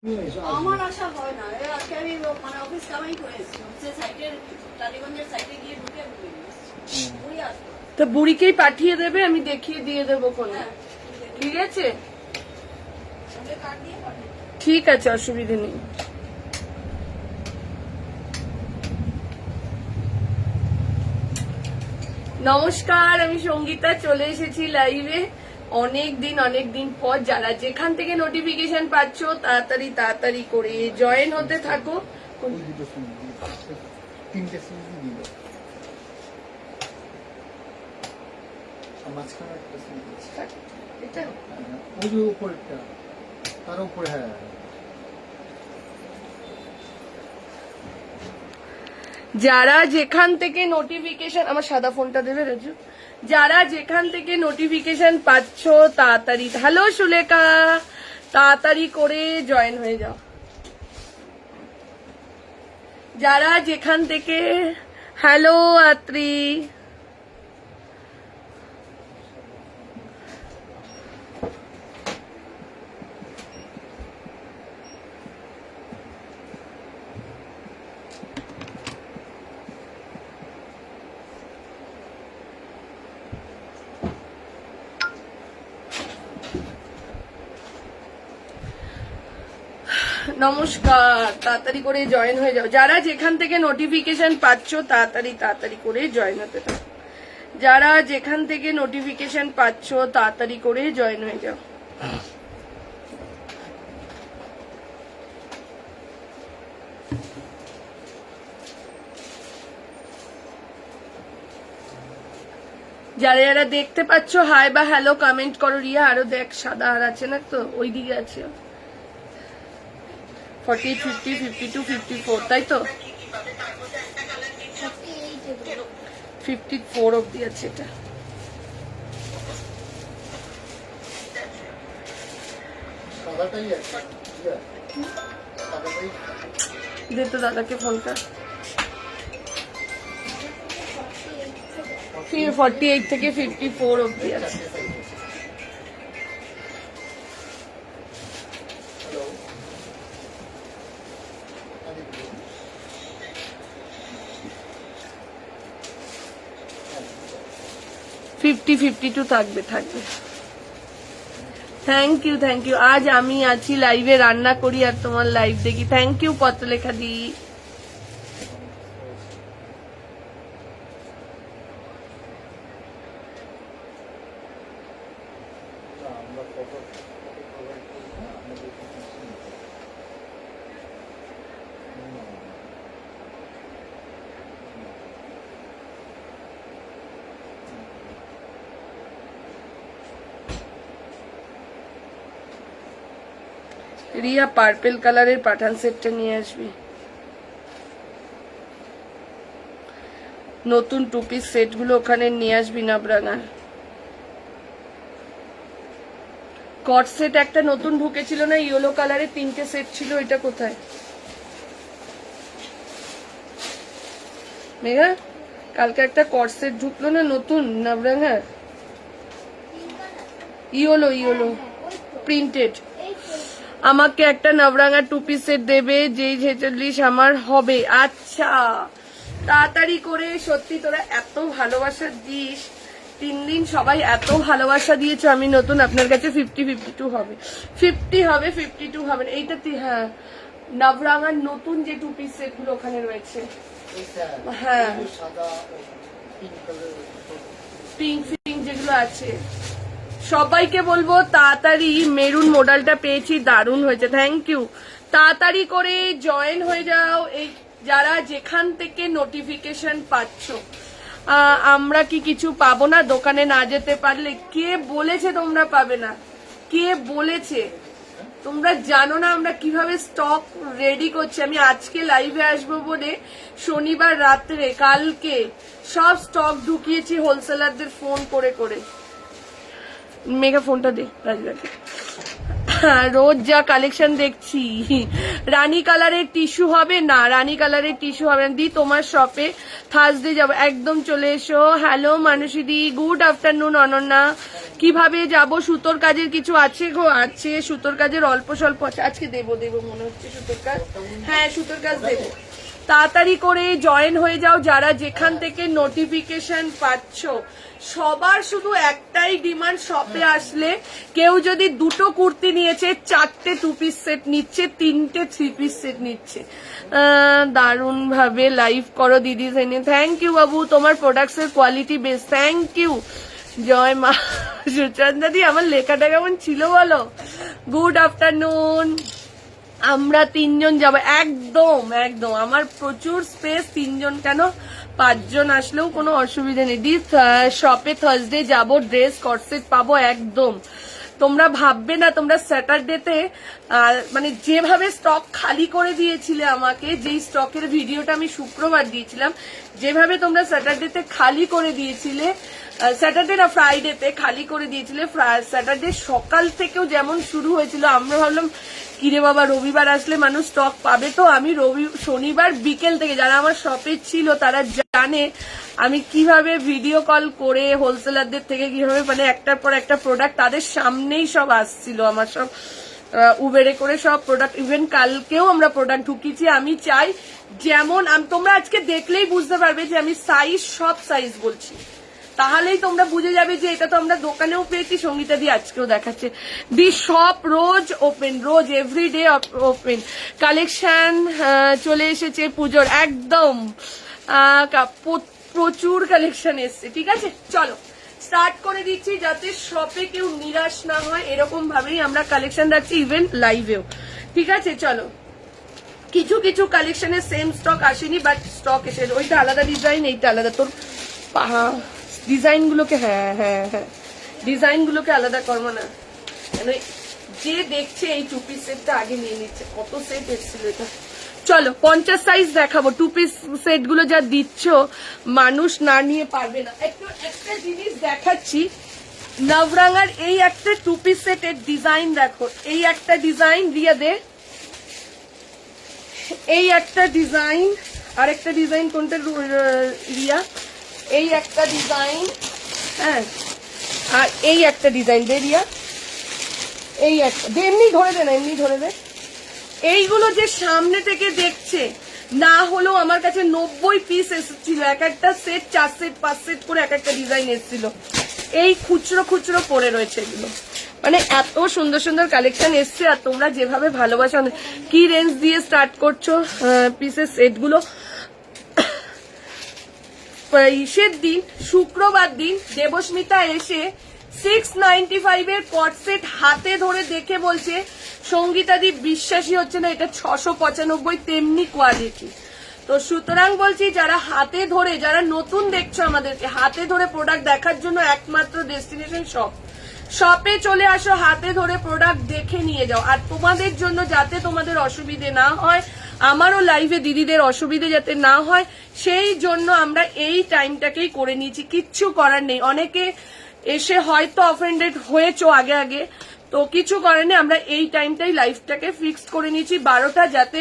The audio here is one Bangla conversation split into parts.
আমার আশা হয় না। আজকে আমি মানে অফিস কামাই করে এসেছি, অফিসের সাইডের টালিগঞ্জের সাইডে গিয়ে ঢুকে ঘুরে আসবো। তো বুড়িকেই পাঠিয়ে দেবে, আমি দেখিয়ে দিয়ে দেবো কোনো। ঠিক আছে, সঙ্গে কার্ড দিয়ে পাঠিয়ে দেবো। ঠিক আছে, অসুবিধে নেই। নমস্কার, আমি সঙ্গীতা, চলে এসেছি লাইভে। অনেক দিন পর। যারা যেখান থেকে নোটিফিকেশন পাচ্ছ তাড়াতাড়ি করে জয়েন হতে থাকো। যারা যেখান থেকে নোটিফিকেশন, আমার সাদা ফোনটা দেবে রাজু। যারা যেখান থেকে নোটিফিকেশন পাচ্ছ তাড়াতাড়ি, হ্যালো সুলেখা, তাড়াতাড়ি করে জয়েন হয়ে যাও। যারা যেখান থেকে, হ্যালো আত্রি, নমস্কার, তাড়াতাড়ি করে জয়েন হয়ে যাও। যারা যেখান থেকে নোটিফিকেশন পাচ্ছ তাড়াতাড়ি করে জয়েন হতে থাকো। যারা যেখান থেকে নোটিফিকেশন পাচ্ছ তাড়াতাড়ি করে জয়েন হয়ে যাও। যারা যারা দেখতে পাচ্ছ হাই বা হ্যালো কমেন্ট করো। রিয়া, আরো দেখ, সাদা আর আছে না তো, ওই দিকে আছে। 40, 50, 52, 54, তাই তো? 54 অব্দি আছে এটা। দে তো দাদাকে ফোনটা। 48 থেকে 54 অব্দি আছে। ফিফটি 52 থাকবে। Thank you. আজ আমি আছি লাইভে, রান্না করি আর তোমার লাইভ দেখি। Thank you Patralekha di. Riya, purple কালারের পাঠান সেটটা নিয়ে আসবি। নতুন টু পিস সেট গুলো ওখানে নিয়ে আসবি না ব্রাঙ্গার। কট সেট একটা নতুন ঢুকেছিল না, ইয়েলো কালারের 3টে সেট ছিল, এটা কোথায়? মেঘা, কালকে একটা কট সেট ঢুকলো না নতুন নাবরাঙ্গার, ইয়েলো প্রিন্টেড। আমাকে একটা নবরাঙ্গা 2 পিস সেট দেবে, যেই 46 আমার হবে। আচ্ছা, তাড়াতাড়ি করে। সত্যি তোরা এত ভালোবাসা দিস, 3 দিন সবাই এত ভালোবাসা দিয়েছো। আমি নতুন আপনার কাছে 52 হবে, 50 হবে, 52 হবে না। এইটা হ্যাঁ, নবরাঙ্গার নতুন যে 2 পিস সেট গুলো ওখানে রয়েছে। হ্যাঁ, পিঙ্ক যেগুলো আছে, সবাইকে বলবো তাড়াতাড়ি। মেরুন মডেলটা পেয়েছি, দারুণ হয়েছে, থ্যাংক ইউ। তাড়াতাড়ি করে জয়েন হয়ে যাও। এই যারা যেখান থেকে নোটিফিকেশন পাচ্ছ। আমরা কি কিছু পাবো না দোকানে না যেতে পারলে? কে বলেছে তোমরা পাবে না? কে বলেছে? তোমরা জানো না আমরা কিভাবে স্টক রেডি করছি। আমি আজকে লাইভে আসবো বলে শনিবার রাত্রে কালকে সব স্টক ঢুকিয়েছি হোলসেলারদের ফোন করে। মেগা ফোনটা দে রাজদাকে। রোজ যা কালেকশন দেখছি। রানী কালারের টিস্যু হবে না, রানী কালারের টিস্যু হবে না দি, তোমার শপে থার্সডে যাব, একদম চলে এসো। হ্যালো মানসী দি, গুড আফটারনুন অনন্যা। কিভাবে যাব? সুতোর কাজের কিছু আছে গো? আছে, সুতোর কাজের অল্প স্বল্প আছে, আজকে দেবো মনে হচ্ছে সুতোর কাজ। হ্যাঁ সুতোর কাজ দেবো। তাড়াতাড়ি করে জয়েন হয়ে যাও যারা যেখান থেকে নোটিফিকেশন পাচ্ছ। সবার শুধু একটাই ডিমান্ড, শপে আসলে কেউ যদি দুটো কুর্তি নিয়েছে, 4টে 2 পিস সেট নিচ্ছে, 3টে 3 পিস সেট নিচ্ছে। দারুণ ভাবে লাইভ করো দিদি। থ্যাংক ইউ বাবু, তোমার প্রোডাক্টস এর কোয়ালিটি বেশ, থ্যাংক ইউ। জয় মা। সুচন্দা দি, আমার লেখাটা কেমন ছিল বলো? Good afternoon. আমরা 3 জন যাব, একদম একদম, আমার প্রচুর স্পেস, 3 জন কেন 5 জন আসলেও কোনো অসুবিধা নেই। দি শপে থার্সডে যাব, ড্রেস কটসেট পাবো একদম। তোমরা ভাববে না, তোমরা স্যাটারডেতে মানে যেভাবে স্টক খালি করে দিয়েছিলে আমাকে, যেই স্টকের ভিডিওটা আমি শুক্রবার দিয়েছিলাম, যেভাবে তোমরা স্যাটারডেতে খালি করে দিয়েছিলে, স্যাটারডে না ফ্রাইডেতে খালি করে দিয়েছিলে, স্যাটারডে সকাল থেকেও যেমন শুরু হয়েছিল, আমরা ভাবলাম কিরে বাবা রবিবার আসলে মানুষ স্টক পাবে, তো আমি শনিবার বিকেল থেকে, যারা আমার শপে ছিল তারা জানে আমি কিভাবে ভিডিও কল করে হোলসেলারদের থেকে কিভাবে মানে একটার পর একটা প্রোডাক্ট তাদের সামনেই সব আসছিল, আমার সব উবেরে করে সব প্রোডাক্ট, ইভেন কালকেও আমরা প্রোডাক্ট ঢুকিয়েছি। আমি চাই যেমন তোমরা আজকে দেখলেই বুঝতে পারবে যে আমি সাইজ, সব সাইজ বলছি, তাহলেই তোমরা বুঝে যাবে যে এটা তো আমরা দোকানেও পেয়েছি, সঙ্গীতা দি আজকেও দেখাচ্ছে। দি শপ রোজ ওপেন, রোজ এভরিডে ওপেন। কালেকশন চলে এসেছে পুজোর, একদম প্রচুর কালেকশন এসছে। ঠিক আছে, চলো স্টার্ট করে দিচ্ছি, যাতে শপে কেউ নিরাশ না হয়, এরকম ভাবেই আমরা কালেকশন রাখছি, ইভেন লাইভেও। ঠিক আছে, চলো। কিছু কিছু কালেকশনের সেম স্টক আসেনি, বাট স্টক এসে, ওইটা আলাদা ডিজাইন, এইটা আলাদা। তোর ডিজাইন গুলোকে, হ্যাঁ হ্যাঁ হ্যাঁ, ডিজাইন গুলোকে আলাদা করবো না, মানে যে দেখছে এই 2 পিস সেটটা আগে নিয়ে নিচ্ছে। কত সেট এসেছিল এটা। চলো 50 সাইজ দেখাবো। 2 পিস সেট গুলো যা দিচ্ছ মানুষ না নিয়ে পারবে না। একটা জিনিস দেখাচ্ছি, নবরাঙার এই একটা 2 পিস সেটের ডিজাইন দেখো, এই একটা ডিজাইন রিয়া দে, এই একটা ডিজাইন, আর একটা ডিজাইন কোনটা রিয়া, এই একটা ডিজাইন, হ্যাঁ, আর এই একটা ডিজাইন দে রিয়া, এই একটা দে, এমনি ধরে দে না, এমনি ধরে দে। এইগুলো যে সামনে থেকে দেখছে, না হলেও আমার কাছে 90 পিস এসেছিল, এক একটা সেট 4 সেট 5 সেট করে এক একটা ডিজাইন এসেছিল। এই খুচরো খুচরো পড়ে রয়েছে এগুলো, মানে এত সুন্দর সুন্দর কালেকশন এসছে। আর তোমরা যেভাবে ভালোবাসা, কি রেঞ্জ দিয়ে স্টার্ট করছো পিসের সেট গুলো। ইসের দিন, শুক্রবার দিন দেবস্মিতা এসে 695 এর কট সেট হাতে ধরে দেখে বলছে, সঙ্গীতাদি বিশ্বাসই হচ্ছে না, এটা 695, তেমনি কোয়ালিটি। তো সুতরাং বলছি, যারা হাতে ধরে, যারা নতুন দেখছো আমাদেরকে, হাতে ধরে প্রোডাক্ট দেখার জন্য একমাত্র ডেস্টিনেশন শপ। শপে চলে আসো, হাতে ধরে প্রোডাক্ট দেখে নিয়ে যাও। আর তোমাদের জন্য যাতে তোমাদের অসুবিধে না হয়, আমারও লাইভে দিদিদের অসুবিধে যাতে না হয়, সেই জন্য আমরা এই টাইমটাকেই করে নিয়েছি। কিচ্ছু করার নেই, অনেকে এসে হয়তো অফেন্ডেড হয়েছো আগে আগে, তো কিছু করার নেই, আমরা এই টাইমটাই লাইভটাকে ফিক্স করে নিয়েছি 12টা, যাতে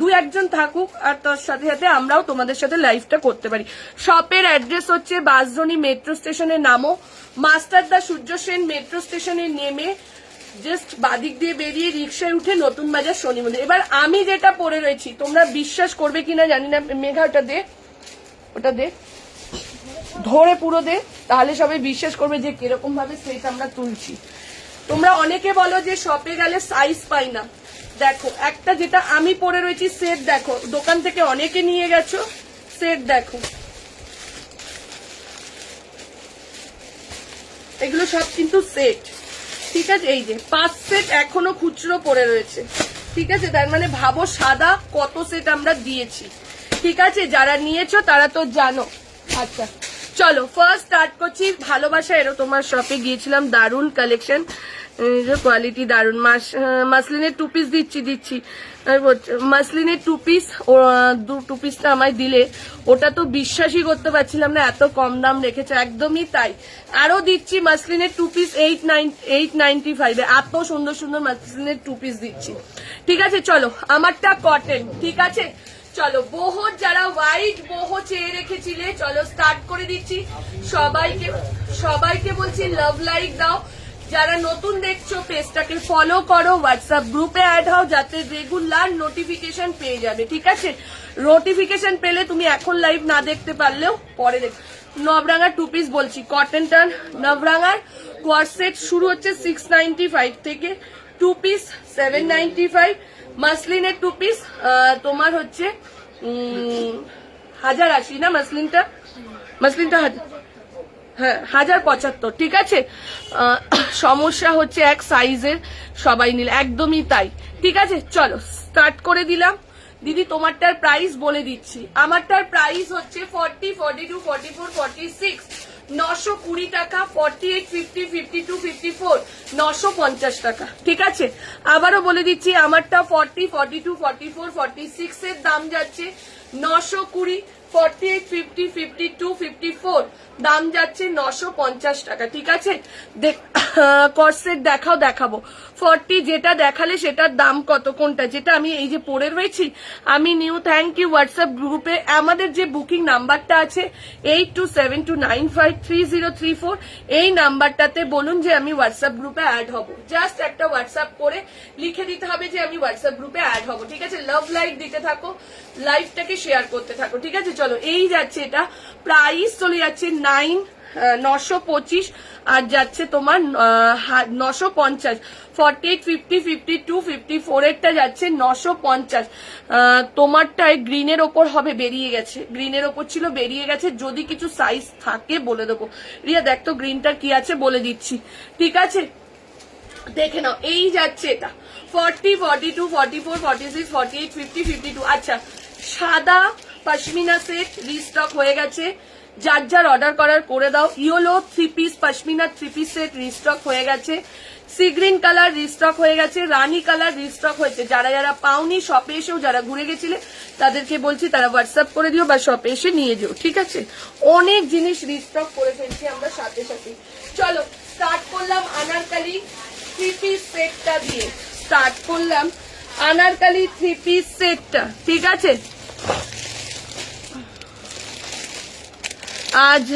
2-1 জন থাকুক আর তার সাথে সাথে আমরাও তোমাদের সাথে লাইভটা করতে পারি। শপের অ্যাড্রেস হচ্ছে বাঁশদ্রোণী মেট্রো স্টেশনে নামো, মাস্টারদা সূর্য সেন মেট্রো স্টেশনে নেমে জাস্ট বাদিক দিয়ে বেরিয়ে রিক্সায় উঠে নতুন বাজার শনি মন্দির। এবার আমি যেটা পরে রয়েছি, তোমরা বিশ্বাস করবে কিনা জানি না, মেঘা ওটা দে, ওটা দে, ধরে পুরো দে, তাহলে সবাই বিশ্বাস করবে যে কিরকম ভাবে সেট আমরা তুলছি। তোমরা অনেকে বলো যে শপে গেলে সাইজ পাই না, দেখো একটা যেটা আমি পরে রয়েছি সেট দেখো, দোকান থেকে অনেকে নিয়ে গেছো, সেট দেখো, এগুলো সব কিন্তু সেট। ঠিক আছে, এই যে 5 সেট এখনো খুচরো পড়ে রয়েছে। ঠিক আছে, তার মানে ভাবো সাদা কত সেট আমরা দিয়েছি। ঠিক আছে, যারা নিয়েছো তারা তো জানো। আচ্ছা চলো ফার্স্ট স্টার্ট করছি, ভালোবাসা এরো তোমার শপে গিয়েছিলাম, দারুণ কালেকশন। কোয়ালিটি দারুন। মাসলিনের 2 পিস দিচ্ছি মাসলিনের 2 পিস, 2 পিসটা আমায় দিলে ওটা তো বিশ্বাসই করতে পারছিলাম না, এত কম দাম রেখেছে। একদমই তাই। আরো দিচ্ছি মাসলিনের 2 পিস 895, এত সুন্দর সুন্দর মাসলিনের 2 পিস দিচ্ছি। ঠিক আছে, চলো আমারটা কটন। ঠিক আছে, চলো বহু যারা হোয়াইট বহু চেয়ে রেখেছিলে, চলো স্টার্ট করে দিচ্ছি। সবাইকে বলছি লাভ লাইক দাও। যারা নতুন দেখছো পেজটাকে ফলো করো, হোয়াটসঅ্যাপ গ্রুপে অ্যাড হও, যাতে রেগুলার নোটিফিকেশন পেয়ে যাবে। ঠিক আছে, নোটিফিকেশন পেলে তুমি এখন লাইভ না দেখতে পারলেও পরে দেখ। নবরাঙার 2 পিস বলছি, কটনটার নবরাঙার কোয়ার সেট শুরু হচ্ছে 695 থেকে, 2 পিস 795, মাসলিনের 2 পিস তোমার হচ্ছে 1080 না, মাসলিনটা 1075। ঠিক আছে, সমস্যা হচ্ছে এক সাইজের সবাই নিলে, একদমই তাই। ঠিক আছে, চলো স্টার্ট করে দিলাম। দিদি তোমারটার প্রাইস বলে দিচ্ছি। আমারটার প্রাইস হচ্ছে 40, 42, 44, 46, 920 টাকা, 48, 50, 52, 54, 950 টাকা। ঠিক আছে, আবারও বলে দিচ্ছি, আমারটা 40, 42, 44, 46 এর দাম যাচ্ছে 920, 48, 50, 52, 54 দাম যাচ্ছে 950 টাকা। ঠিক আছে, কর্সেট দেখাবো। 40 যেটা দেখালে সেটার দাম কত, কোনটা যেটা আমি এই যে পরে রয়েছি আমি নিউ। Thank you. হোয়াটসঅ্যাপ গ্রুপে আমাদের যে বুকিং নাম্বারটা আছে 8272953034, এই নাম্বারটাতে বলুন যে আমি হোয়াটসঅ্যাপ গ্রুপে অ্যাড হব। জাস্ট একটা হোয়াটসঅ্যাপ করে লিখে দিতে হবে যে আমি হোয়াটসঅ্যাপ গ্রুপে অ্যাড হব। ঠিক আছে, লাভ লাইক দিতে থাকো, লাইভটাকে শেয়ার করতে থাকো। ঠিক আছে, চলো এই যাচ্ছে, এটা প্রাইস চলে যাচ্ছে 925 আর যাচ্ছে তোমার 950, 48, 50, 52, 54 এরটা যাচ্ছে 950। তোমারটায় গ্রিনের ওপর হবে, বেরিয়ে গেছে, গ্রিনের ওপর ছিল বেরিয়ে গেছে। যদি কিছু সাইজ থাকে বলে দেবো। রিয়া দেখ তো গ্রিনটার কি আছে, বলে দিচ্ছি। ঠিক আছে, দেখে নাও। এই যাচ্ছে এটা 40, 42, 44, 46, 48, 50, 52। আচ্ছা, সাদা পশমিনা সেট রিস্টক হয়ে গেছে, যার যার অর্ডার করার করে দাও। Yellow 3 piece pashmina 3 piece set restock হয়ে গেছে, সি গ্রিন কালার রিস্টক হয়ে গেছে, রানী কালার রিস্টক হয়েছে। যারা যারা পাওনি, শপে এসেও যারা ঘুরে গেছিলে তাদেরকে বলছি তারা হোয়াটসঅ্যাপ করে দিও বা শপে এসে নিয়ে যেও। ঠিক আছে, অনেক জিনিস রিস্টক করে ফেলছি আমরা সাথে সাথে। চলো স্টার্ট করলাম আনারকালি 3 পিস সেটটা দিয়ে, স্টার্ট করলাম আনারকালি 3 পিস সেটটা। ঠিক আছে, আজ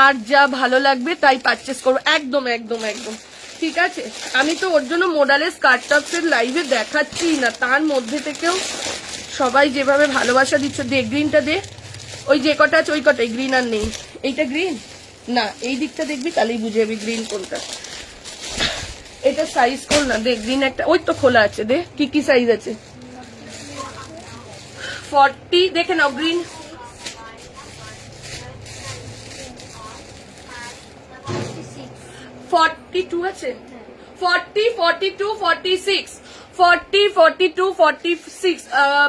আর যা ভালো লাগবে তাই পারচেস করবো। একদম একদম একদম। ঠিক আছে, আমি তো ওর জন্য মোডালের স্কার্ট টপসের লাইভে দেখাচ্ছি না, তার মধ্যে থেকেও সবাই যেভাবে ভালোবাসা দিচ্ছ। দে গ্রিনটা দে, ওই যে কটা আছে ওই কটাই, গ্রিন আর নেই। এইটা গ্রিন না, এই দিকটা দেখবি তাহলেই বুঝে যাবি গ্রিন কোনটা। এটা সাইজ কর না, দেখ গ্রিন একটা, ওই তো খোলা আছে, দে কি কি সাইজ আছে। 40 দেখে নাও, গ্রিন 42 আছে, 40, 42, 46, 40, 42, 46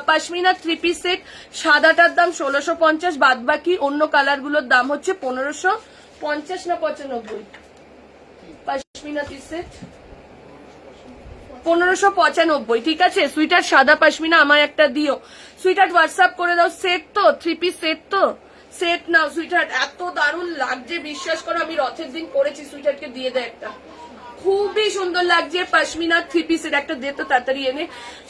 পশমিনা 3 পিস সেট। সাদাটার দাম 1650, বাদ বাকি অন্য কালার গুলোর দাম হচ্ছে 1550 না 95। পশমিনা 3 সেট 1595। ঠিক আছে, সুইটার সাদা পশমিনা আমার একটা দিও। সুইটার হোয়াটসঅ্যাপ করে দাও। সেট তো 3 পিস সেট, তো সেট নাও। সুইটার এত দারুণ লাগছে, বিশ্বাস করো আমি রথের দিন পরেছি। সুইটারকে দিয়ে দেয় একটা, খুবই সুন্দর লাগছে। পশমিনা 3 পিস সেট একটা দে তো তাড়াতাড়ি এনে।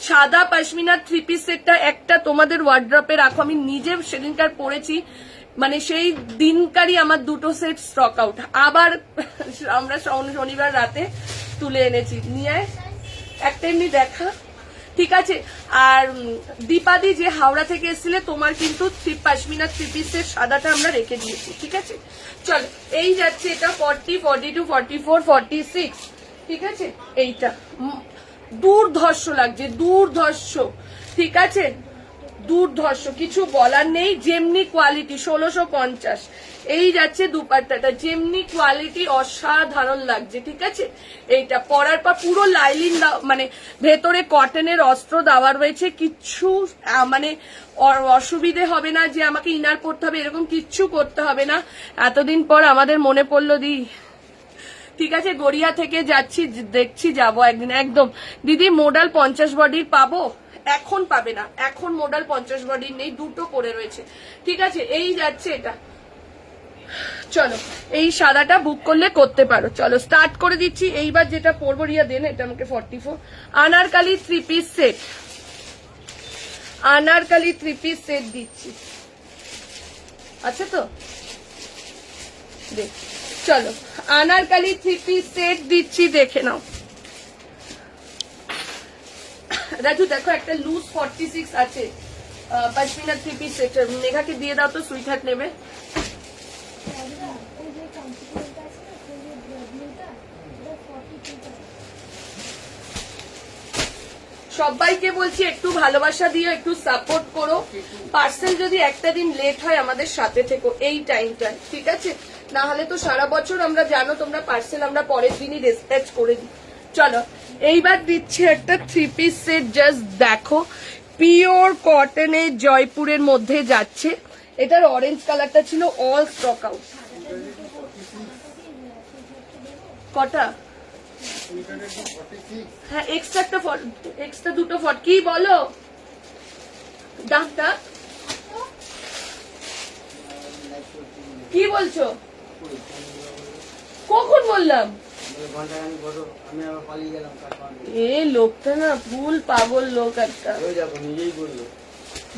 সাদা পশমিনা 3 পিস সেটটা একটা তোমাদের ওয়ার্ড্রপে রাখো। আমি নিজে সেদিনকার পরেছি, মানে সেই দিনকারই আমার 2টো সেট স্টক আউট। আবার আমরা শনিবার রাতে তুলে এনেছি, নিয়ে একটা এমনি দেখা। ঠিক আছে, আর দীপাদি যে হাওড়া থেকে এসেছিলে, তোমার কিন্তু পশমিনা 3 পিসের সাদাটা আমরা রেখে দিয়েছি। ঠিক আছে, চলো এই যাচ্ছে এটা 40, 42, 44, 46। ঠিক আছে, এইটা দুর্ধর্ষ লাগছে, দুর্ধর্ষ। ঠিক আছে, দুর্ধর্ষ, কিছু বলার নেই। যেমনি কোয়ালিটি 1650। এই যাচ্ছে দুপাট্টাটা, যেমনি কোয়ালিটি অসাধারণ লাগছে। ঠিক আছে, এইটা পরার পর পুরো লাইলিন, মানে ভেতরে কটনের অস্ত্র দেওয়া রয়েছে, কিচ্ছু মানে অসুবিধে হবে না যে আমাকে ইনার পরতে হবে, এরকম কিচ্ছু করতে হবে না। এতদিন পর আমাদের মনে পড়লো দি ঠিক আছে, গড়িয়া থেকে যাচ্ছি, দেখছি যাবো একদিন একদম। দিদি মোডাল 50 বডির পাবো? এখন পাবে না, এখন মোডাল 50 বডির নেই, দুটো করে রয়েছে। ঠিক আছে, এই যাচ্ছে এটা। চলো এই সাদাটা বুক করলে করতে পারো। চলো স্টার্ট করে দিচ্ছি। এইবার যেটা পরবো রিয়া দেন, এটা আমাকে 44 Anarkali 3 piece set, Anarkali 3 piece set দিচ্ছি, আচ্ছা তো দেখ। চলো আনারকালি 3 পিস সেট দিচ্ছি, দেখে নাও। রাজু দেখো একটা লুজ 46 আছে পশমিনা 3 পিস সেট, মেঘাকে দিয়ে দাও তো, সুইট হার্ট নেবে। সবাইকে বলছি একটু ভালোবাসা দিও, একটু সাপোর্ট করো। পার্সেল যদি একটা দিন লেট হয় আমাদের সাথে থেকো এই টাইমটায়, ঠিক আছে? না হলে তো সারা বছর আমরা জানো তোমরা পার্সেল আমরা পরের দিনই ডিসপ্যাচ করে দিই। চলো এইবার দিচ্ছি একটা 3 পিস সেট, জাস্ট দেখো পিওর কটনের জয়পুরের মধ্যে যাচ্ছে। এটার অরেঞ্জ কালারটা ছিল অল স্টক আউট। কটা? হ্যাঁ এক্সট্রা দুটো ফট। কি বলো ডাক্তার, কি বলছো? কখন বললাম? এ লোকটা না ফুল পাগল লোক একটা।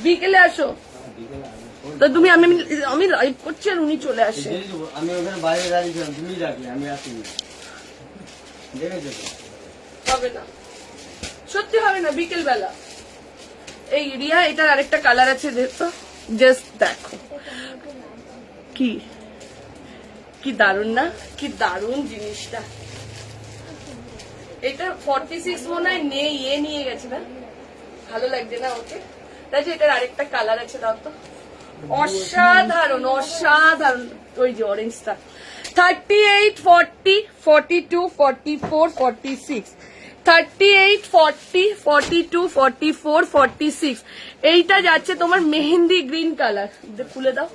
বিকেলে আসো তো তুমি, আমি লাইভ করছি আর উনি চলে আসে। আমি ওখানে বাইরে দাঁড়িয়েছিলাম, তুমি ডাকলে আমি আসিনি, হবে না, সত্যি হবে না। বিকেল বেলা এই রিয়া, এটার আরেকটা কালার আছে দেখো, জাস্ট দেখো কি কি দারুন না, কি দারুন জিনিসটা। এটা 46 মনে হয় নেই, এ নিয়ে গেছে না, ভালো লাগছে না ওকে। তাই এটার আরেকটা কালার আছে, দাও তো। অসাধারণ অসাধারণ, ওই যে অরেঞ্জটা। 38, 40, 42, 44, 46, 38, 40, 42, 44, 46। এইটা যাচ্ছে তোমার মেহেন্দি গ্রিন কালার, খুলে দাও।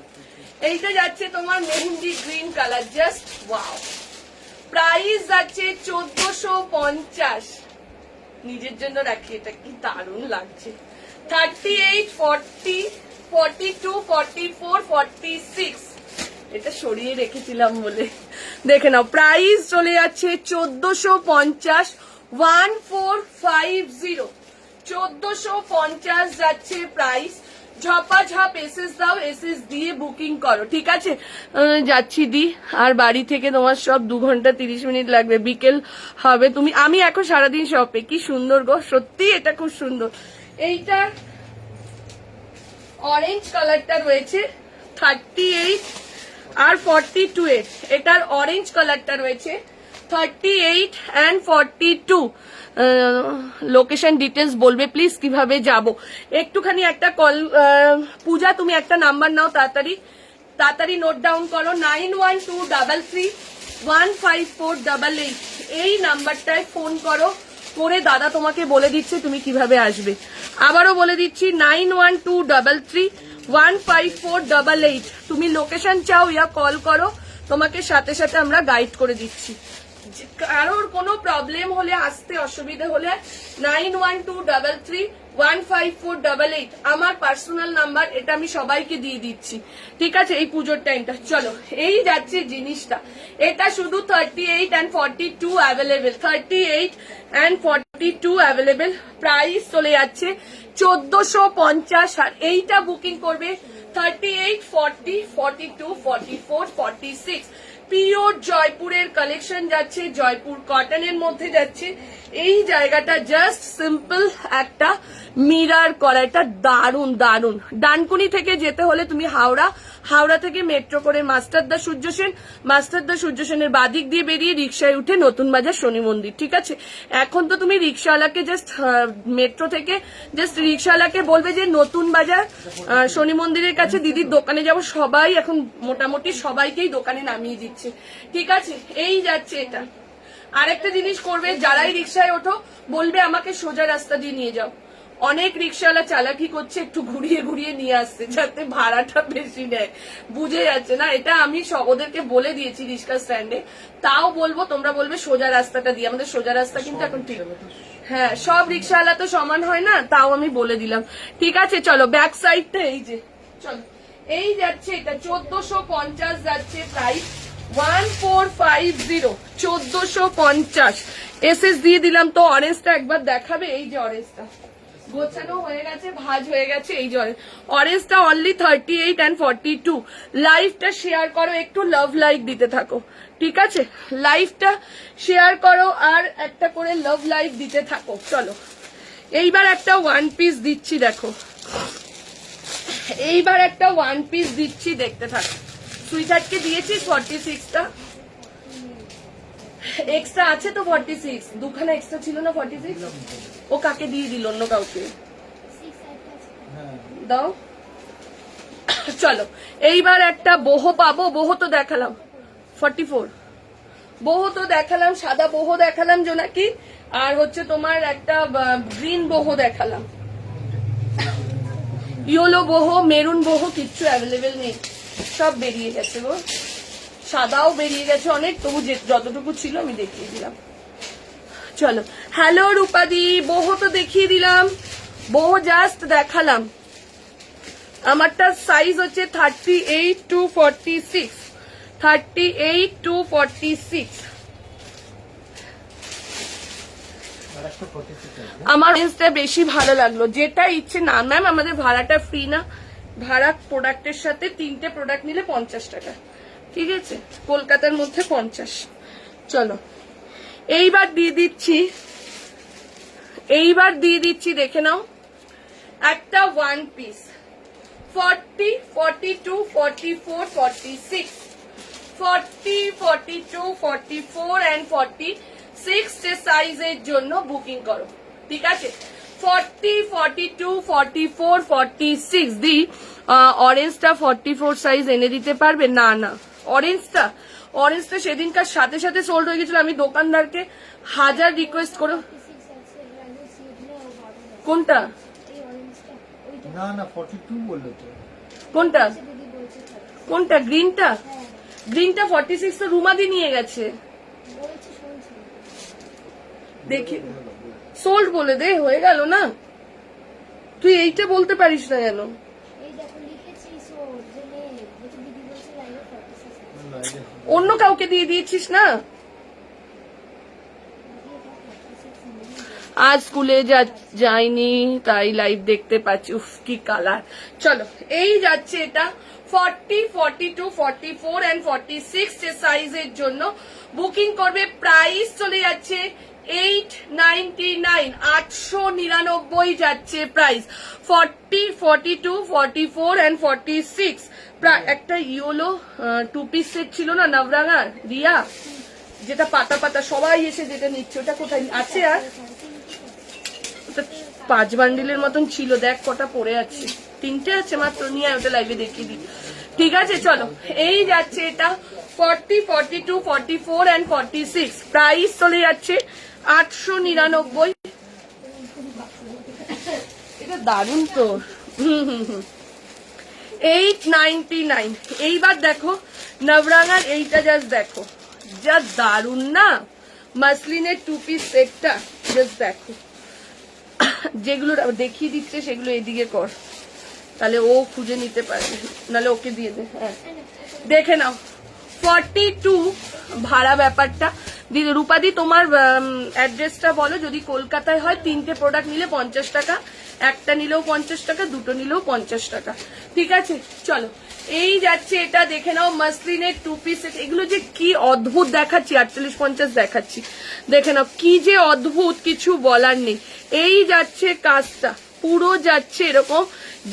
এইটা যাচ্ছে তোমার mehendi green colour, just wow. Price যাচ্ছে 1450। নিজের জন্য রাখি, এটা কি দারুণ লাগছে। 38, 40, 42, 44, 46। এটা সরিয়ে রেখেছিলাম বলে, দেখে নাও প্রাইস চলে যাচ্ছে 1450। 1450, 1450 যাচ্ছে প্রাইস। ঝপাঝপ এসএস দাও, এসএস দিয়ে বুকিং করো, ঠিক আছে? যাচ্ছি দি, আর বাড়ি থেকে তোমার সব 2 ঘন্টা 30 মিনিট লাগবে, বিকেল হবে। আমি এখন সারাদিন শপে। কি সুন্দর গো, সত্যি এটা খুব সুন্দর। এইটা অরেঞ্জ কালারটা রয়েছে 38 আর 42 এর, এটার অরেঞ্জ কালারটা রয়েছে 38 and 42। লোকেশন ডিটেলস বলবে প্লিজ, কিভাবে যাব একটুখানি একটা কল। পূজা তুমি একটা নাম্বার নাও, তাড়াতাড়ি তাড়াতাড়ি নোট ডাউন করো, 9123331548। এই নাম্বারটায় ফোন করো, করে দাদা তোমাকে বলে দিচ্ছে তুমি কিভাবে আসবে। আবারও বলে দিচ্ছি 9123331548। তুমি লোকেশন চাও ইয়া কল করো, তোমাকে সাথে সাথে আমরা গাইড করে দিচ্ছি। কারোর কোনো প্রবলেম হলে, আসতে অসুবিধা হলে 9123331548 আমার পার্সোনাল নাম্বার, এটা আমি সবাইকে দিয়ে দিচ্ছি, ঠিক আছে? এই পুজোর টাইমটা। চলো এই যাচ্ছে জিনিসটা, এটা শুধু 38 and 42 available, 38 and 42 available. Price চলে যাচ্ছে 1450। আর এইটা বুকিং করবে 38, 40, 42, 44, 46। পিওর জয়পুরের কালেকশন যাচ্ছে, জয়পুর কটনের মধ্যে যাচ্ছে। এই জায়গাটা জাস্ট সিম্পল একটা মিরার করা, এটা দারুন দারুন। ডানকুনি থেকে যেতে হলে তুমি হাওড়া থেকে মেট্রো করে মাস্টারদা সূর্য সেন, মাস্টারদা সূর্য সেনের বাদিক দিয়ে বেরিয়ে রিক্সায় উঠে নতুন বাজার শনি মন্দির, ঠিক আছে? এখন তো তুমি রিক্সাওয়ালাকে জাস্ট মেট্রো থেকে জাস্ট রিক্সাওয়ালাকে বলবে যে নতুন বাজার শনি মন্দিরের কাছে দিদির দোকানে যাব। সবাই এখন মোটামুটি সবাইকেই দোকানে নামিয়ে দিচ্ছে, ঠিক আছে? এই যাচ্ছে এটা। আরেকটা জিনিস করবে, যারাই রিক্সায় ওঠো বলবে আমাকে সোজা রাস্তা দিয়ে নিয়ে যাও। অনেক রিক্সাওয়ালা চালাকি করছে, একটু ঘুরিয়ে ঘুরিয়ে নিয়ে আসছে যাতে ভাড়াটা বেশি নেয়, বুঝে যাচ্ছে না। এটা আমি ওদেরকে বলে দিয়েছি রিক্সা স্ট্যান্ডে, তাও বলবো তোমরা বলবে সোজা রাস্তাটা দিয়ে, আমাদের সোজা রাস্তা কিন্তু এখন ঠিক, হ্যাঁ সব রিক্সাওয়ালা তো সমান হয় না, তাও আমি বলে দিলাম। ঠিক আছে চলো ব্যাক সাইডটা এই যে, চলো এই যাচ্ছে এটা 1450 যাচ্ছে প্রাইস, 1450 1450 এসএস দিয়ে দিলাম। তো অরেঞ্জটা একবার দেখাবে, এই যে অরেঞ্জটা গোছানো হয়ে গেছে, ভাঁজ হয়ে গেছে, এই যে অরেঞ্জটা অনলি 38 and 42। লাইভটা শেয়ার করো, একটু লাভ লাইক দিতে থাকো, ঠিক আছে? লাইভটা শেয়ার করো আর একটা করে লাভ লাইক দিতে থাকো। চলো এইবার একটা ওয়ান পিস দিচ্ছি, দেখো এইবার একটা ওয়ান পিস দিচ্ছি, দেখতে থাকো। সুইটহার্টকে দিয়েছি 46টা, এক্সট্রা আছে তো 46, দুখানা এক্সট্রা ছিল না 46, ও কাকে দিয়ে দিল, অন্য কাউকে দাও। চলো এইবার একটা boho পাবো, boho তো দেখালাম 44, boho তো দেখালাম, সাদা boho দেখালাম জোনাকি, আর হচ্ছে তোমার একটা গ্রিন boho দেখালাম, ইয়েলো boho, মেরুন boho কিচ্ছু অ্যাভেলেবেল নেই, সব বেরিয়ে গেছে গো। সাদাও বেরিয়ে গেছে অনেক, তবু যতটুকু ছিল আমি দেখিয়ে দিলাম। চলো হ্যালো রূপাদি, boho তো দেখিয়ে দিলাম, boho জাস্ট দেখালাম। আমারটা সাইজ হচ্ছে 38 to 46, 38 to 46। আমার রেঞ্জটা বেশি ভালো লাগলো, যেটা ইচ্ছে না ম্যাম আমাদের ভাড়াটা ফ্রি না, ভাড়া প্রোডাক্টের সাথে 3টে প্রোডাক্ট নিলে 50 টাকা, ঠিক আছে? কলকাতার মধ্যে 50। চলো এইবার দিয়ে দিচ্ছি, দেখে নাও একটা ওয়ান পিস 40, 42, 44, 46, 40, 42, 44 and 46 যে সাইজের জন্য বুকিং করো, ঠিক আছে? 40, 42, 44, 46 দি অরেঞ্জটা 44 সাইজ এনে দিতে পারবে? না না, অরেঞ্জটা সেদিনকার সাথে সাথে সোল্ড হয়ে গেছিল, আমি দোকানদারকে 1000 রিকোয়েস্ট করো। কোনটা? না না 42 বললো তো। কোনটা কোনটা? গ্রিনটা? গ্রিনটা 46 তো রুমাদি নিয়ে গেছে, দেখি সোল্ড বলে দে, হয়ে গেল না? তুই এইটা বলতে পারিস না কেন? অন্য কাউকে দিয়ে দিয়েছিস না? আজ স্কুলে যাইনি তাই লাইভ দেখতে পাচ্ছি, উফ কি কালার। চলো এই যাচ্ছে এটা 40, 42, 44 and 46 যে সাইজের জন্য বুকিং করবে। প্রাইস চলে যাচ্ছে 899, 899 যাচ্ছে প্রাইস। 40, 42, 44 and 46। একটা ইয়েলো 2 পিস সেট ছিল না নবরাঙার রিয়া, যেটা পাতা পাতা সবাই এসে যেটা নিচ্ছে, ওটা কোথায় আছে? আর 5 বান্ডিলের মতন ছিল, দেখ কটা পড়ে আছে, 3টে আছে মাত্র, নিয়ে ওটা লাইভে দেখিয়ে দিই, ঠিক আছে? চলো এই যাচ্ছে এটা 40, 42, 44 and 46, প্রাইস চলে যাচ্ছে 899। এটা দারুন তো, 899। এইবার দেখো নবরাঙার এইটা, জাস্ট দেখো যা দারুন না, মাসলিনের 2 পিস সেটটা, জাস্ট দেখো। যেগুলো দেখিয়ে দিচ্ছে সেগুলো এদিকে কর, তাহলে ও খুঁজে নিতে পারবে, নাহলে ওকে দিয়ে দে। হ্যাঁ দেখে নাও 42 ভাড়া ব্যাপারটা। রূপাদি তোমার অ্যাড্রেসটা বলো, যদি কলকাতায় হয় 3টে প্রোডাক্ট নিলে 50 টাকা, একটা নিলেও 50 টাকা, দুটো নিলেও 50 টাকা, ঠিক আছে? চলো এই যাচ্ছে এটা, দেখে নাও মাসলিনের 2 পিস। এগুলো যে কি অদ্ভুত দেখাচ্ছি, 48-50 দেখাচ্ছি, দেখে নাও কি যে অদ্ভুত, কিছু বলার নেই। এই যাচ্ছে কাজটা পুরো যাচ্ছে এরকম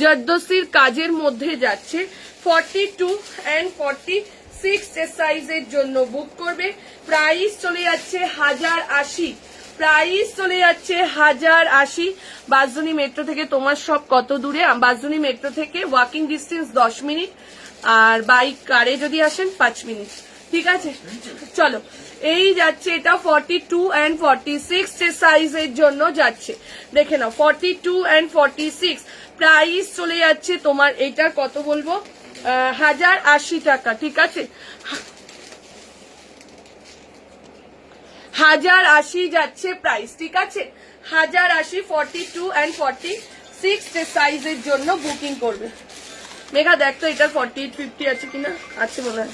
জর্দসির কাজের মধ্যে যাচ্ছে। 42 and 46 সাইজের জন্য বুক করবে। প্রাইস চলে যাচ্ছে 1080, প্রাইস চলে যাচ্ছে 1080। বাসজনী মেট্রো থেকে তোমার সব কত দূরে? বাসজনী মেট্রো থেকে ওয়াকিং ডিস্টেন্স 10 মিনিট, আর বাইক কারে যদি আসেন 5 মিনিট, ঠিক আছে? চলো এই যাচ্ছে এটা 42 and 46 সাইজের জন্য যাচ্ছে, দেখে নাও 42 and 46 প্রাইস চলে যাচ্ছে তোমার এটার কত বলবো 1080 টাকা, ঠিক আছে 1080 যাচ্ছে প্রাইস, ঠিক আছে 1080 42 and 46 সাইজের জন্য বুকিং করবে। মেঘা দেখ তো এটা 48 50 আছে কিনা, আছে মনে হয়,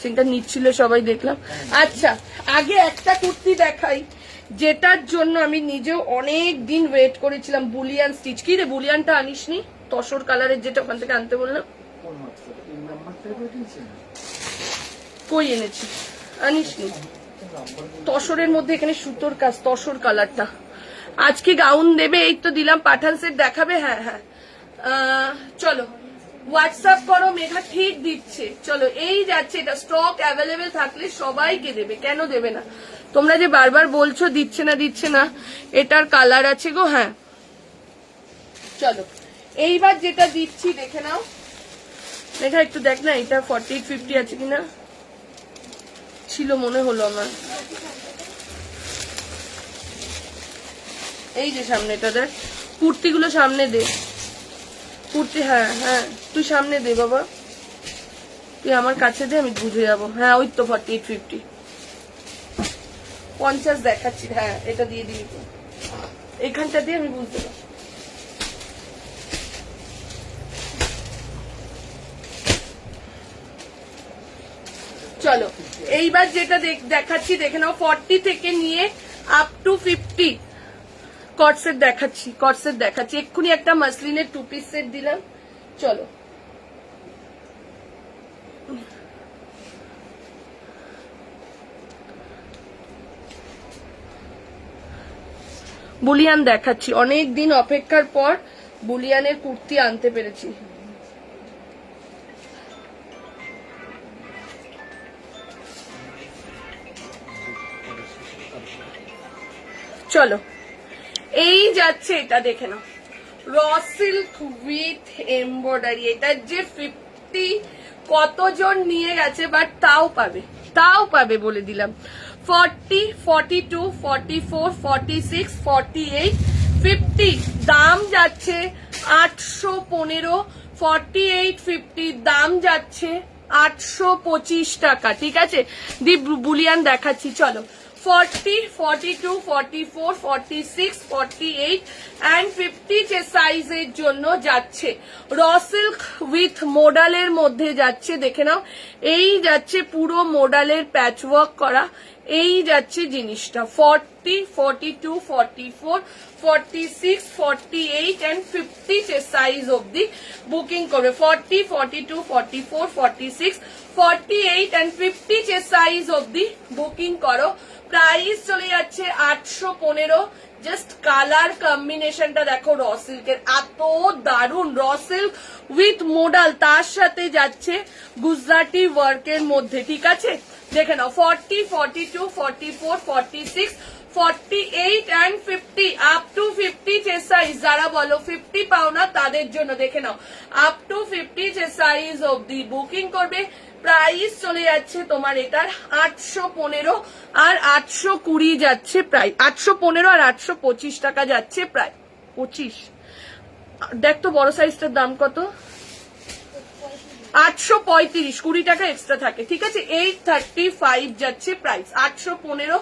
সেটা নিচ্ছিল সবাই দেখলাম। আচ্ছা আগে একটা কুর্তি দেখাই যেটার জন্য আমি নিজেও অনেক দিন ওয়েট করেছিলাম, বুলিয়ান স্টিচ। কি রে বুলিয়ানটা আনিসনি? তসর কালারের যেটা ওখান থেকে আনতে বললাম, কোন হোয়াটসঅ্যাপ এই নাম্বারটা পাঠিয়েছেন? কই এনেছি? আনিসনি? তসরের মধ্যে এখানে সুতোর কাজ, তসর কালারটা। আজকে গাউন দেবে, এই তো দিলাম, পাঠান সেট দেখাবে। হ্যাঁ হ্যাঁ চলো হোয়াটসঅ্যাপ করো, মেঘা ঠিক দিচ্ছে। চলো এই যাচ্ছে, এটা স্টক অ্যাভেলেবেল থাকলে সবাইকে দেবে, কেন দেবে না? তোমরা যে বারবার বলছো দিচ্ছে না, এটার কালার আছে গো। হ্যাঁ চলো এইবার যেটা দিচ্ছি দেখে নাও। মেঘা একটু দেখ না এটা 48 50 আছে কিনা, ছিল মনে হলো আমার। এই যে সামনেটা দেখ, কুর্তিগুলো সামনে দে, কুর্তি। হ্যাঁ হ্যাঁ তুই সামনে দে বাবা, তুই আমার কাছে দে, আমি বুঝে যাবো। হ্যাঁ ওই তো 48 50 50 দেখাচ্ছি। হ্যাঁ এটা দিয়ে দিবি তো, এখানটা দিয়ে আমি বুঝতে পারবো। চলো এইবার যেটা দেখাচ্ছি দেখে নাও, 40 থেকে নিয়ে আপ টু 50 কটসেট দেখাচ্ছি। এক্ষুনি একটা মাসলিনের 2 পিস সেট দিলাম। চলো বুলিয়ান দেখাচ্ছি, অনেক দিন অপেক্ষার পর বুলিয়ানের কুর্তি আনতে পেরেছি। চলো এই যাচ্ছে, এটা দেখে নাও, র সিল্ক উইথ এমব্রয়ডারি। এটা যে 50 কতজন নিয়ে গেছে, বাট তাও পাবে বলে দিলাম। 40 42 44 46 48 50 দাম যাচ্ছে 815। 48 50 দাম যাচ্ছে 825 টাকা, ঠিক আছে। দি বুলিয়ান দেখাচ্ছি, চলো 40 42 44 46 48 and 50 যে সাইজের জন্য যাচ্ছে। র সিল্ক উইথ মোডালের মধ্যে যাচ্ছে, দেখে নাও। এই যাচ্ছে পুরো মোডালের প্যাচওয়ার্ক করা, এই যাচ্ছে জিনিসটা। 40 42 44 46 48 and 50 যে সাইজ অবধি বুকিং করবে। 40 42 44 46 48 and 50 যে সাইজ অবধি বুকিং করো। প্রাইস চলে যাচ্ছে 815। জাস্ট কালার কম্বিনেশনটা দেখো, র সিল্কের এত দারুন, র সিল্ক উইথ মোডাল, তার সাথে যাচ্ছে গুজরাটি ওয়ার্কের মধ্যে, ঠিক আছে। দেখে নাও 40 42 44 46 48 and 50 আপ টু 50 যে সাইজ, যারা বলো 50 পাও না তাদের জন্য দেখে নাও, আপ টু 50 যে সাইজ অবধি বুকিং করবে। প্রাইস চলে যাচ্ছে তোমার এটার 815 আর 820 যাচ্ছে, প্রায় 815 আর 825 টাকা যাচ্ছে, প্রায় 25। দেখ তো বড় সাইজটার দাম কত, 835, 20 টাকা এক্সট্রা থাকে, ঠিক আছে। 835 যাচ্ছে প্রাইস, 815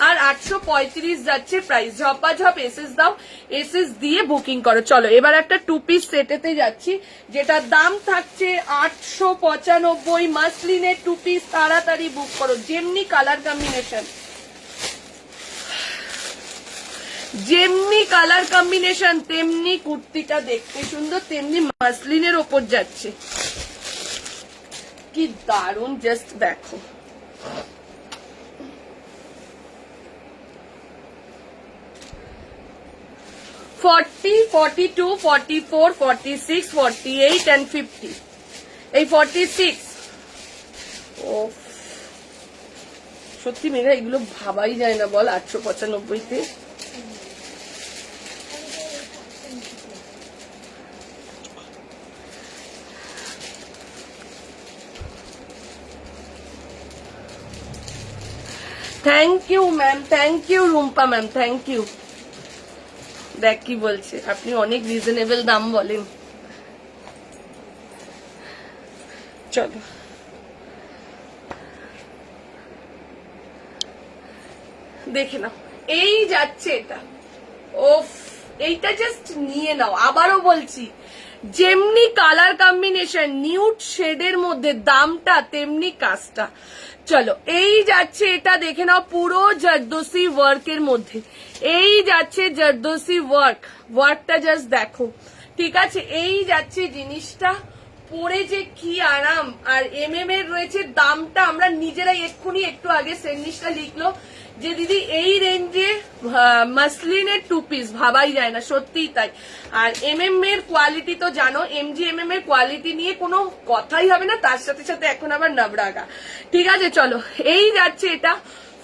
আর 835 যাচ্ছে প্রাইস। ঝপাঝপ এসএস দাও, এসএস দিয়ে বুকিং করো। চলো এবার একটা 2 পিস সেটেতে যাচ্ছি, যেটার দাম থাকছে 895। মাসলিনের 2 পিস তাড়াতাড়ি বুক করো, যেমনি কালার কম্বিনেশন তেমনি কুর্তিটা দেখতে সুন্দর, তেমনি মাসলিনের ওপর যাচ্ছে, কি দারুন, জাস্ট দেখো। ফর্টি 42 44 46 48 and 50 এই 46। ও সত্যি মেঘা এগুলো ভাবাই যায় না বল 895-তে। Thank you ma'am, thank you Rumpa ma'am, thank you. দেখ কি বলছে, আপনি অনেক রিজনেবল দাম বলেন। চলো দেখে নাও, এই যাচ্ছে এটা। ওফ, এইটা জাস্ট নিয়ে নাও। আবারও বলছি, যেমনি কালার কম্বিনেশন নিউড শেডের মধ্যে দামটা তেমনি কাজটা। চলো, এই যাচ্ছে এটা, দেখে নাও, পুরো জর্দোসি ওয়ার্কের মধ্যে। এই যাচ্ছে জর্দোসি ওয়ার্কটা জাস্ট দেখো, ঠিক আছে? এই যাচ্ছে জিনিসটা, পরে যে কি আরাম। আর এমএম এর রয়েছে দামটা, আমরা নিজেরাই এক্ষুনি একটু আগে সেন্নিসটা লিখলো যে দিদি এই রেঞ্জে মাসলিনের 2 পিস ভাবাই যায় না, সত্যিই তাই। আর এমএম এর কোয়ালিটি তো জানো, এমজি এমএম এর কোয়ালিটি নিয়ে কোনো কথাই হবে না। তার সাথে সাথে এখন আবার নবরাগা, ঠিক আছে? চলো, এই যাচ্ছে এটা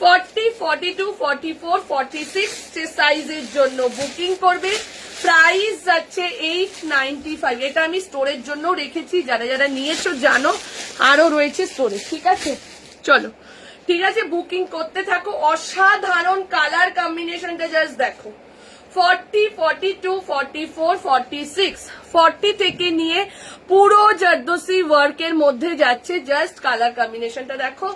40, 42, 44, 46 সাইজের জন্য বুকিং করবে। প্রাইস যাচ্ছে 895। এটা আমি স্টোরের জন্য রেখেছি, যারা যারা নিয়েছো জানো, আরো রয়েছে স্টোরে, ঠিক আছে? চলো, ঠিক আছে, বুকিং করতে থাকো। অসাধারণ কালার কম্বিনেশনটা জাস্ট দেখো। 40, 42, 44, 46, 40 থেকে নিয়ে পুরো জর্দোসি ওয়ার্কের মধ্যে যাচ্ছে। জাস্ট কালার কম্বিনেশনটা দেখো।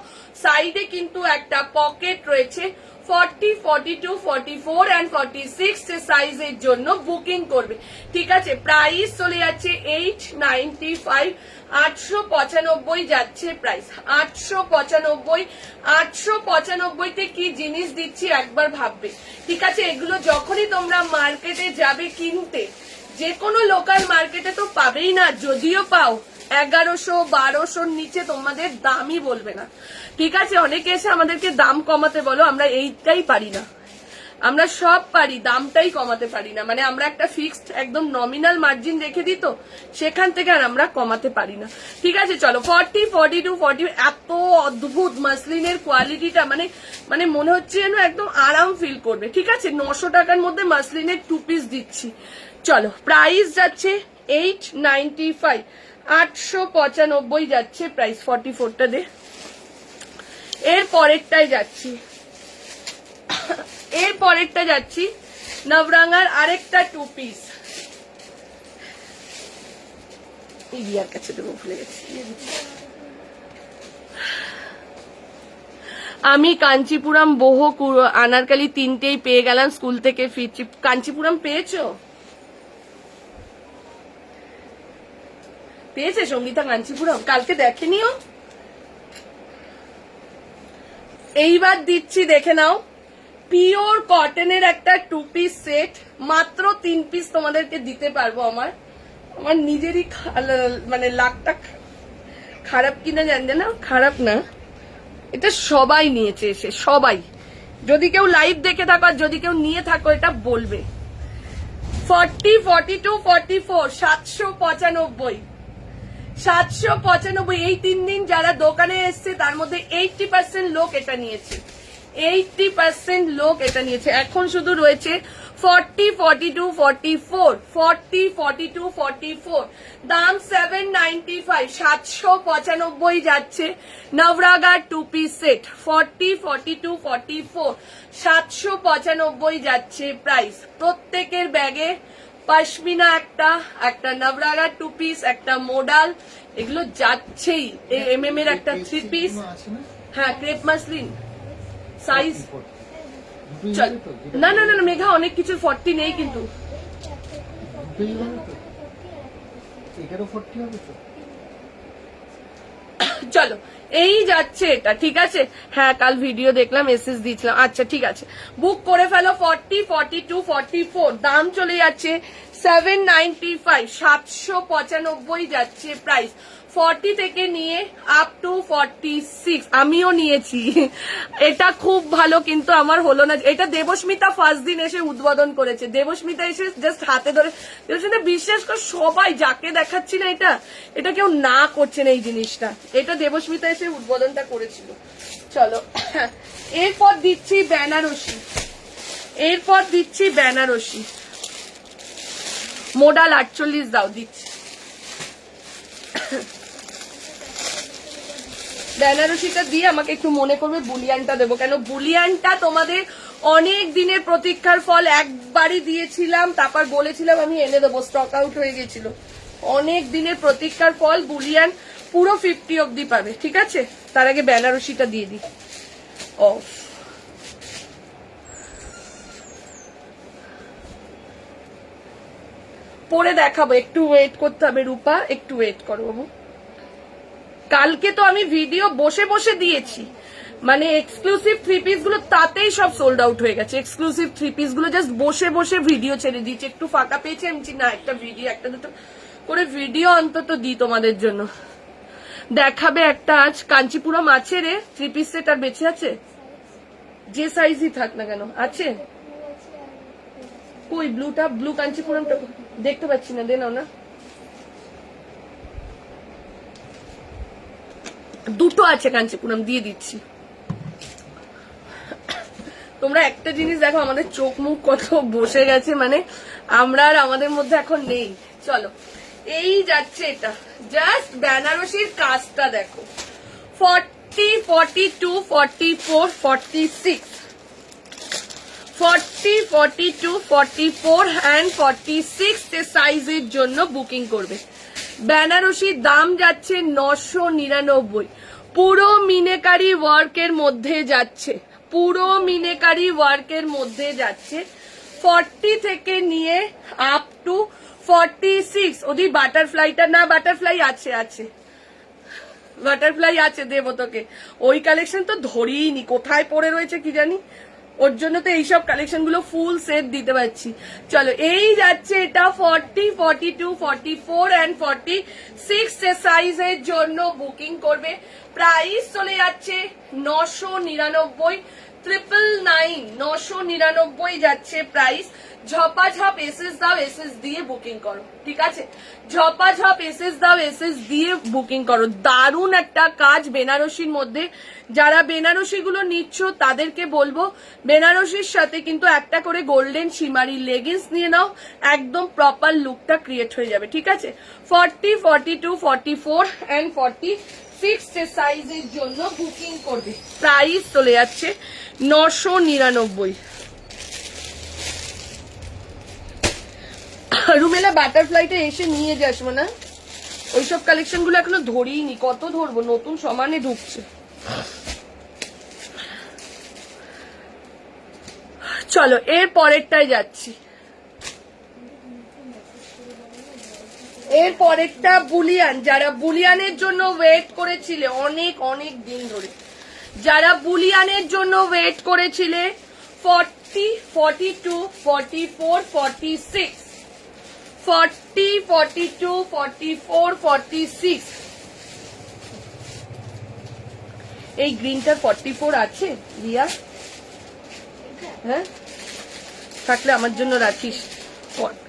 সাইডে কিন্তু একটা পকেট রয়েছে। 40, 42, 44 and 46 সাইজের জন্য বুকিং করবে, ঠিক আছে? প্রাইস চলে যাচ্ছে 895, 895 যাচ্ছে প্রাইস। 895, 895 কি জিনিস দিচ্ছি একবার ভাববে, ঠিক আছে? এগুলো যখনই তোমরা মার্কেটে যাবে কিনতে, যে কোনো লোকাল মার্কেটে তো পাবেই না, যদিও পাও 1100, 1200 নিচে তোমাদের দামই বলবে না, ঠিক আছে? অনেকে এসে আমাদেরকে দাম কমাতে বলো, আমরা এইটাই পারি না। আমরা সব পারি, দামটাই কমাতে পারি না। মানে আমরা একটা ফিক্সড একদম নমিনাল মার্জিন রেখে দিই, তো সেখান থেকে আর আমরা কমাতে পারি না, ঠিক আছে? চলো, 40, 42, 40, এত অদ্ভুত মাসলিনের কোয়ালিটিটা, মানে মনে হচ্ছে যেন একদম আরাম ফিল করবে, ঠিক আছে? 900 টাকার মধ্যে মাসলিনের 2 পিস দিচ্ছি। চলো, প্রাইস যাচ্ছে 895, 895 যাচ্ছে প্রাইস। 44টা দে। এর পরেরটাই যাচ্ছি, এর পরেরটা যাচ্ছি নবরাঙ্গার আরেকটা 2 পিস। ইরিয়ার কাছে দেবো, ভুলে গেছি। আমি কাঞ্চিপুরম বহু আনারকালি 3টেই পেয়ে গেলাম, স্কুল থেকে ফিরছি। কাঞ্চিপুরম পেয়েছো? পেয়েছে সঙ্গীতা কাঞ্চিপুরম? কালকে দেখেনিও। এইবার দিচ্ছি, দেখে নাও, পিওর কটনের একটা 2 পিস সেট। মাত্র 3 পিস তোমাদেরকে দিতে পারবো। আমার নিজেরই মানে লাকটা খারাপ কিনা জানবে না, খারাপ না, এটা সবাই নিয়েছে এসে, সবাই। যদি কেউ লাইভ দেখে থাকো আর যদি কেউ নিয়ে থাকো, এটা বলবে। 40, 42, 44, 795, 795। এই 3 দিন যারা দোকানে এসছে তার মধ্যে 80% লোক এটা নিয়েছে, 80% লোক এটা নিয়েছে। এখন শুধু রয়েছে 40, 42, 44, 40, 42, 44। দাম 795, 795 যাচ্ছে নবরাগা 2 পিস সেট। 40, 42, 44, 795 যাচ্ছে প্রাইস। প্রত্যেকের ব্যাগে পশমিনা একটা নবরাগা 2 পিস, একটা মোডাল, এগুলো যাচ্ছেই। এমএম এর একটা 3 পিস, হ্যাঁ, ক্রেপ মাসলিন সাইজ। না না না, মেঘা অনেক কিছু 40 নেই কিন্তু। চলো, এই যাচ্ছে এটা, ঠিক আছে? হ্যাঁ, কাল ভিডিও দেখলাম, এসএস দিয়েছিলাম। আচ্ছা, ঠিক আছে, বুক করে ফেলো। 40, 42, 44, দাম চলে যাচ্ছে 795, 795 যাচ্ছে প্রাইস। 40 থেকে নিয়ে আপ টু 46 আমিও নিয়েছি। এটা খুব ভালো, কিন্তু আমার হলো না। এটা দেবস্মিতা ফার্স্ট দিন এসে উদ্বোধন করেছে। দেবস্মিতা এসে জাস্ট হাতে ধরে, দেবস্মিতা বিশ্বাস কর, সবাই যাকে দেখাচ্ছি না, এটা কেউ না করছে না এই জিনিসটা। এটা দেবস্মিতা এসে উদ্বোধনটা করেছিল। চলো, এরপর দিচ্ছি বেনারসি, মোডাল 48 দাও, দিচ্ছি। বেনারসিটা দিয়ে আমাকে একটু মনে করবে বুলিয়ানটা দেবো, কেন বুলিয়ানটা তোমাদের অনেক দিনের প্রতীক্ষার ফল, একবারই দিয়েছিলাম তারপর বলেছিলাম আমি এনে দেবো, স্টক আউট হয়ে গেছিল। অনেক দিনের প্রতীক্ষার ফল বুলিয়ান পুরো 50 অব্দি পাবে, ঠিক আছে? তার আগে বেনারসিটা দিয়ে দিই। অফ পরে দেখাবো, একটু ওয়েট করতে হবে রূপা, একটু ওয়েট করো বাবু। কালকে তো আমি ভিডিও বসে বসে দিয়েছি, মানে এক্সক্লুসিভ 3 পিস গুলো তাতেই সব সোল্ড আউট হয়ে গেছে। এক্সক্লুসিভ 3 পিস গুলো জাস্ট বসে বসে ভিডিও ছেড়ে দিয়েছি, একটু ফাঁকা পেয়েছি আমি না একটা ভিডিও, একটা দুটো করে ভিডিও অন্তত দিই তোমাদের জন্য। দেখাবে একটা আজ কাঞ্চিপুরম আছে রে 3 পিস সেট, আর বেঁচে আছে? যে সাইজই থাক না কেন আছে। কই ব্লুটা, ব্লু কাঞ্চিপুরমটা দেখতে পাচ্ছি না, দে নাও না। দুটো আছে কাঞ্চিপুরম, দিয়ে দিচ্ছি। তোমরা একটা জিনিস দেখো, আমাদের চোখ মুখ কত বসে গেছে, মানে আমরা আর আমাদের মধ্যে এখন নেই। চলো এই যাচ্ছে এটা, জাস্ট বেনারসির কাজটা দেখো। 40, 42, 44, 46, 40, 42, 44 and 46 সাইজের জন্য বুকিং করবে। বেনারসির দাম যাচ্ছে 999, পুরো মিনেকারি ওয়ার্কের মধ্যে যাচ্ছে, পুরো মিনেকারি ওয়ার্কের মধ্যে যাচ্ছে। 40 থেকে নিয়ে আপ টু 46। ওদি বাটারফ্লাইটা না, বাটারফ্লাই আছে, আছে বাটারফ্লাই আছে, দেবো তোকে। ওই কালেকশন তো ধরিই নি, কোথায় পড়ে রয়েছে কি জানি, ওর জন্য তো এইসব কালেকশন গুলো ফুল সেট দিতে পারছি। চলো এই যাচ্ছে এটা 40, 42, 44 and 46 সাইজের জন্য বুকিং করবে। প্রাইস চলে যাচ্ছে 999, 999, 999 যাচ্ছে প্রাইস। ঝপাঝপ এসএস দাও, এসএস দিয়ে বুকিং করো, ঠিক আছে? ঝপাঝপ এসএস দাও, এসএস দিয়ে বুকিং করো। দারুণ একটা কাজ বেনারসির মধ্যে। যারা বেনারসি গুলো নিচ্ছ তাদেরকে বলবো বেনারসির সাথে কিন্তু একটা করে গোল্ডেন শিমারি লেগিংস নিয়ে নাও, একদম প্রপার লুকটা ক্রিয়েট হয়ে যাবে, ঠিক আছে? 40, 42, 44 and 46 সাইজের জন্য বুকিং করবে। প্রাইস চলে যাচ্ছে 999। রুমেলা বাটারফ্লাইটা এসে নিয়ে যাস না, ওইসব কালেকশন গুলো এখনো ধরিনি, কত ধরবো, নতুন সমানে ঢুকছে। চলো এর পরেরটায় যাচ্ছি। এর পরেরটা বুলিয়ান। যারা বুলিয়ানের জন্য ওয়েট করেছিলে অনেক অনেক দিন ধরে, যারা বুলিয়ানের জন্য ওয়েট করেছিলে 40, 42, 44, 46, 40, 42, 44, 46। এই গ্রিনটার 44 আছে রিয়া? হ্যাঁ থাকলে আমার জন্য রাখিস।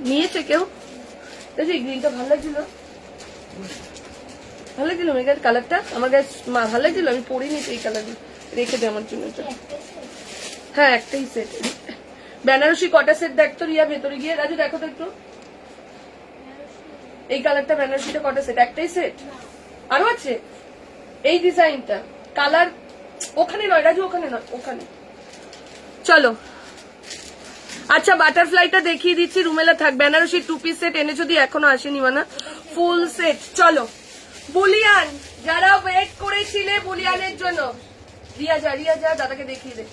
নিয়েছে কেউ? এই গ্রিনটা ভালো লাগছিল, ভালো লাগছিল মেঘের কালারটা, আমার গায়ে ভালো লাগছিল, আমি পরিনি এই কালার, রেখে দে আমার জন্য। হ্যাঁ একটাই সেট। বেনারসি কটা সেট দেখতো রিয়া ভেতরে গিয়ে? রাজু দেখো তো একটু, এই কালারটা বেনারসিটা কটা সেট? একটাই সেট, আরো আছে এই ডিজাইনটা কালার। ওখানে নয় রাজু, ওখানে নয়, ওখানে। চলো আচ্ছা বাটারফ্লাইটা দেখিয়ে দিচ্ছি। রুমেলা থাক। বেনারসি 2 পিস সেট এনেছো দি, এখনো আসেনি মানে ফুল সেট। চলো বুলিয়ান, যারা ওয়েট করেছিলে বুলিয়ানের জন্য, রিয়া যা দাদাকে দেখিয়ে দে।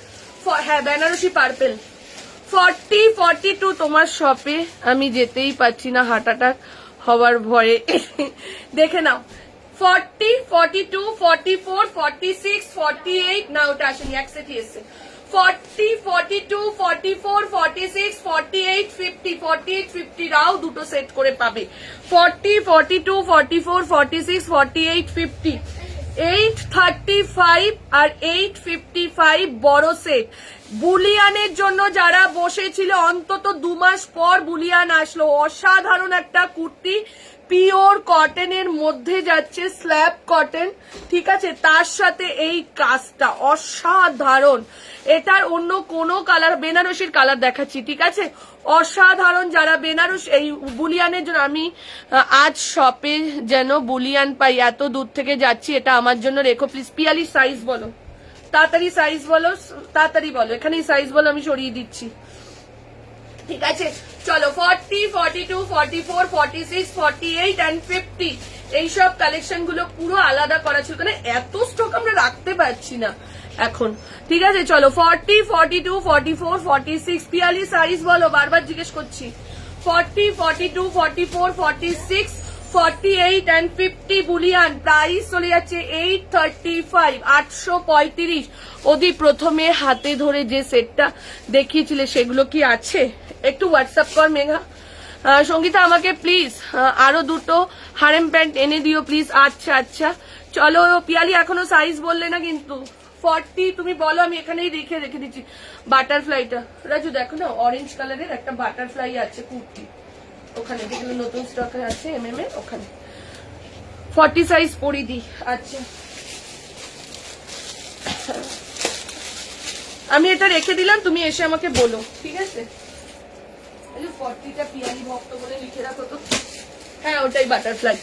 হ্যাঁ বেনারসি পার্পেল 40, 42 তোমার শপে আমি যেতেই পারছি না হার্ট অ্যাটাক হওয়ার ভয়ে, দেখে নাও। 40, 42, 44, 46, 48 না ওটা আসেনি, এক সেটই এসছে। 40, 42, 44, 46, 48, 50, 48, 50 রাও দুটো সেট করে পাবে। 40, 42, 44, 46, 48, 50, 835 আর 855 বড় সেট। বুলিয়ানের জন্য যারা বসেছিল, অন্তত 2 মাস পর বুলিয়ান আসলো, অসাধারণ একটা কুর্তি পিওর কটনের মধ্যে যাচ্ছে, স্ল্যাব কটন, ঠিক আছে, তার সাথে এই কাজটা অসাধারণ। এটার অন্য কোনো কালার, বেনারসির কালার দেখাচ্ছি, ঠিক আছে, অসাধারণ। যারা বেনারস এই বুলিয়ানের জন্য, আমি আজ শপে যেন বুলিয়ান পাই, এত দূর থেকে যাচ্ছি, এটা আমার জন্য রেখো প্লিজ। পিয়ালি সাইজ বলো, তাড়াতাড়ি সাইজ বলো, তাড়াতাড়ি বলো, এখানেই সাইজ বলো, আমি সরিয়ে দিচ্ছি, ঠিক আছে। চলো 40, 42, 44, 46, 48 and 50 এইসব কালেকশন গুলো পুরো আলাদা করা ছিল, কারণ এত স্টক আমরা রাখতে পারছি না এখন, ঠিক আছে। চলো 40, 42, 44, 46, পিয়ালি সাইজ বলো, বারবার জিজ্ঞেস করছি। 40, 42, 44, 46, 48 and 50 বুলিয়ান, প্রাইস চলে যাচ্ছে 835, 835। ওদি প্রথমে হাতে ধরে যে সেটটা দেখিয়েছিলে সেগুলো কি আছে একটু হোয়াটসঅ্যাপ কর মেঘা। সঙ্গীতা আমাকে প্লিজ আরো দুটো হারেম প্যান্ট এনে দিও প্লিজ। আচ্ছা আচ্ছা, চলো পিয়ালি এখনো সাইজ বললে না কিন্তু। 40 তুমি বলো, আমি এখানেই রেখে দিচ্ছি। বাটারফ্লাইটা রাজু দেখো না, অরেঞ্জ কালারের একটা বাটারফ্লাই আছে কুর্তি, ওখানে যেগুলো নতুন স্টকে আছে এমএম এর ওখানে। 40 সাইজ পরি দি। আচ্ছা আমি এটা রেখে দিলাম, তুমি এসে আমাকে বলো, ঠিক আছে। 40টা পিয়ালি ভক্ত বলে লিখে রাখো তো। হ্যাঁ ওটাই বাটারফ্লাই।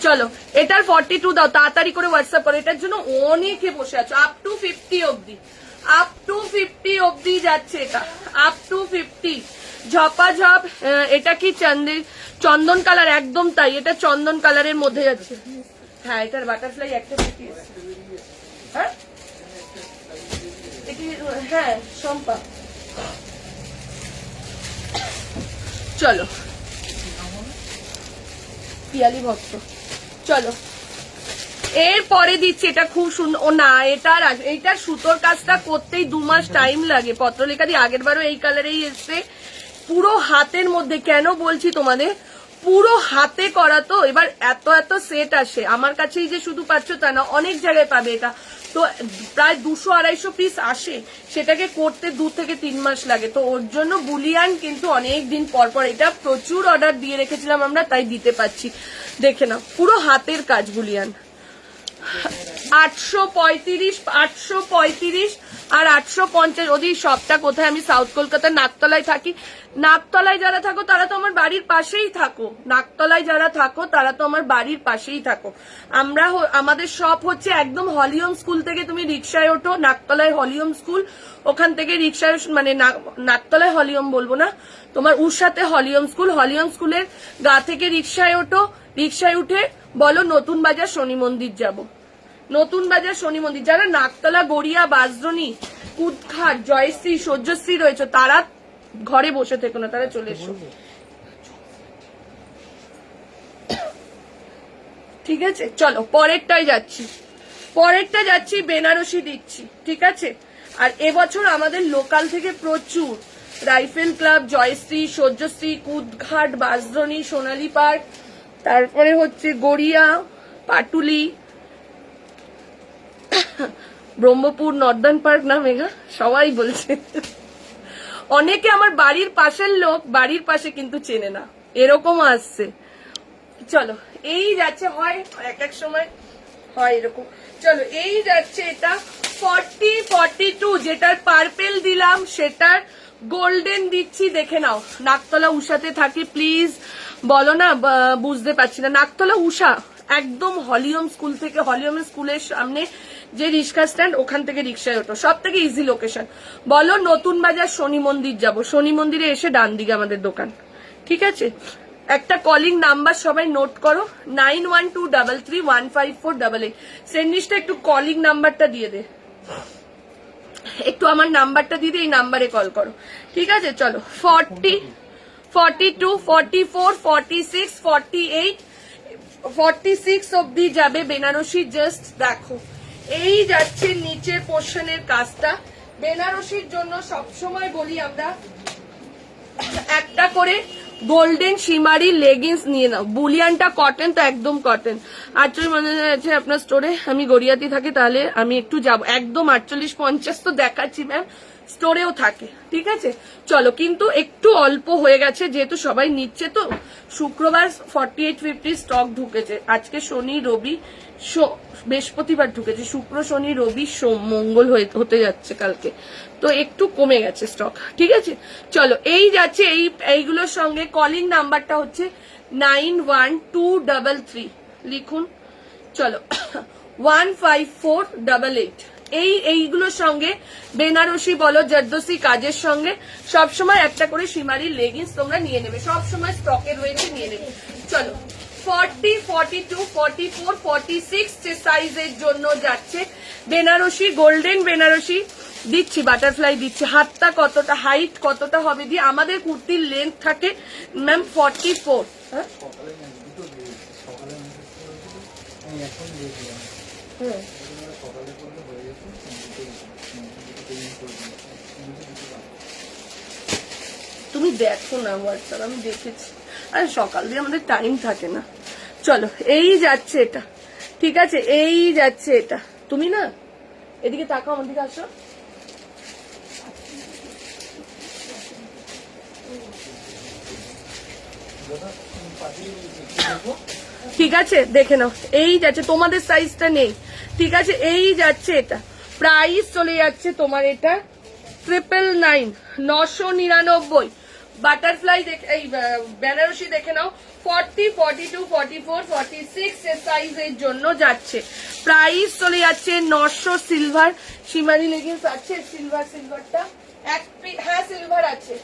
চলো এটার 42 দাও, তাড়াতাড়ি করে হোয়াটসঅ্যাপ করো, এটার জন্য অনেকে বসে আছো। আপ টু 50 অব্দি, আপ টু 50 অব্দি যাচ্ছে এটা, আপ টু 50। ঝপাঝপ, এটা কি চন্দন কালার, একদম তাই, এটা চন্দন কালারের মধ্যে যাচ্ছে। হ্যাঁ এটার বাটারফ্লাই একটা বেশি আছে। হ্যাঁ হ্যাঁ সম্পা। চলো পিয়ালি ভক্ত, চলো এরপরে দিচ্ছি, এটা খুব সুন্দর। ও না, এইটার সুতোর কাজটা করতেই 2 মাস টাইম লাগে। পত্রলেখা দিয়ে আগের বারও এই কালারেই এসছে, পুরো হাতের মধ্যে। কেন বলছি তোমাদের, পুরো হাতে করা তো, এবার এত এত সেট আসে আমার কাছেই যে শুধু পাচ্ছ তা না, অনেক জায়গায় পাবে এটা। তো প্রায় 200-250 পিস আসে, সেটাকে করতে 2 থেকে 3 মাস লাগে। তো ওর জন্য বুলিয়ান কিন্তু অনেক দিন পর পর, এটা প্রচুর অর্ডার দিয়ে রেখেছিলাম আমরা, তাই দিতে পারছি। দেখে নাও পুরো হাতের কাজ বুলিয়ান। 835 আর 850। ওদের শপটা কোথায়? আমি সাউথ কলকাতার নাকতলায় থাকি। নাকতলায় যারা থাকো তারা তো আমার বাড়ির পাশেই থাকো, নাকতলায় যারা থাকো তারা তো আমার বাড়ির পাশেই থাকো। আমাদের শপ হচ্ছে একদম হলিওম স্কুল থেকে, তুমি রিক্সায় ওঠো, নাকতলায় হলিওম স্কুল, ওখান থেকে রিক্সায়, মানে নাকতলায় হলিওম বলবো না, তোমার উষাতে হলিওম স্কুল, হলিওম স্কুলের গা থেকে রিক্সায় ওঠো, রিক্সায় উঠে বলো নতুন বাজার শনি মন্দির যাব, নতুন বাজার শনি মন্দির। যারা নাকতলা, গড়িয়া, বাজরনি, কুদঘাট, জয়শ্রী, সহ্যশ্রী রয়েছে, তারা ঘরে বসে থেকো না, তারা চলে এসো, ঠিক আছে। চলো পরেরটাই যাচ্ছি, বেনারসি দিচ্ছি, ঠিক আছে। আর এবছর আমাদের লোকাল থেকে প্রচুর রাইফেল ক্লাব, জয়শ্রী, সহ্যশ্রী, কুদঘাট, বাজরনি, সোনালী পার্ক, তারপরে হচ্ছে গড়িয়া, পাটুলি, ব্রহ্মপুর, নর্দার্ন পার্ক না মেঘা, সবাই বলছে। অনেকে আমার বাড়ির পাশের লোক, বাড়ির পাশে কিন্তু চেনে না, এরকম আসছে। চলো এই যাচ্ছে, হয় এক সময় হয় এরকম। চলো এই যাচ্ছে এটা 40, 42, যেটার পার্পেল দিলাম সেটার গোল্ডেন দিচ্ছি, দেখে নাও। নাকতলা উষাতে থাকি, প্লিজ বলো না বুঝতে পারছি না। নাকতলা উষা একদম হলিওম স্কুল থেকে, হলিওম স্কুলের সামনে যে রিক্সা স্ট্যান্ড, ওখান থেকে রিক্সায় ওঠো, সব থেকে ইজি লোকেশন। বলো নতুন বাজার শনি মন্দির যাব, শনি মন্দিরে এসে ডান দিকে আমাদের দোকান, ঠিক আছে। একটা কলিং নাম্বার সবাই নোট করো, 9123315488। সেন্ডিসটা একটু কলিং নাম্বারটা দিয়ে দে, একটু আমার নাম্বারটা দিয়ে দে, এই নাম্বারে কল করো, ঠিক আছে। চলো 40, 42, 44, 46, 48, 46 অব্দি যাবে বেনারসি। জাস্ট দেখো এই যাচ্ছে নিচের পোর্শনের কাজটা। বেনারসির জন্য সবসময় বলি আমরা একটা করে গোল্ডেন শিমারি লেগিংস নিয়ে নাও। বুলিয়ানটা কটন, তো একদম কটন। 48 মনে আছে আপনার স্টোরে, আমি গড়িয়াতে থাকি, তাহলে আমি একটু যাব। একদম 48-50 তো দেখাচ্ছি ম্যাম, স্টোরেও থাকে, ঠিক আছে। চলো, কিন্তু একটু অল্প হয়ে গেছে যেহেতু সবাই নিচ্ছে, তো শুক্রবার 48-50 স্টক ঢুকেছে, আজকে শনি রবি বৃহস্পতিবার ঢুকেছে, শুক্র শনি রবি সোম মঙ্গল হতে যাচ্ছে কালকে, তো একটু কমে গেছে স্টক, ঠিক আছে। চলো, এই যাচ্ছে এইগুলোর সঙ্গে কলিং নাম্বারটা হচ্ছে 912333, লিখুন। চলো 15488। এইগুলোর সঙ্গে বেনারসি বলো জর্দোসি কাজের সঙ্গে সবসময় একটা করে সীমারির লেগিংস তোমরা নিয়ে নেবে, সবসময় স্টকে রয়েছে, নিয়ে নেবে। চলো 40, 42, 44, 46 যে সাইজের জন্য যাচ্ছে বেনারসি, গোল্ডেন বেনারসি দিচ্ছি, বাটারফ্লাই দিচ্ছি। হাতটা কতটা, হাইট কতটা হবে দিয়ে আমাদের কুর্তির লেন্থ থাকে ম্যাম 44। হ্যাঁ সকালে দুটো দিয়েছি, সকালে আমি এখন দেখলাম হ্যাঁ সকালে করলে হয়ে গেছে, তুমি দেখো না হোয়াটসঅ্যাপ, আমি দেখেছি, আরে সকাল দিয়ে আমাদের টাইম থাকে না। চলো, এই যাচ্ছে এটা, ঠিক আছে, এই যাচ্ছে এটা। তুমি না এদিকে তাকাও, আমার দিকে আসো। ঠিক আছে, দেখে নাও, এই যাচ্ছে, তোমাদের সাইজটা নেই, ঠিক আছে। এই যাচ্ছে এটা, প্রাইস চলে যাচ্ছে তোমার এটা 999, 999। বাটারফ্লাই দেখে, এই বেনারসি দেখে নাও 40, 42, 44, 46 এর সাইজের জন্য যাচ্ছে, প্রাইস চলে যাচ্ছে 900। সিলভার সীমারি লেগিংস আছে, সিলভারটা হ্যাঁ সিলভার আছে,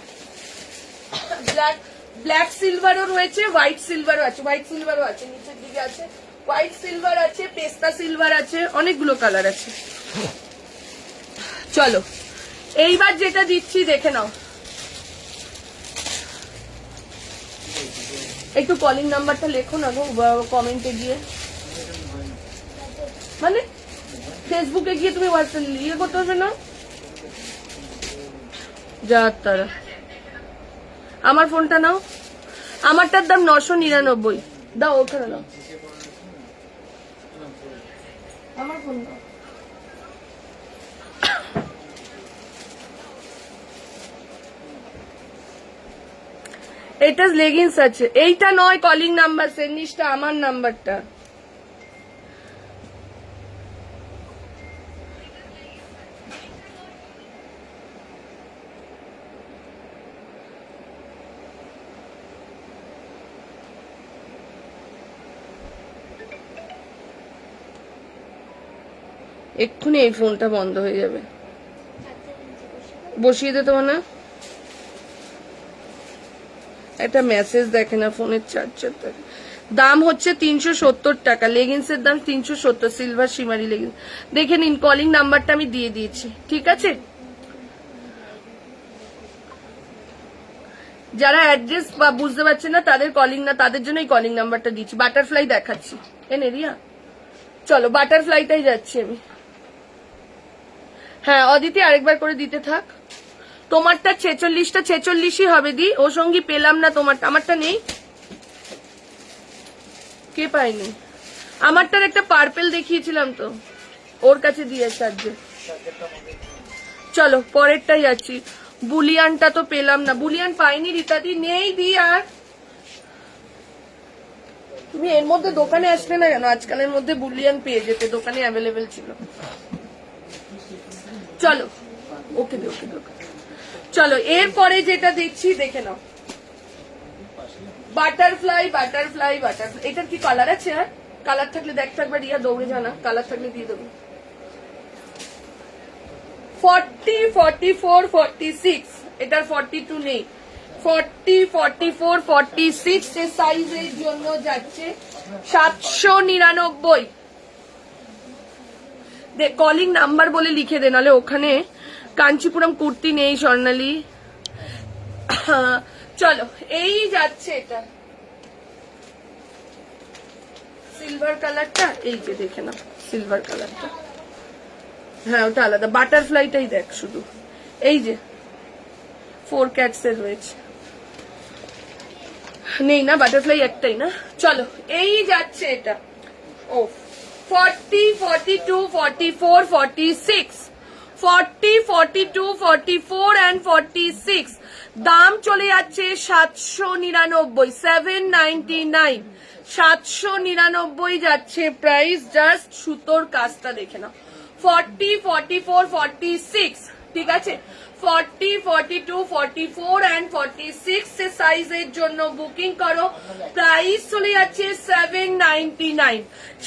ব্ল্যাক সিলভারও রয়েছে, হোয়াইট সিলভারও আছে, নিচের দিকে আছে হোয়াইট সিলভার আছে, পেস্তা সিলভার আছে, অনেকগুলো কালার আছে। চলো, এইবার যেটা দিচ্ছি দেখে নাও, একটু কলিং নাম্বারটা লেখো না গো কমেন্টে গিয়ে, মানে ফেসবুকে গিয়ে তুমি হোয়াটসঅ্যাপ ইয়ে করতে হবে না, যা তারা। আমার ফোনটা নাও, আমারটার দাম 999, দাও ওখানে নাও, আমার ফোন নাও। এটা লেগিংস আছে, এইটা নয় কলিং নাম্বার, সেন্নিসটা আমার নাম্বারটা। এক্ষুনি এই ফোনটা বন্ধ হয়ে যাবে, বসিয়ে দে তোমার না, একটা মেসেজ দেখে না ফোনের চার্জার দেখে। দাম হচ্ছে 370 টাকা, লেগিংসের দাম 370, সিলভার সীমারি লেগিংস। দেখে নিন, কলিং নাম্বারটা আমি দিয়ে দিয়েছি, ঠিক আছে। যারা অ্যাড্রেস বা বুঝতে পারছে না তাদের কলিং না, তাদের জন্য এই কলিং নাম্বারটা দিচ্ছি। বাটারফ্লাই দেখাচ্ছি, এনে রিয়া, চলো বাটারফ্লাইটাই যাচ্ছি আমি। হ্যাঁ অদিতি, আরেকবার করে দিতে থাক। তোমারটা 46টা 46ই হবে দি, ও সঙ্গী পেলাম না তোমারটা, আমারটা নেই, কে পাইনি? আমারটার একটা পার্পেল দেখিয়েছিলাম তো, ওর কাছে দিয়েছে আজকে। চলো পরেরটাই যাচ্ছি, বুলিয়ানটা তো পেলাম না, বুলিয়ান পাইনি রীতাদি, নেই দি। আর তুমি এর মধ্যে দোকানে আসলে না কেন? আজকালের মধ্যে বুলিয়ান পেয়ে যেতে, দোকানে অ্যাভেলেবেল ছিল। চলো ওকে দে, ওকে দে। চলো এরপরে যেটা দেখছি দেখে নাও, বাটারফ্লাই। এটার কি কালার আছে? আর কালার থাকলে দেখতে একবার রিয়া, দৌড়ে জানা, কালার থাকলে দিয়ে দেবো। 40, 44, 46, এটার 42 নেই, 40, 44, 46 এর সাইজের জন্য যাচ্ছে 799। কলিং নাম্বার বলে লিখে দে, নাহলে ওখানে কাঞ্চিপুরম কুর্তি নেই স্বর্ণালী। চলো এই যাচ্ছে এটা সিলভার কালারটা, এই যে দেখে না সিলভার কালারটা, হ্যাঁ ওটা আলাদা, বাটারফ্লাইটাই দেখ শুধু, এই যে 4 ক্যাটস এর রয়েছে, নেই না বাটারফ্লাই একটাই না। চলো এই যাচ্ছে এটা, ও 40, 42, 44, 46, 40, 42, 44 and 46 দাম চলে যাচ্ছে 799, 799, 799 যাচ্ছে প্রাইস। জাস্ট সুতোর কাজটা দেখে নাও। 40, 44, 46, ঠিক আছে, 40, 42, 44 and 46 সাইজের জন্য বুকিং করো। প্রাইস চলে যাচ্ছে 799,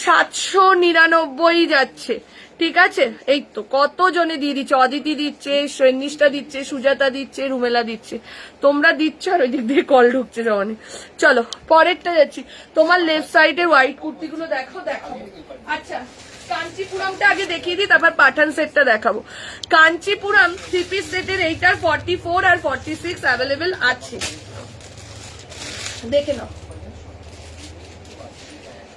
799 যাচ্ছে, ঠিক আছে। এই তো কত জনে দিয়ে দিচ্ছে, অদিতি দিচ্ছে, সৈনিষ্ঠা দিচ্ছে, সুজাতা দিচ্ছে, রুমেলা দিচ্ছে, তোমরা দিচ্ছ আর ওই দিক দিয়ে কল ঢুকছে জমানে। চলো পরেরটা যাচ্ছি। তোমার লেফট সাইডে হোয়াইট কুর্তিগুলো দেখো, দেখো। আচ্ছা কাঞ্চিপুরমটা আগে দেখিয়ে দিই, তারপর পাঠান সেটটা দেখাবো। কাঞ্চিপুরম 3 পিস সেটের এইটার 44 আর 46 অ্যাভেলেবেল আছে, দেখে নাও।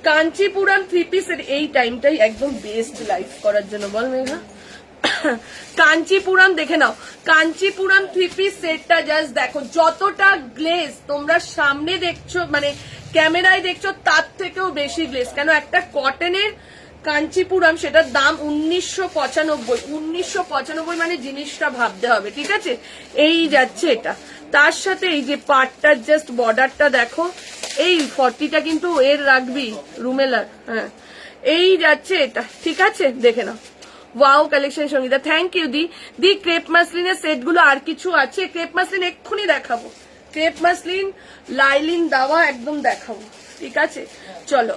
কাঞ্চিপুরম 3 পিসের এই টাইমটাই একদম বেস্ট লাইফ করার জন্য, বল মেঘা। কাঞ্চিপুরম দেখে নাও, কাঞ্চিপুরম 3 পিস সেটটা জাস্ট দেখো, যতটা গ্লেজ তোমরা সামনে দেখছো মানে ক্যামেরায় দেখছো তার থেকেও বেশি গ্লেজ। কেন, একটা কটনের কাঞ্চিপুরম, সেটার দাম 1995, 1995 মানে জিনিসটা ভাবতে হবে, ঠিক আছে। এই যাচ্ছে এটা, তার সাথে এই যে পাটটার জাস্ট বর্ডারটা দেখো, এই 40টা কিন্তু এর রাখবি রুমেলার, হ্যাঁ এই যাচ্ছে এটা, ঠিক আছে, দেখে নাও। Wow collection Sangeeta, thank you দি ক্রেপ মাসলিনের সেট গুলো আর কিছু আছে? ক্রেপ মাসলিন এক্ষুনি দেখাবো, ক্রেপ মাসলিন লাইলিন দেওয়া একদম দেখাবো, ঠিক আছে। চলো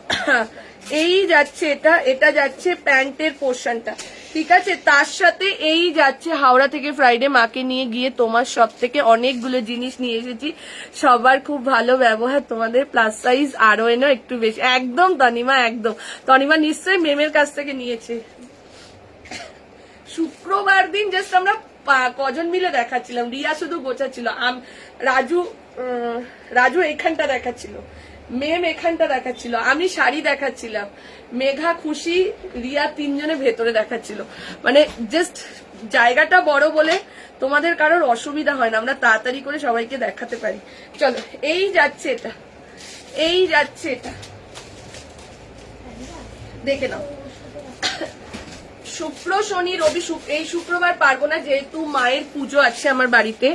এই যাচ্ছে এটা, এটা যাচ্ছে প্যান্টের পোর্শনটা, ঠিক আছে। তার সাথে এই যাচ্ছে হাওড়া থেকে ফ্রাইডে মাকে নিয়ে গিয়ে তোমার সব থেকে অনেকগুলো জিনিস নিয়ে এসেছি, সবার খুব ভালো ব্যবহার, তোমাদের প্লাস সাইজ আরো এনো একটু বেশি, একদম তনিমা, একদম তনিমা নিশ্চয়ই মেমের কাছ থেকে নিয়েছে। শুক্রবার দিন জাস্ট আমরা কজন মিলে দেখাচ্ছিলাম, রিয়া শুধু গোছাচ্ছিল, রাজু এখানটা দেখাচ্ছিল, মেম এখানটা দেখাচ্ছিল, আমি শাড়ি দেখাচ্ছিলাম, মেঘা, খুশি, রিয়া, তিনজনে ভেতরে দেখাচ্ছিল। মানে জাস্ট জায়গাটা বড় বলে তোমাদের কারোর অসুবিধা হয় না, আমরা তাড়াতাড়ি করে সবাইকে দেখাতে পারি। চলো এই যাচ্ছে এটা, এই যাচ্ছে এটা, দেখে নাও। শুক্র শনি রবি এই শুক্রবার পারবো না, যেহেতু মায়ের পুজো আছে আমার বাড়িতে,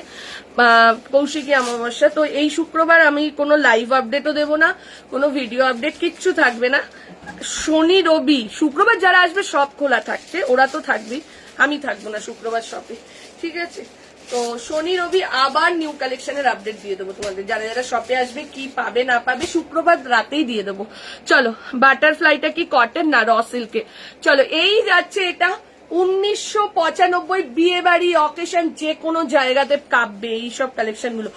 কৌশিকী অমাবস্যা, তো এই শুক্রবার আমি কোনো লাইভ আপডেটও দেবো না, কোনো ভিডিও আপডেট কিচ্ছু থাকবে না। শনি রবি শুক্রবার যারা আসবে সব খোলা থাকছে, ওরা তো থাকবেই, আমি থাকবো না শুক্রবার শপে, ঠিক আছে। তো শনি রবি আবার নিউ কালেকশনের আপডেট দিয়ে দেবো তোমাদের, যারা যারা শপে আসবে কি পাবে না পাবে শুক্রবার রাতেই দিয়ে দেবো। চলো বাটারফ্লাইটা কি কটন না র সিল্কে। চলো এই যাচ্ছে এটা 1995, বিয়ে বাড়ি অকেশন যে কোনো জায়গাতে কাঁপবে এইসব কালেকশন গুলো।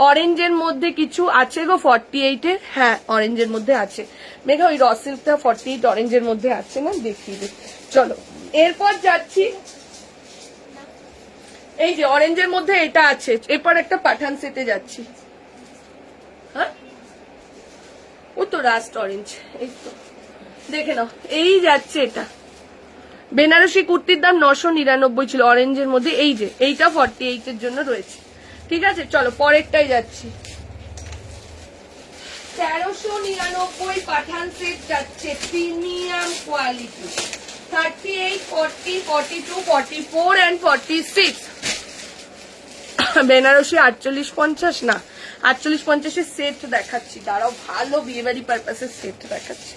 অরেঞ্জের মধ্যে কিছু আছে গো 48-এর, হ্যাঁ অরেঞ্জের মধ্যে আছে মেঘা, ওই র সিল্কটা 48 অরেঞ্জের মধ্যে আছে না, দেখিয়ে দে। চলো এরপর যাচ্ছি, এই যে অরেঞ্জের মধ্যে এটা আছে, এরপর একটা পাঠান সেটে যাচ্ছি, হ্যাঁ ও তো রাস্ট অরেঞ্জ, এই তো দেখে নাও। এই যাচ্ছে এটা বেনারসি কুর্তির দাম 999 ছিল অরেঞ্জের মধ্যে, এই যে এইটা 48-এর জন্য রয়েছে, ঠিক আছে। চলো পরেরটাই যাচ্ছি, 1399 পাঠান সেট যাচ্ছে, প্রিমিয়াম কোয়ালিটি, 38, 40, 42, 44 and 46। বেনারসি 48-50 না, 48-50-এর সেট দেখাচ্ছি, দাঁড়াও ভালো বিয়েবাড়ি পারপাসের সেট দেখাচ্ছি।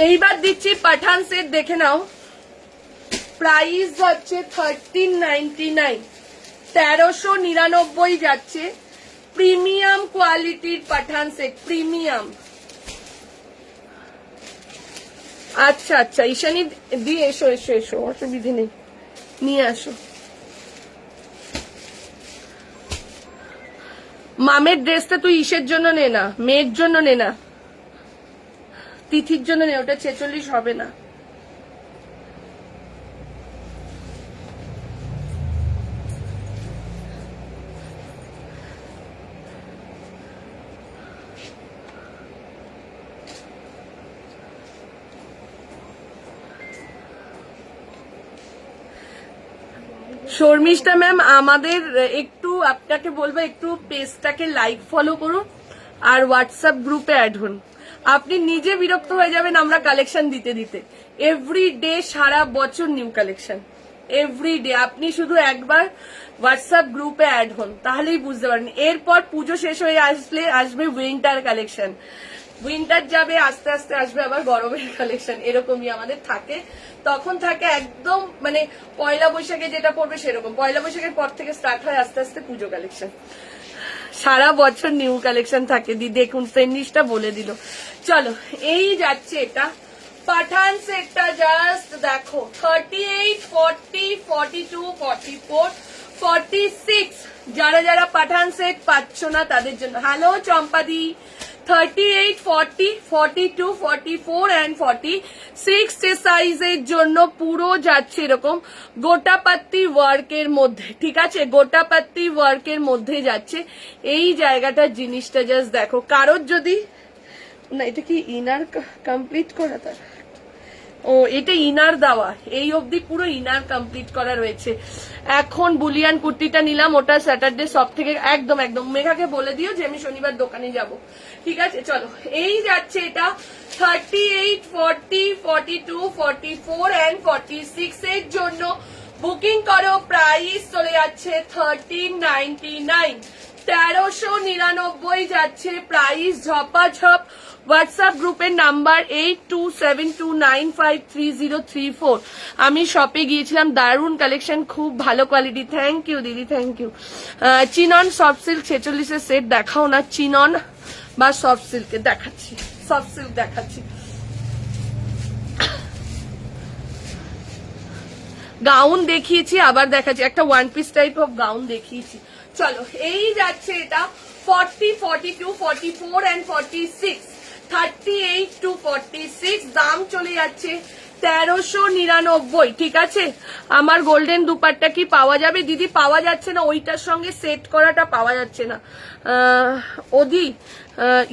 এইবার দিচ্ছি পাঠান সেট, দেখে নাও, প্রাইস হচ্ছে 1399, 1399 যাচ্ছে, প্রিমিয়াম কোয়ালিটির পাঠান সেট, প্রিমিয়াম। আচ্ছা আচ্ছা ঈশানী দিয়ে এসো, এসো এসো, অসুবিধে নেই, নিয়ে আসো। মামের ড্রেসটা তুই ইসের জন্য নে না, মেয়ের জন্য নে না, তিথির জন্য নে, ওটা 46 হবে না। শর্মিষ্ঠা ম্যাম আমাদের একটু আপনাকে বলবো, একটু পেজটাকে লাইক ফলো করুন আর হোয়াটসঅ্যাপ গ্রুপে অ্যাড হন। আপনি নিজে বিরক্ত হয়ে যাবেন আমরা কালেকশন দিতে দিতে। এভরি ডে সারা বছর নিউ কালেকশন, এভরি ডে। আপনি শুধু একবার হোয়াটসঅ্যাপ গ্রুপে অ্যাড হন, তাহলেই বুঝতে পারেন। এরপর পুজো শেষ হয়ে আসলে আসবে উইন্টার কালেকশন, উইন্টার যাবে, আস্তে আস্তে আসবে আবার গরমের কালেকশন, এরকমই আমাদের থাকে। তখন থাকে একদম মানে পয়লা বৈশাখে যেটা পড়বে সেরকম, পয়লা বৈশাখের পর থেকে স্টার্ট হয় আস্তে আস্তে পুজো কালেকশন। সারা বছর নিউ কালেকশন থাকে। দি দেখুন ফেনিশটা বলে দিল। চলো এই যাচ্ছে এটা পাঠান সেটটা, জাস্ট দেখো 38, 40, 42, 44, 46। যারা যারা পাঠান সেট পাচ্ছ না তাদের জন্য হ্যালো চম্পাদি। 38, 40, 42, 44 and 46 সাইজের জন্য পুরো যাচ্ছে এরকম গোটাপাত্তি ওয়ার্কের মধ্যে, ঠিক আছে? গোটাপাত্তি ওয়ার্কের মধ্যে যাচ্ছে। এই জায়গাটার জিনিসটা জাস্ট দেখো। কারোর যদি না, এটা কি ইনার কমপ্লিট করা, তার ও এটা ইনার দেওয়া, এই অবধি পুরো ইনার কমপ্লিট করা রয়েছে। এখন বুলিয়ান কুর্তিটা নিলাম, ওটা স্যাটারডে সব থেকে একদম একদম মেঘাকে বলে দিও যে আমি শনিবার দোকানে যাব, ঠিক আছে? চলো এই যাচ্ছে এটা 38, 40, 42, 44 and 46 এর জন্য বুকিং করো। প্রাইস চলে যাচ্ছে 1399, 1399 যাচ্ছে প্রাইস। ঝপাঝপ হোয়াটসঅ্যাপ গ্রুপের নাম্বার 8272953034। আমি শপে গিয়েছিলাম, দারুণ কালেকশন, খুব ভালো কোয়ালিটি। থ্যাংক ইউ দিদি, thank you. Chinon soft silk 46 set দেখাও না, চিনন বা সফট সিল্কে দেখাচ্ছি, সফট সিল্ক দেখাচ্ছি। গাউন দেখিয়েছি, আবার দেখাচ্ছি একটা one piece type of gown দেখিয়েছি। চলো এই যাচ্ছে এটা 40, 42, 44 and 46, 38 to 46। দাম চলে যাচ্ছে 1399, ঠিক আছে? আমার গোল্ডেন দুপাট্টা কি পাওয়া যাবে দিদি? পাওয়া যাচ্ছে না, ওইটার সঙ্গে সেট করাটা পাওয়া যাচ্ছে না। ওদি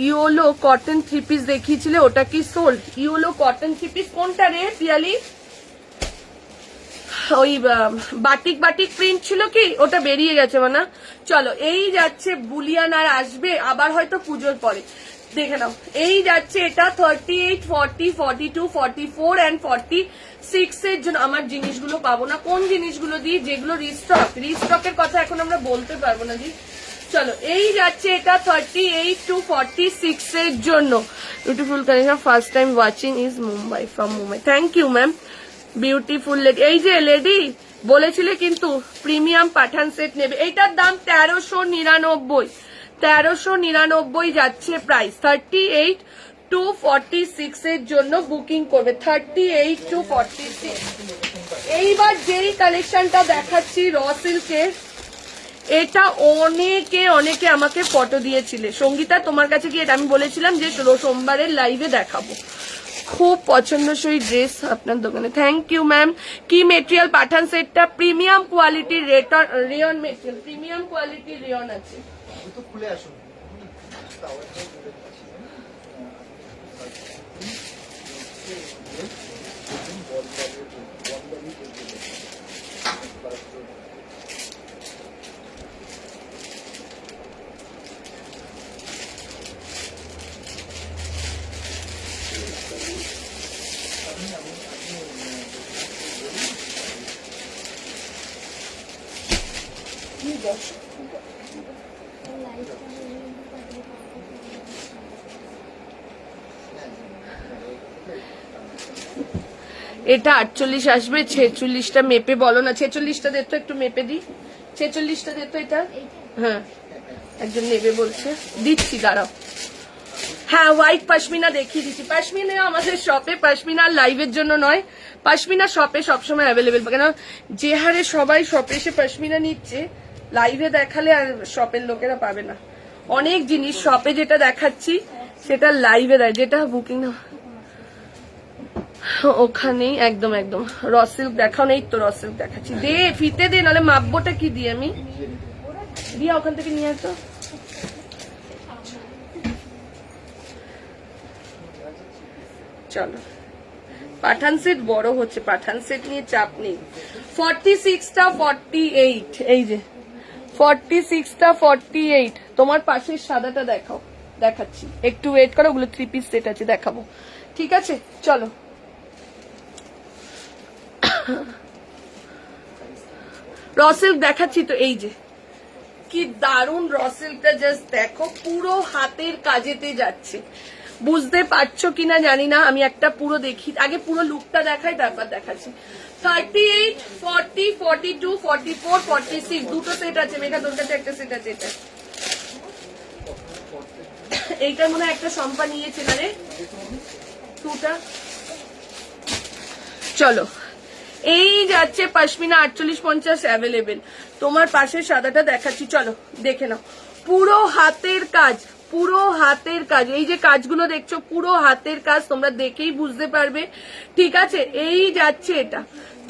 ইয়োলো কটন থ্রি পিস দেখিয়েছিলে, ওটা কি sold? Yellow cotton three piece কোনটা রে পিয়ালি? ওই বাটিক বাটিক প্রিন্ট ছিল কি, ওটা বেরিয়ে গেছে মানে। চলো এই যাচ্ছে বুলিয়ান, আর আসবে আবার হয়তো পুজোর পরে, দেখে নাও। এই যাচ্ছে এটা 38, 40, 42, 44 and 46 এর জন্য। আমার জিনিসগুলো পাবো না, কোন জিনিসগুলো দিই? যেগুলো রিস্টক, রিস্টকের কথা এখন আমরা বলতে পারবো না দি। চলো এই যাচ্ছে এটা 38 to 46 এর জন্য। Beautiful collection, first time watching is Mumbai, from Mumbai. Thank you ma'am, beautiful lady. এই যে লেডি বলেছিলে কিন্তু প্রিমিয়াম পাঠান সেট নেবে, এইটার দাম 1399, 1399 যাচ্ছে প্রাইস। 38 to 46 এর জন্য বুকিং করবে, 38 to 46। এইবার যেই কালেকশনটা দেখাচ্ছি র সিল্কের, এটা অনেকে অনেকে আমাকে ফটো দিয়েছিলে। সঙ্গীতা তোমার কাছে কি এটা আমি বলেছিলাম যে সোমবারের লাইভে দেখাবো। খুব পছন্দসই ড্রেস আপনার দোকানে, থ্যাংক ইউ ম্যাম। কি মেটেরিয়াল? পাঠান সেটটা প্রিমিয়াম কোয়ালিটির রেয়ন মেটেরিয়াল, প্রিমিয়াম কোয়ালিটির রেয়ন আছে। খুলে আসুন। এটা 48 আসবে, 46টা মেপে বলো না। 46টা দে তো, একটু মেপে দি, 46টা দে তো এটা। হ্যাঁ একজন নেবে বলছে, দিচ্ছি দাঁড়াও। হ্যাঁ হোয়াইট পশমিনা দেখিয়ে দিচ্ছি। পশমিনা আমাদের শপে, পশমিনা লাইভের জন্য নয়, পশমিনা শপে সবসময় অ্যাভেলেবেল। কেন যে হারে সবাই শপে এসে পশমিনা নিচ্ছে, লাইভে দেখালে আর শপের লোকেরা পাবে না। অনেক জিনিস শপে যেটা দেখাচ্ছি সেটা লাইভে দেয়, যেটা বুকিং না ওখানেই। একদম একদম র সিল্ক দেখাও, নেই তো র সিল্ক দেখাচ্ছি। দে ফিতে দে, নাহলে মাপবোটা কি দিয়ে আমি দিয়া ওখান থেকে নিয়ে আসো। চলো পাঠান সেট বড় হচ্ছে, পাঠান সেট নিয়ে চাপ নেই। 46টা 48, এই যে 46টা 48। তোমার পাশের সাদাটা দেখাও, দেখাচ্ছি, একটু ওয়েট করো, ওগুলো 3 পিস সেট আছে, দেখাবো। ঠিক আছে, চলো। র সিল্ক দেখাচ্ছি তো, এই যে কি দারুন র সিল্কটা, জাস্ট দেখো, পুরো হাতের কাজেতে যাচ্ছে। বুঝতে পারছো কিনা জানি না, আমি একটা পুরো দেখি, আগে পুরো লুকটা দেখাই, তারপর দেখাচ্ছি। 38, 40, 42, 44, 46 দুটো সেট আছে। মেঘা তোর কাছে একটা সেট আছে, এটা এইটার মনে হয় একটা সম্পা নিয়েছে না রে, টুটা। চলো, এই যাচ্ছে পশমিনা 48-50 অ্যাভেলেবেল। তোমার পাশে সাদাটা দেখাচ্ছি, চলো দেখে নাও। পুরো হাতের কাজ, পুরো হাতের কাজ, এই যে কাজগুলো দেখছো পুরো হাতের কাজ, তোমরা দেখেই বুঝতে পারবে। ঠিক আছে, এই যাচ্ছে এটা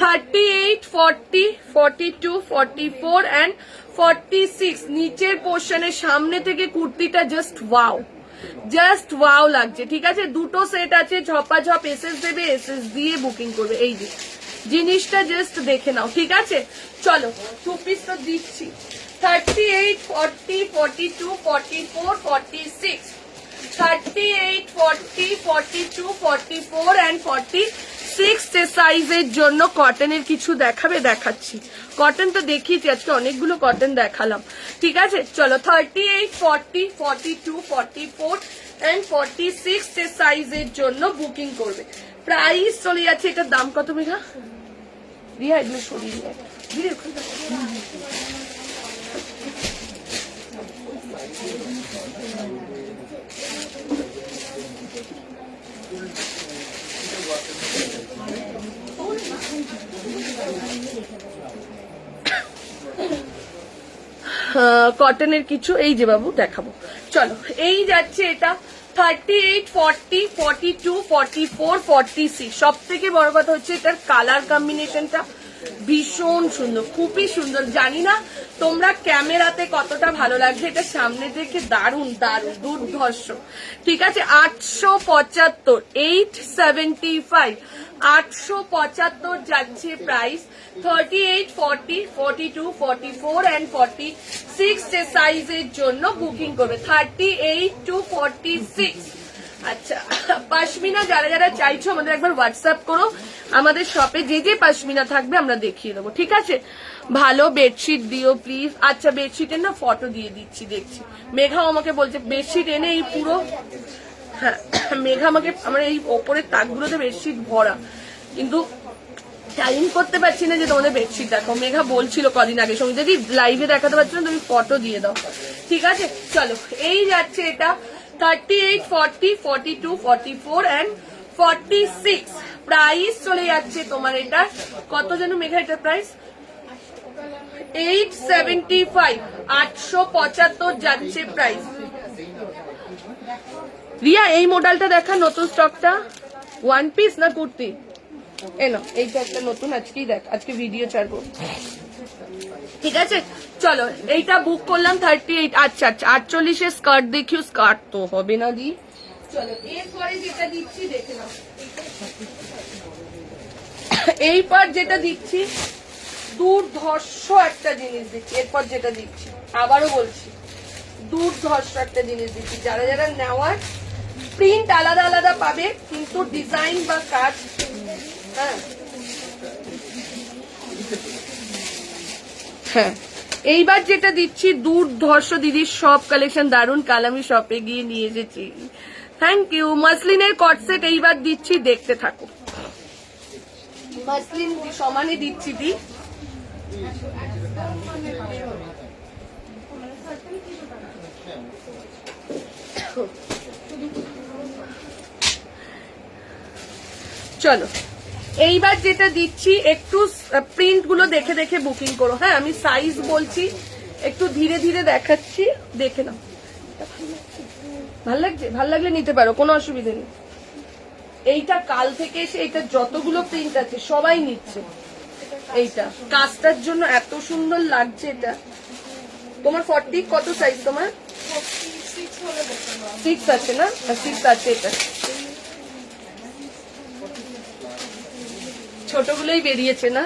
38, 40, 42, 44 and 46। নিচের পোর্শনের সামনে থেকে কুর্তিটা জাস্ট ওয়াও, জাস্ট ওয়াও লাগছে। ঠিক আছে, দুটো সেট আছে, ঝপাঝপ এসএস দেবে, এসএস দিয়ে বুকিং করবে। এই যে জিনিসটা জাস্ট দেখে নাও। ঠিক আছে, চলো 2 পিস তো দিচ্ছি। 38, 40, 42, 44, 46, 38, 40, 42, 44 and 46 সাইজের জন্য কটনের কিছু দেখাবে, দেখাচ্ছি। কটন তো দেখিয়েছি, আজকে অনেকগুলো কটন দেখালাম। ঠিক আছে, চলো 38, 40, 42, 44 and 46 সাইজের জন্য বুকিং করবে। প্রাইস চলে যাচ্ছে, এটার দাম কত মেঘা? রিয়া এগুলো সরিয়ে দেয়। কটনের কিছু এই যে বাবু দেখাবো, চলো। এই যাচ্ছে এটা 38, 40, 42, 44, 46। সব থেকে বড় কথা হচ্ছে এটার কালার কম্বিনেশনটা ভীষণ সুন্দর, খুবই সুন্দর। জানি না তোমরা ক্যামেরাতে কতটা ভালো লাগছে, এটা সামনে থেকে দারুণ দারুণ দুর্ধর্ষ। ঠিক আছে, 875, 875, 875 যাচ্ছে প্রাইস। 38, 40, 42, 44 and 46 সাইজের জন্য বুকিং করবে। 38 to 46। আচ্ছা, পশমিনা যারা যারা চাইছো আমাদের একবার হোয়াটসঅ্যাপ করো, আমাদের শপে যে যে পশমিনা থাকবে আমরা দেখিয়ে দেবো। ঠিক আছে, ভালো বেডশিট দিও প্লিজ। আচ্ছা, বেডশিটের না ফটো দিয়ে দিচ্ছি, দেখছি। মেঘাও আমাকে বলছে বেডশিট এনে এই পুরো, হ্যাঁ মেঘা আমাকে, আমার এই ওপরের তাকগুলোতে বেডশিট ভরা, কিন্তু টাইম করতে পারছি না যে তোমাদের বেডশিট দেখো। মেঘা বলছিল কদিন আগে, সঙ্গে যদি লাইভে দেখাতে পারছো না তুমি ফটো দিয়ে দাও। ঠিক আছে, চলো। এই যাচ্ছে এটা 38, 40, 42, 44 and 46। প্রাইস চলে যাচ্ছে তোমার এটা কত যেন মেঘা, এটার প্রাইস 875, 875 যাচ্ছে প্রাইস। রিয়া এই মডেলটা দেখা, নতুন স্টকটা, 1 পিস না কুর্তি? এনো, এইটা একটা নতুন, আজকেই দেখ, আজকে ভিডিও ছাড়বো। ঠিক আছে, চলো এইটা বুক করলাম 38। আচ্ছা আচ্ছা, 48 এর স্কার্ট দেখিও, স্কার্ট তো হবে না দি। চলো এরপরে যেটা দিচ্ছি দেখে নাও। এইবার যেটা দিচ্ছি দুর্ধর্ষ একটা জিনিস দিচ্ছি। এরপর যেটা দিচ্ছি আবারও বলছি, দুর্ধর্ষ একটা জিনিস দিচ্ছি। যারা যারা নেওয়ার, প্রিন্ট আলাদা আলাদা পাবে কিন্তু ডিজাইন বা কাজ, হ্যাঁ হ্যাঁ। এইবার যেটা দিচ্ছি দুর্ধর্ষ, দিদির সব কালেকশন দারুন, কাল আমি শপে গিয়ে নিয়ে এসেছি। Thank you. মাসলিনের কট সেট এইবার দিচ্ছি, দেখতে থাকো। মাসলিন সমানে দিচ্ছি দি। চলো এইবার যেটা দিচ্ছি, একটু প্রিন্ট গুলো দেখে দেখে বুকিং করো। হ্যাঁ, আমি সাইজ বলছি, একটু ধীরে ধীরে দেখাচ্ছি, দেখে নাও। ভাল লাগছে? ভাল লাগলে নিতে পারো, কোনো অসুবিধা নেই। এইটা কাল থেকে এসে এইটা যতগুলো প্রিন্ট আছে সবাই নিচ্ছে। এইটা কাজটার জন্য এত সুন্দর লাগছে। এটা তোমার 40 কত সাইজ তোমার? 6 আছে না? 6 আছে। এটা ছোটগুলোই বেরিয়েছে না?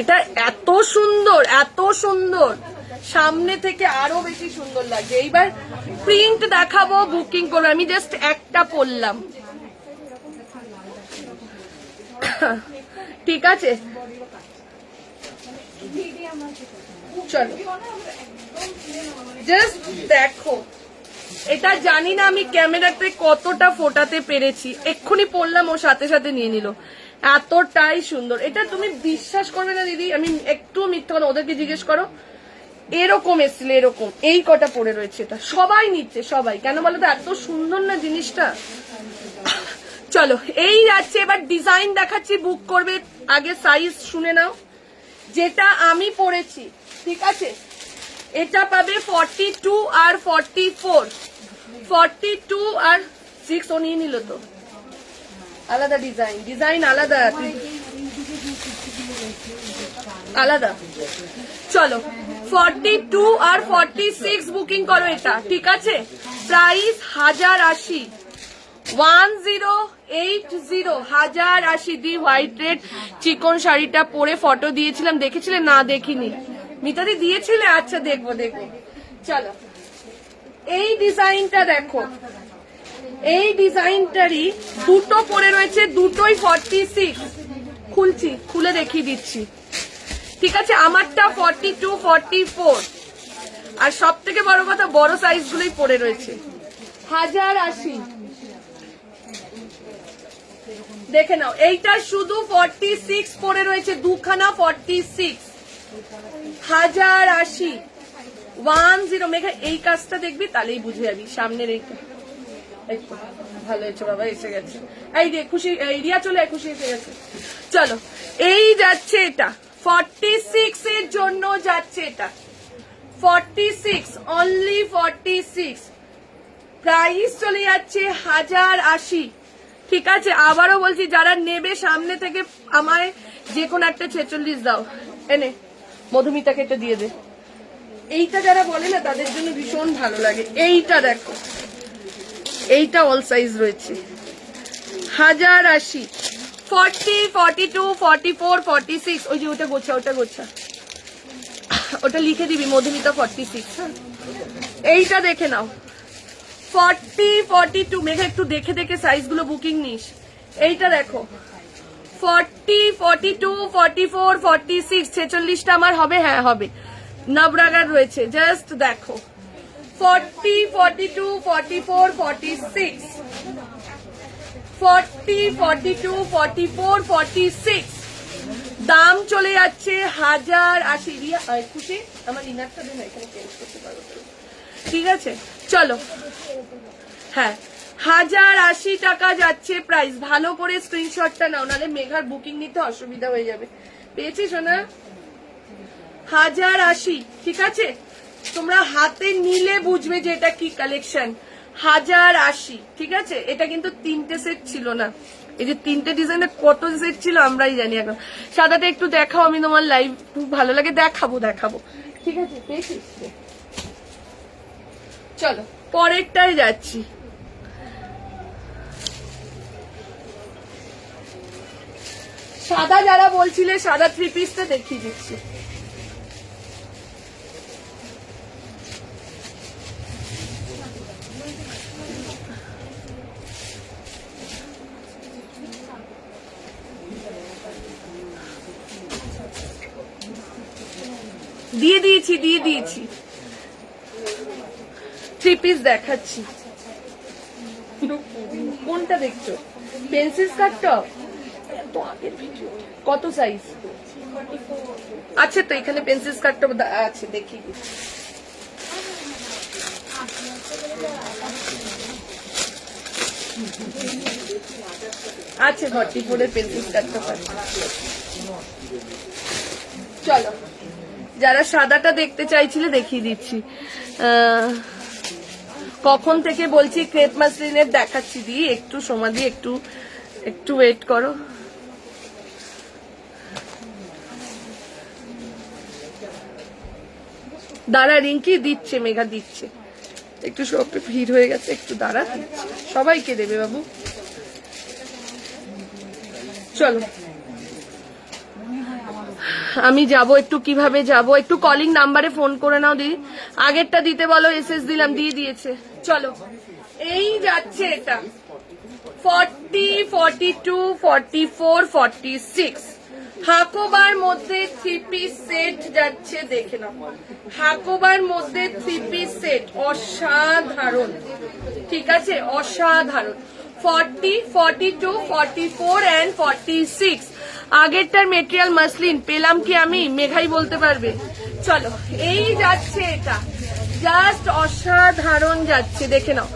এটা এত সুন্দর, এত সুন্দর, সামনে থেকে আরো বেশি সুন্দর লাগছে। এইবার প্রিন্ট দেখাবো, বুকিং করবো। আমি জাস্ট একটা পরলাম, ঠিক আছে? চলো জাস্ট দেখো, এটা জানি না আমি ক্যামেরাতে কতটা ফোটাতে পেরেছি। এক্ষুনি পড়লাম, ও সাথে সাথে নিয়ে নিল, এতটাই সুন্দর। এটা তুমি বিশ্বাস করবে না দিদি, আমি একটু মিথ্যা কথা, ওদেরকে জিজ্ঞেস করো, এরকম এসছিল, এরকম এই কটা পড়ে রয়েছে। এটা সবাই নিচ্ছে, সবাই। কেন বলো তো, এত সুন্দর না জিনিসটা। চলো এই যাচ্ছে, এবার ডিজাইন দেখাচ্ছি, বুক করবে। আগে সাইজ শুনে নাও, যেটা আমি পরেছি, ঠিক আছে? এটা পাবে 42 আর 44, 42 আর 6। ও নিয়ে নিল তো, আলাদা ডিজাইন, ডিজাইন আলাদা, আলাদা। চলো 42 আর 46 বুকিং করো এটা, ঠিক আছে? প্রাইস 1080, 1080, 1080 দি। হোয়াইট রেড চিকন শাড়িটা পরে ফটো দিয়েছিলাম, দেখেছিলে? না দেখিনি। মিতাদি দিয়েছিলে? আচ্ছা দেখবো দেখবো। চলো এই ডিজাইনটা দেখো, এই ডিজাইনটারই দুটো পরে রয়েছে, দুটোই 46। খুলছি, খুলে দেখিয়ে দিচ্ছি, ঠিক আছে? আমারটা 42, 44, আর সব থেকে বড় কথা বড় সাইজ গুলোই পরে রয়েছে। 1080 দেখে নাও। এইটা শুধু 46 পরে রয়েছে, দুখানা 46। 1080, 10। মেঘা এই কাজটা দেখবি, তাহলেই বুঝে যাবি। সামনের এইটা একটু ভালো হয়েছে বাবা, এসে গেছে। এই যে খুশি, রিয়া চলে খুশি এসে গেছে। চলো এই যাচ্ছে, এটা 46 এর জন্য যাচ্ছে, এটা 46, অনলি 46। প্রাইস চলে যাচ্ছে 1080, ঠিক আছে? আবারও বলছি, যারা নেবে সামনে থেকে আমায় যে কোনো একটা 46 দাও। এনে মধুমিতাকে এটা দিয়ে দে। এইটা যারা বলে না, তাদের জন্য ভীষণ ভালো লাগে। এইটা দেখো, এইটা অল সাইজ রয়েছে। 1080, 40, 42, 44, 46। ওই যে ওটা গোছা, ওটা গোছা, ওটা লিখে দিবি মধুমিতা 46। হ্যাঁ, এইটা দেখে নাও, 40, 42। মেঘা একটু দেখে দেখে সাইজ গুলো বুকিং নিস। এইটা দেখো, 40, 42, 44, 46। 46টা আমার হবে? হ্যাঁ হবে। নবরাগার রয়েছে, জাস্ট দেখো, 40, 42, 44, 46, 40, 42, 44, 46। দাম চলে যাচ্ছে 1080। রিয়া খুশি, আমার ইনারটা দেন, এখানে চেঞ্জ করতে পারবো, ঠিক আছে? চলো, হ্যাঁ 1080 টাকা যাচ্ছে প্রাইস। ভালো করে স্ক্রিনশটটা নাও, নাহলে মেঘার বুকিং নিতে অসুবিধা হয়ে যাবে। পেয়েছিস না? 1080, ঠিক আছে? তোমরা হাতে নিলে বুঝবে যে এটা কি কালেকশন। 1080, ঠিক আছে? এটা কিন্তু 3টে সেট ছিল না, এই যে 3টে ডিজাইনের কত সেট ছিল আমরাই জানি। এখন সাদাটা একটু দেখাও, আমি তোমার লাইভ খুব ভালো লাগে, দেখাবো দেখাবো, ঠিক আছে? পেয়েছিস? চলো পরেরটায় যাচ্ছি। সাদা যারা বলছিলে, সাদা 3 পিসটা দেখিয়ে দিচ্ছি। দিয়ে দিয়েছি 3 পিস দেখাচ্ছি। কোনটা দেখছো? পেন্সিল স্কার্ট টপ, তো আগের ভিডিও। কত সাইজ? আচ্ছা, তো এখানে পেন্সিল স্কার্ট টপ আছে, দেখি। আচ্ছা, 44 এর পেন্সিল স্কার্ট টপ আছে। চলো, যারা সাদাটা দেখতে চাইছিলে দেখিয়ে দিচ্ছি। কখন থেকে বলছি ক্রেপ মাসলিনের দেখাচ্ছি, দিয়ে একটু সময় দিয়ে একটু ওয়েট করো। দাঁড়া, রিঙ্কি দিচ্ছে, মেঘা দিচ্ছে, একটু সব ভিড় হয়ে গেছে, একটু দাঁড়া, দিচ্ছে। সবাইকে দেবে বাবু। চলো আমি যাব, একটু কিভাবে যাব, একটু কলিং নাম্বারে ফোন করে নাও দিদি। আগেরটা দিতে বলো, এসএস দিলাম, দিয়ে দিয়েছে। চলো এই যাচ্ছে এটা 40, 42, 44, 46 হাকোবার মধ্যে 3 পিস সেট যাচ্ছে, দেখে নাও। হাকোবার মধ্যে 3 পিস সেট অসাধারণ, ঠিক আছে, অসাধারণ। 40, 42, 44 and 46 আগেরটার মেটেরিয়াল মাসলিন পেলাম কি আমি, মেঘাই বলতে পারবে। চলো এই যাচ্ছে এটা, জাস্ট অসাধারণ যাচ্ছে, দেখে নাও।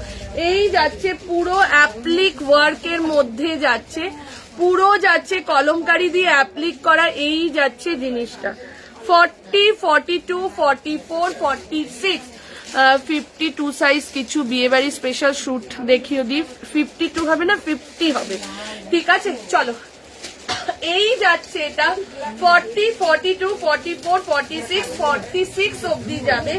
এই যাচ্ছে পুরো অ্যাপ্লিক ওয়ার্কের মধ্যে যাচ্ছে, পুরো যাচ্ছে কলমকারি দিয়ে অ্যাপ্লিক করা, এই যাচ্ছে জিনিসটা। 40, 42, 44, 46 52 সাইজ কিছু বিয়ে বাড়ি স্পেশাল শুট দেখিয়ে দিই। 52 হবে না, 50 হবে, ঠিক আছে। চলো এই যাচ্ছে এটা 40, 42, 44, 46, 46 অব্দি যাবে।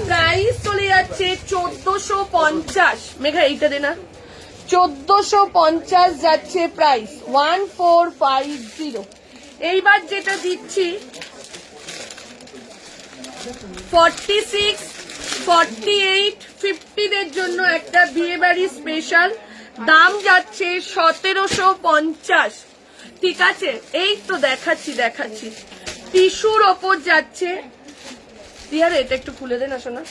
প্রাইস চলে যাচ্ছে 1450। মেঘা এইটা দে না, 1450 যাচ্ছে প্রাইস, 1450। এইবার যেটা দিচ্ছি 46, 48, 50 দের জন্য একটা বিয়ে বাড়ি স্পেশাল, দাম যাচ্ছে 1750, ঠিক আছে। এই তো দেখাচ্ছি টিস্যুর ওপর যাচ্ছে। রিয়ারে এটা একটু খুলে দে না শোনা।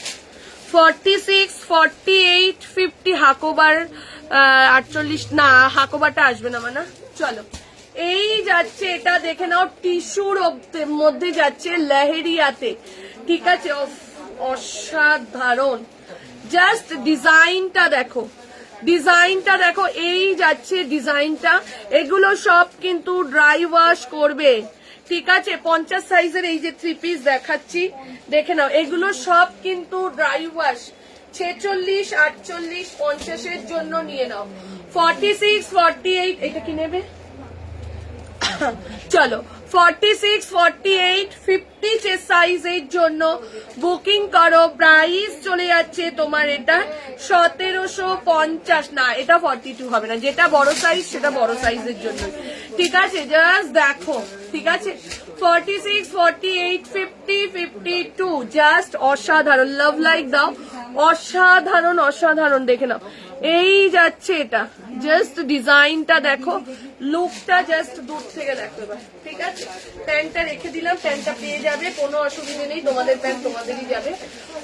46, 48, 50 হাকোবার 48 না, হাকোবারটা আসবে না মানা। চলো এই যাচ্ছে এটা, দেখে নাও টিস্যুর মধ্যে যাচ্ছে লেহেরিয়াতে, ঠিক আছে, অসাধারণ। জাস্ট ডিজাইনটা দেখো, ডিজাইনটা দেখো, এই যাচ্ছে ডিজাইনটা। এগুলো সব কিন্তু ড্রাই ওয়াশ করবে, ঠিক আছে। 50 সাইজের এই যে 3 পিস দেখাচ্ছি, দেখে নাও, এগুলো সব কিন্তু ড্রাই ওয়াশ। 46, 48, 50 এর জন্য নিয়ে নাও। 46, 48 এটা কি নেবে? চলো 46, 48, 50 সাইজের জন্য বুকিং করো। প্রাইস চলে যাচ্ছে তোমার এটা 1750। না, এটা 42 হবে না, যেটা বড় সাইজ সেটা বড় সাইজের জন্য, ঠিক আছে। জাস্ট দেখো, ঠিক আছে। 46, 48, 50, 52 জাস্ট অসাধারণ। লাভ লাইক দাও, অসাধারণ অসাধারণ, দেখে নাও। এই যাচ্ছে এটা, জাস্ট ডিজাইনটা দেখো, লুকটা জাস্ট দূর থেকে দেখো এবার, ঠিক আছে। প্যান্টটা রেখে দিলাম, প্যান্টটা পেয়ে যাবে, কোনো অসুবিধা নেই, তোমাদের প্যান্ট তোমাদেরই যাবে।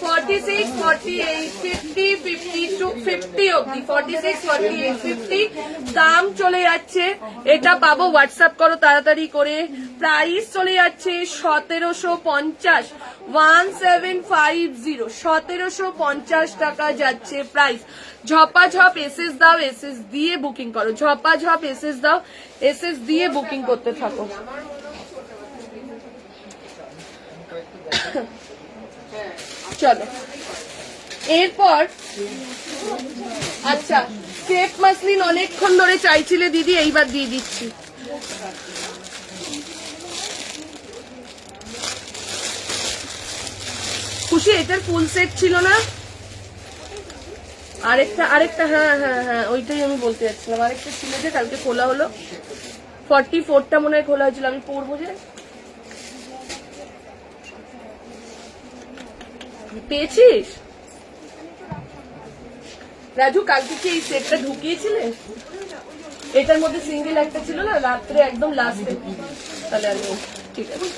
46, 48, 50, 52, 50 অব্দি, 46, 48, 50 দাম চলে যাচ্ছে। এটা পাবো, হোয়াটসঅ্যাপ করো তাড়াতাড়ি করে। প্রাইস চলে যাচ্ছে 1750, 1750, 1750 টাকা যাচ্ছে প্রাইস। ঝপাঝপ এসএস দাও, এসএস দিয়ে বুকিং করো, ঝপাঝপ এসএস দাও, এসএস দিয়ে বুকিং করতে থাকো। চলো এরপর, আচ্ছা ক্রেপ মাসলিন অনেকক্ষণ ধরে চাইছিলে দিদি, এইবার দিয়ে দিচ্ছি। খুশি এটার ফুল সেট ছিল না, আরেকটা হ্যাঁ হ্যাঁ হ্যাঁ ওইটাই আমি বলতে যাচ্ছিলাম। আরেকটা ছিল যে কালকে খোলা হলো, 44টা মনে হয় খোলা হয়েছিল, আমি পড়বো যে। পেয়েছিস রাজু? কালকে কি এই সেটটা ঢুকিয়েছিলে? এটার মধ্যে সিঙ্গেল একটা ছিল না, রাত্রে একদম লাস্টে, তাহলে আমি ঠিক আছে।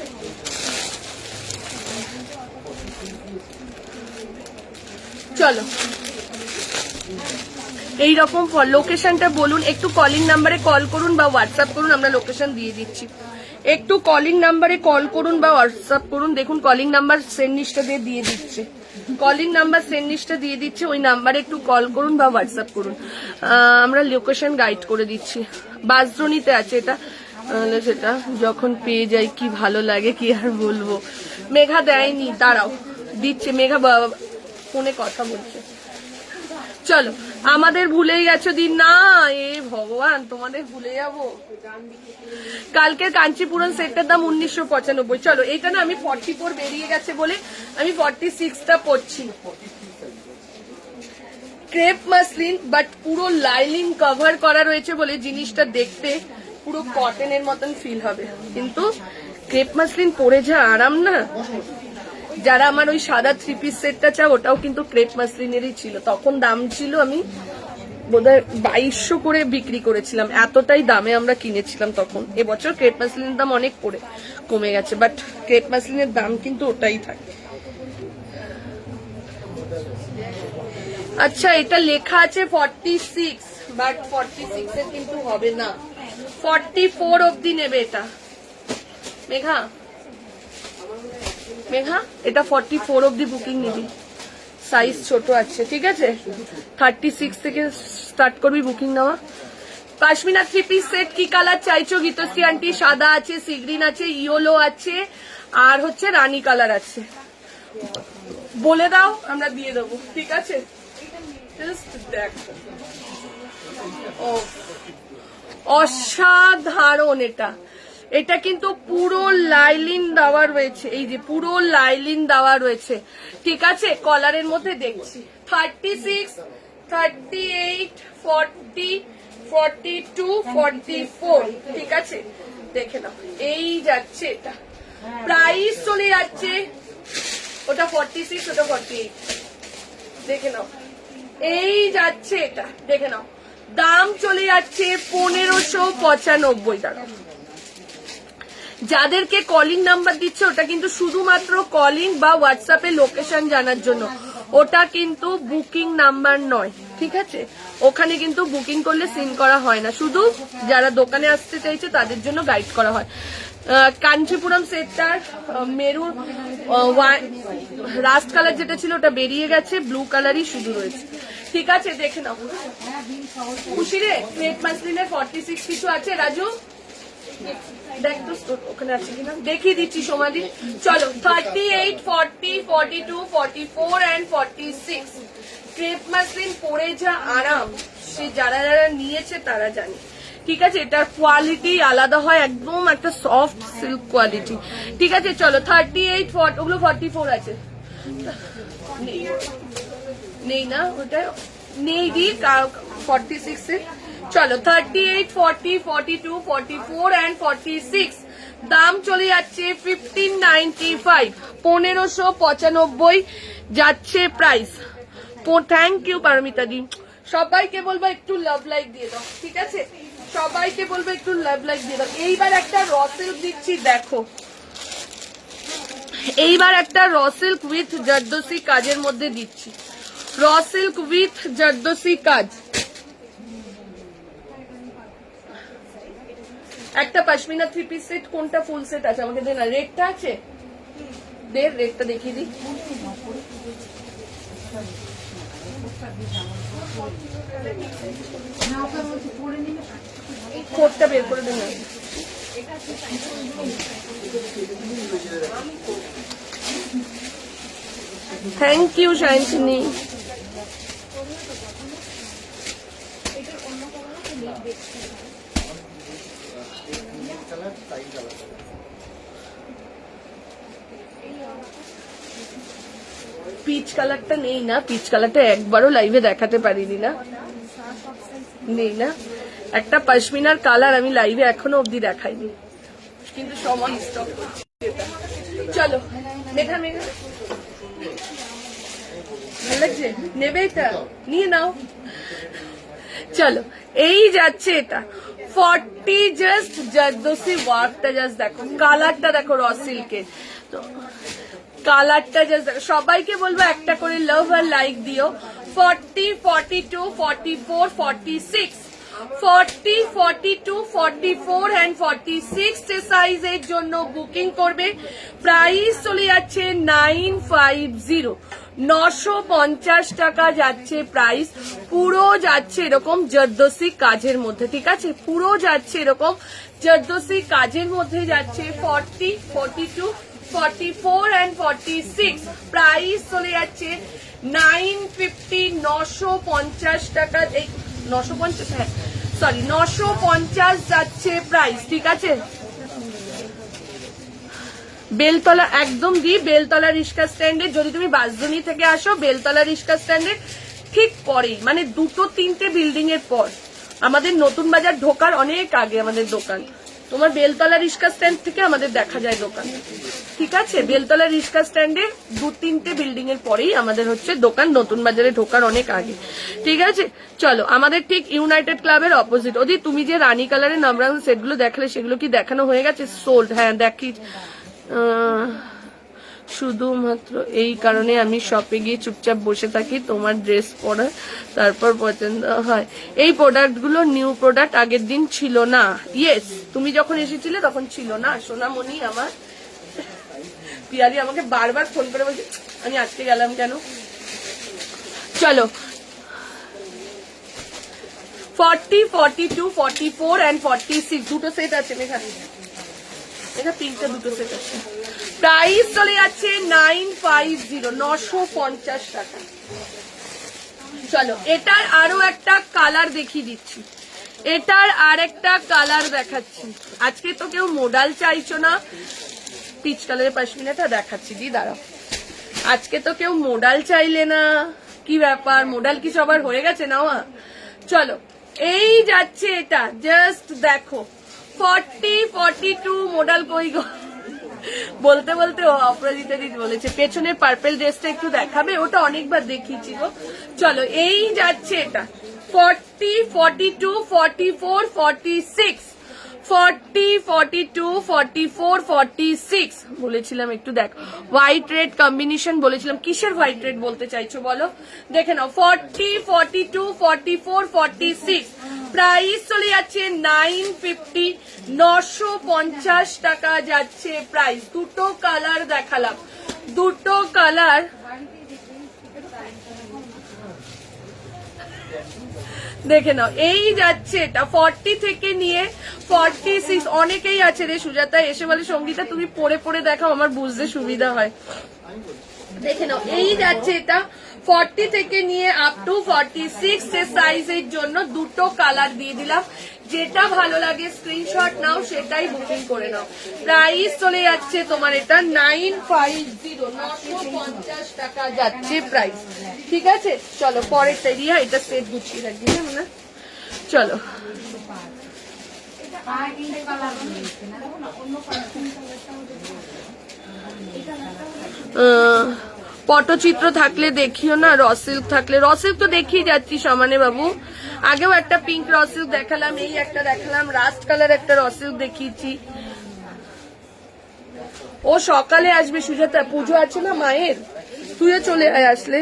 চলো এইরকম লোকেশনটা বলুন, একটু কলিং নাম্বারে কল করুন বা হোয়াটসঅ্যাপ করুন, আমরা লোকেশন দিয়ে দিচ্ছি। একটু কলিং নাম্বারে কল করুন বা হোয়াটসঅ্যাপ করুন। দেখুন কলিং নাম্বার সেন্ড লিস্টটা দিয়ে দিচ্ছে, কলিং নাম্বার সেন্ড লিস্টটা দিয়ে দিচ্ছে, ওই নাম্বারে একটু কল করুন বা হোয়াটসঅ্যাপ করুন, আমরা লোকেশন গাইড করে দিচ্ছি। বাসদ্রোণীতে আছে এটা, সেটা যখন পেয়ে যাই কি ভালো লাগে, কি আর বলবো। মেঘা দেয়নি, দাঁড়াও দিচ্ছে, মেঘা ফোনে কথা বলছে। চলো আমাদের ভুলেই গেছো দিন না, এ ভগবান তোমাদের ভুলে যাবো। কালকের কাঞ্চিপুরম সেটটার দাম 1995। চলো এটা না আমি 44 বেরিয়ে গেছে বলে আমি 46টা পড়ছি। ক্রেপ মাসলিন বাট পুরো লাইনিং কভার করা রয়েছে বলে জিনিসটা দেখতে পুরো কটনের মতন ফিল হবে, কিন্তু ক্রেপ মাসলিন পরে যা আরাম না, যারা আমার ওই সাদা 3 পিস সেটটা চাও, ওটাও কিন্তু ক্রেপ মাসলিনেরই ছিল। তখন দাম ছিল, আমি বোধহয় 2200 করে বিক্রি করেছিলাম, এতটাই দামে আমরা কিনেছিলাম তখন। এবছর ক্রেপ মাসলিনের দাম অনেক কমে গেছে, বাট ক্রেপ মাসলিনের দাম কিন্তু ওটাই থাকে। আচ্ছা, এটা লেখা আছে 46, বাট 46 এর কিন্তু হবে না, 44 অবধি নেবে এটা। মেঘা এটা 44 অবধি বুকিং নিবি, সাইজ ছোট আছে, ঠিক আছে? 36 থেকে স্টার্ট করবি বুকিং নেওয়া। পাশমিনা 3 পিস সেট কি কালার চাইছো গীতশ্রী আন্টি? সাদা আছে, সি গ্রিন আছে, ইয়েলো আছে, আর হচ্ছে রানী কালার আছে। বলে দাও, আমরা দিয়ে দেবো, ঠিক আছে? দেখো, অসাধারণ এটা কিন্তু পুরো লাইলিন দেওয়া রয়েছে, এই যে পুরো লাইলিন দেওয়া রয়েছে, ঠিক আছে? কলারের মধ্যে দেখছি 36, 38, 40, 42, 44, ঠিক আছে? দেখে নাও, এই যাচ্ছে এটা। প্রাইস চলে যাচ্ছে, ওটা 46, ওটা 48, দেখে নাও, এই যাচ্ছে এটা, দেখে নাও। দাম চলে যাচ্ছে 1595 টাকা। যাদেরকে কলিং নাম্বার দিচ্ছে, ওটা কিন্তু শুধুমাত্র কলিং বা হোয়াটসঅ্যাপে লোকেশন জানার জন্য, ওটা কিন্তু বুকিং নাম্বার নয়, ঠিক আছে? ওখানে কিন্তু বুকিং করলে সিন করা হয় না, শুধু যারা দোকানে আসতে চাইছে তাদের জন্য গাইড করা হয়। কাঞ্চিপুরম সেটটার মেরুন রাস্ট কালার যেটা ছিল ওটা বেরিয়ে গেছে, ব্লু কালারই শুধু রয়েছে, ঠিক আছে? দেখে নাও। খুশি রে? ক্রেপ মাসলিনের 46 কিছু আছে রাজু, দেখ তো ওখানে আছে কিনা, দেখিয়ে দিচ্ছি সোমালি। চলো, 38, 40, 42, 44 and 46। ক্রেপ মাসলিন পরে যা আরাম, সে যারা যারা নিয়েছে তারা জানে, ঠিক আছে? এটার কোয়ালিটি আলাদা হয়, একদম একটা সফট সিল্ক কোয়ালিটি, ঠিক আছে? চলো, 38, 40, ওগুলো 44 আছে, নেই না, ওটা নেই দি 46 এর। চলো, 38, 40, 42, 44 and 46। দাম চলে যাচ্ছে 1595, 1595 যাচ্ছে প্রাইস। থ্যাংক ইউ পারমিতা দি। সবাইকে বলবো একটু লাভ লাইক দিয়ে দাও, ঠিক আছে? সবাইকে বলবো একটু লাভ লাইক দিয়ে দাও। এইবার একটা র সিল্ক দিচ্ছি, দেখো, এইবার একটা র সিল্ক উইথ জারদোসি কাজের মধ্যে দিচ্ছি, র সিল্ক উইথ জারদোসি কাজ। একটা পশমিনা 3 পিস সেট, কোনটা ফুল সেট আছে আমাকে দে না, রেটটা আছে, দে রেটটা দেখিয়ে দিই। কোডটা বের করে দেন, থ্যাংক ইউ শাইনসিনী। পিচ কালারটা নেই না, পিচ কালারটা একবারও লাইভে দেখাতে পারিনি না, নেই না। একটা পশমিনার কালার আমি লাইভে এখনো অব্দি দেখাইনি, কিন্তু সময় স্টক করছি। চলো, মেঘা মেঘা ভালো লাগছে, নেবে এটা, নিয়ে নাও। চলো, এই যাচ্ছে এটা 40, জাস্ট জারদোসি ওয়ার্কটা জাস্ট দেখো, কালারটা দেখো, র সিল্কের কালারটা জাস্ট দেখো। সবাইকে বলবো একটা করে লাভ আর লাইক দিও। 40, 42, 44, 46, 40, 42, 44 and 46 সাইজের জন্য বুকিং করবে। প্রাইস চলে যাচ্ছে 950, 950 টাকা যাচ্ছে প্রাইস। পুরো যাচ্ছে এরকম জারদোসি কাজের মধ্যে, ঠিক আছে? পুরো যাচ্ছে এরকম জারদোসি কাজের মধ্যে যাচ্ছে। 40, 42, 44 and 46 প্রাইস চলে যাচ্ছে 950, 950 টাকা, এই 950, হ্যাঁ সরি 950 যাচ্ছে প্রাইস, ঠিক আছে? বেলতলা একদম দি, বেলতলা রিক্সা স্ট্যান্ডে, যদি তুমি বাসজনি থেকে আসো, বেলতলা রিক্সা স্ট্যান্ডের ঠিক পরেই, মানে 2-3টে বিল্ডিং এর পর, আমাদের নতুন বাজার ঢোকার অনেক আগে আমাদের দোকান। তোমার বেলতলা রিক্সা স্ট্যান্ড থেকে আমাদের দেখা যায় দোকান। ঠিক আছে? বেলতলা রিক্সা স্ট্যান্ডের 2-3টে বিল্ডিং এর পরেই আমাদের হচ্ছে দোকান, নতুন বাজারে ঢোকার অনেক আগে, ঠিক আছে? চলো, আমাদের ঠিক ইউনাইটেড ক্লাবের অপোজিট। ওদি তুমি যে রানী কালারের নামরাং সেটগুলো দেখালে সেগুলো কি দেখানো হয়ে গেছে? সোল্ড, হ্যাঁ দেখি। শুধুমাত্র এই কারণে আমি শপে গিয়ে চুপচাপ বসে থাকি তোমার ড্রেস পরা, তারপর পছন্দ হয়। এই প্রোডাক্টগুলো নিউ প্রোডাক্ট, আগের দিন ছিল না। ইয়েস, তুমি যখন এসেছিলে তখন ছিল না সোনামণি আমার। পিয়ালি আমাকে বারবার ফোন করে বলছে আমি আজকে গেলাম কেন। চলো, 40, 42, 44 and 46 দুটো সেট আছে এখানে। এটা পিঙ্কটা দুটো সেট আছে। প্রাইস চলে যাচ্ছে 950, 950 টাকা। চলো, এটার আরো একটা কালার দেখিয়ে দিচ্ছি। এটার আর একটা কালার দেখাচ্ছি। আজকে তো কেউ মোডাল চাইছো না, পিচ কালারের পশমিনাটা দেখাচ্ছি। দি দাঁড়াও, আজকে তো কেউ মোডাল চাইলে না, কি ব্যাপার? মোডাল কি সবার হয়ে গেছে নেওয়া? চলো, এই যাচ্ছে এটা, জাস্ট দেখো। 40, 42 মোডাল কই গো? বলতে বলতে অপরাজিতা দিদি বলেছে পেছনের পার্পেল ড্রেসটা একটু দেখাবে, ওটা অনেকবার দেখিয়েছি গো। চলো, এই যাচ্ছে এটা 40, 42, 44, 46, 40, 42, 44, 46 বলেছিলাম। একটু দেখ, হোয়াইট রেড কম্বিনেশন বলেছিলাম। কিসের হোয়াইট রেড বলতে চাইছো বলো? দেখে নাও, 40, 42, 44, 46। প্রাইস চলে যাচ্ছে 950, 950 টাকা যাচ্ছে প্রাইস। দুটো কালার দেখালাম, দুটো কালার। দেখে নাও, এই যাচ্ছে এটা 40 থেকে নিয়ে 46। অনেকেই আছে রে সুজাতা, এসে বলে সঙ্গীতা তুমি পরে পরে দেখাও, আমার বুঝতে সুবিধা হয়। দেখে নাও, এই যাচ্ছে এটা 40 থেকে নিয়ে আপ টু 46 এর সাইজের জন্য দুটো কালার দিয়ে দিলাম। যেটা ভালো লাগে স্ক্রিনশট নাও, সেটাই বুকিং করে নাও। প্রাইস চলে যাচ্ছে তোমার এটা 950, 950 টাকা যাচ্ছে প্রাইস, ঠিক আছে? চলো, পরেরটা রিয়া, এটা সেট গুছিয়ে রাখবি না? চলো, পটচিত্র থাকলে দেখিও না, র সিল্ক থাকলে। র সিল্ক তো দেখিয়ে যাচ্ছি সমানে বাবু। আগেও একটা পিঙ্ক র সিল্ক দেখালাম, এই একটা দেখালাম, রাস্ট কালার একটা র সিল্ক দেখিয়েছি। ও সকালে আসবে সুজাতা, পুজো আছে না মায়ের, তুইও চলে আয়। আসলে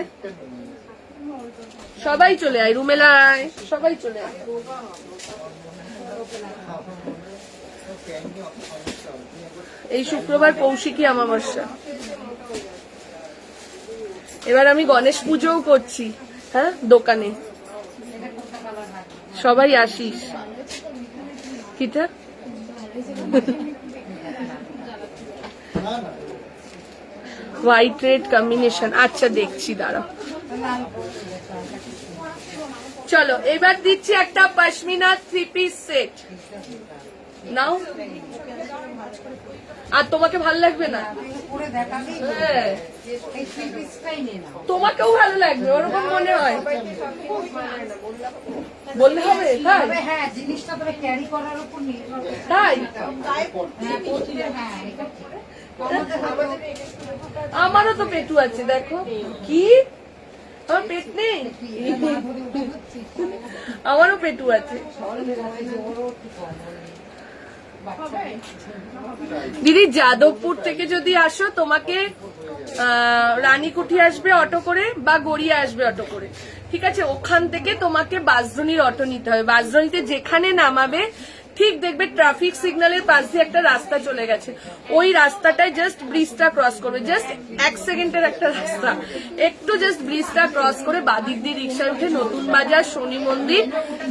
সবাই চলে আয়, রুমেলা আয়, সবাই চলে আয়। এই শুক্রবার কৌশিকী অমাবস্যা। এবার আমি গণেশ পুজোও করছি, হ্যাঁ দোকানে, সবাই আসিস। কিটা হোয়াইট রেড কম্বিনেশন, আচ্ছা দেখছি, দাঁড়াও। চলো, এবার দিচ্ছি একটা পশমিনা 3 পিস সেট নাও। আর তোমাকে ভালো লাগবে না? হ্যাঁ, তোমাকেও ভালো লাগবে, ওরকম মনে হয়। বললে হবে তাই? তাই আমারও তো পেটু আছে, দেখো। কি আমার পেট নেই? আমারও পেটু আছে। দিদি, যাদবপুর থেকে যদি আসো তোমাকে রানীকুঠি আসবে অটো করে বা গড়িয়া আসবে অটো করে, ঠিক আছে? ওখান থেকে তোমাকে বাসদ্রোণীর অটো নিতে হবে। বাসদ্রোণীতে যেখানে নামাবে ঠিক দেখবে ট্রাফিক সিগন্যালের পাশ দিয়ে একটা রাস্তা চলে গেছে, ওই রাস্তাটায় জাস্ট ব্রিজটা ক্রস করবে, জাস্ট 1 সেকেন্ডের একটা রাস্তা। একটু জাস্ট ব্রিজটা ক্রস করে বাদিক দিয়ে রিক্সায় উঠে নতুন বাজার, শনি মন্দির,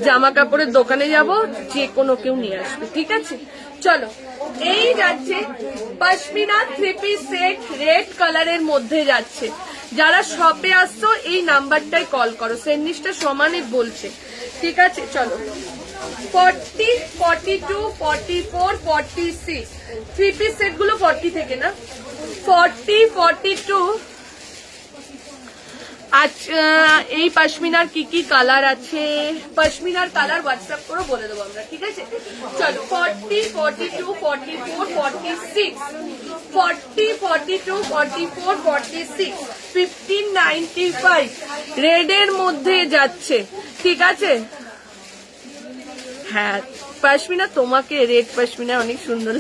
জামা কাপড়ের দোকানে যাব, যে কোনো কেউ নিয়ে আসবে, ঠিক আছে? চলো, এই যাচ্ছে পশমিনা 3 পিস সেট, রেড কালারের মধ্যে যাচ্ছে। যারা শপে আসছো এই নাম্বারটায় কল করো, সেন্ডিসটা সমানে বলছে, ঠিক আছে? চলো, 40, 42, 44, 46 3 পিস সেট গুলো 40 থেকে না, 40, 42 আচ্ছা, এই পশমিনার কি কি কালার আছে? পশমিনার কালার হোয়াটসঅ্যাপ করে বলে দেবো আমরা, ঠিক আছে? চলো 40, 42, 44, 46, 40, 42, 44, 46, 1595 রেডের মধ্যে যাচ্ছে, ঠিক আছে? হ্যাঁ পশমিনা, তোমাকে রেড পশমিনা অনেক সুন্দর।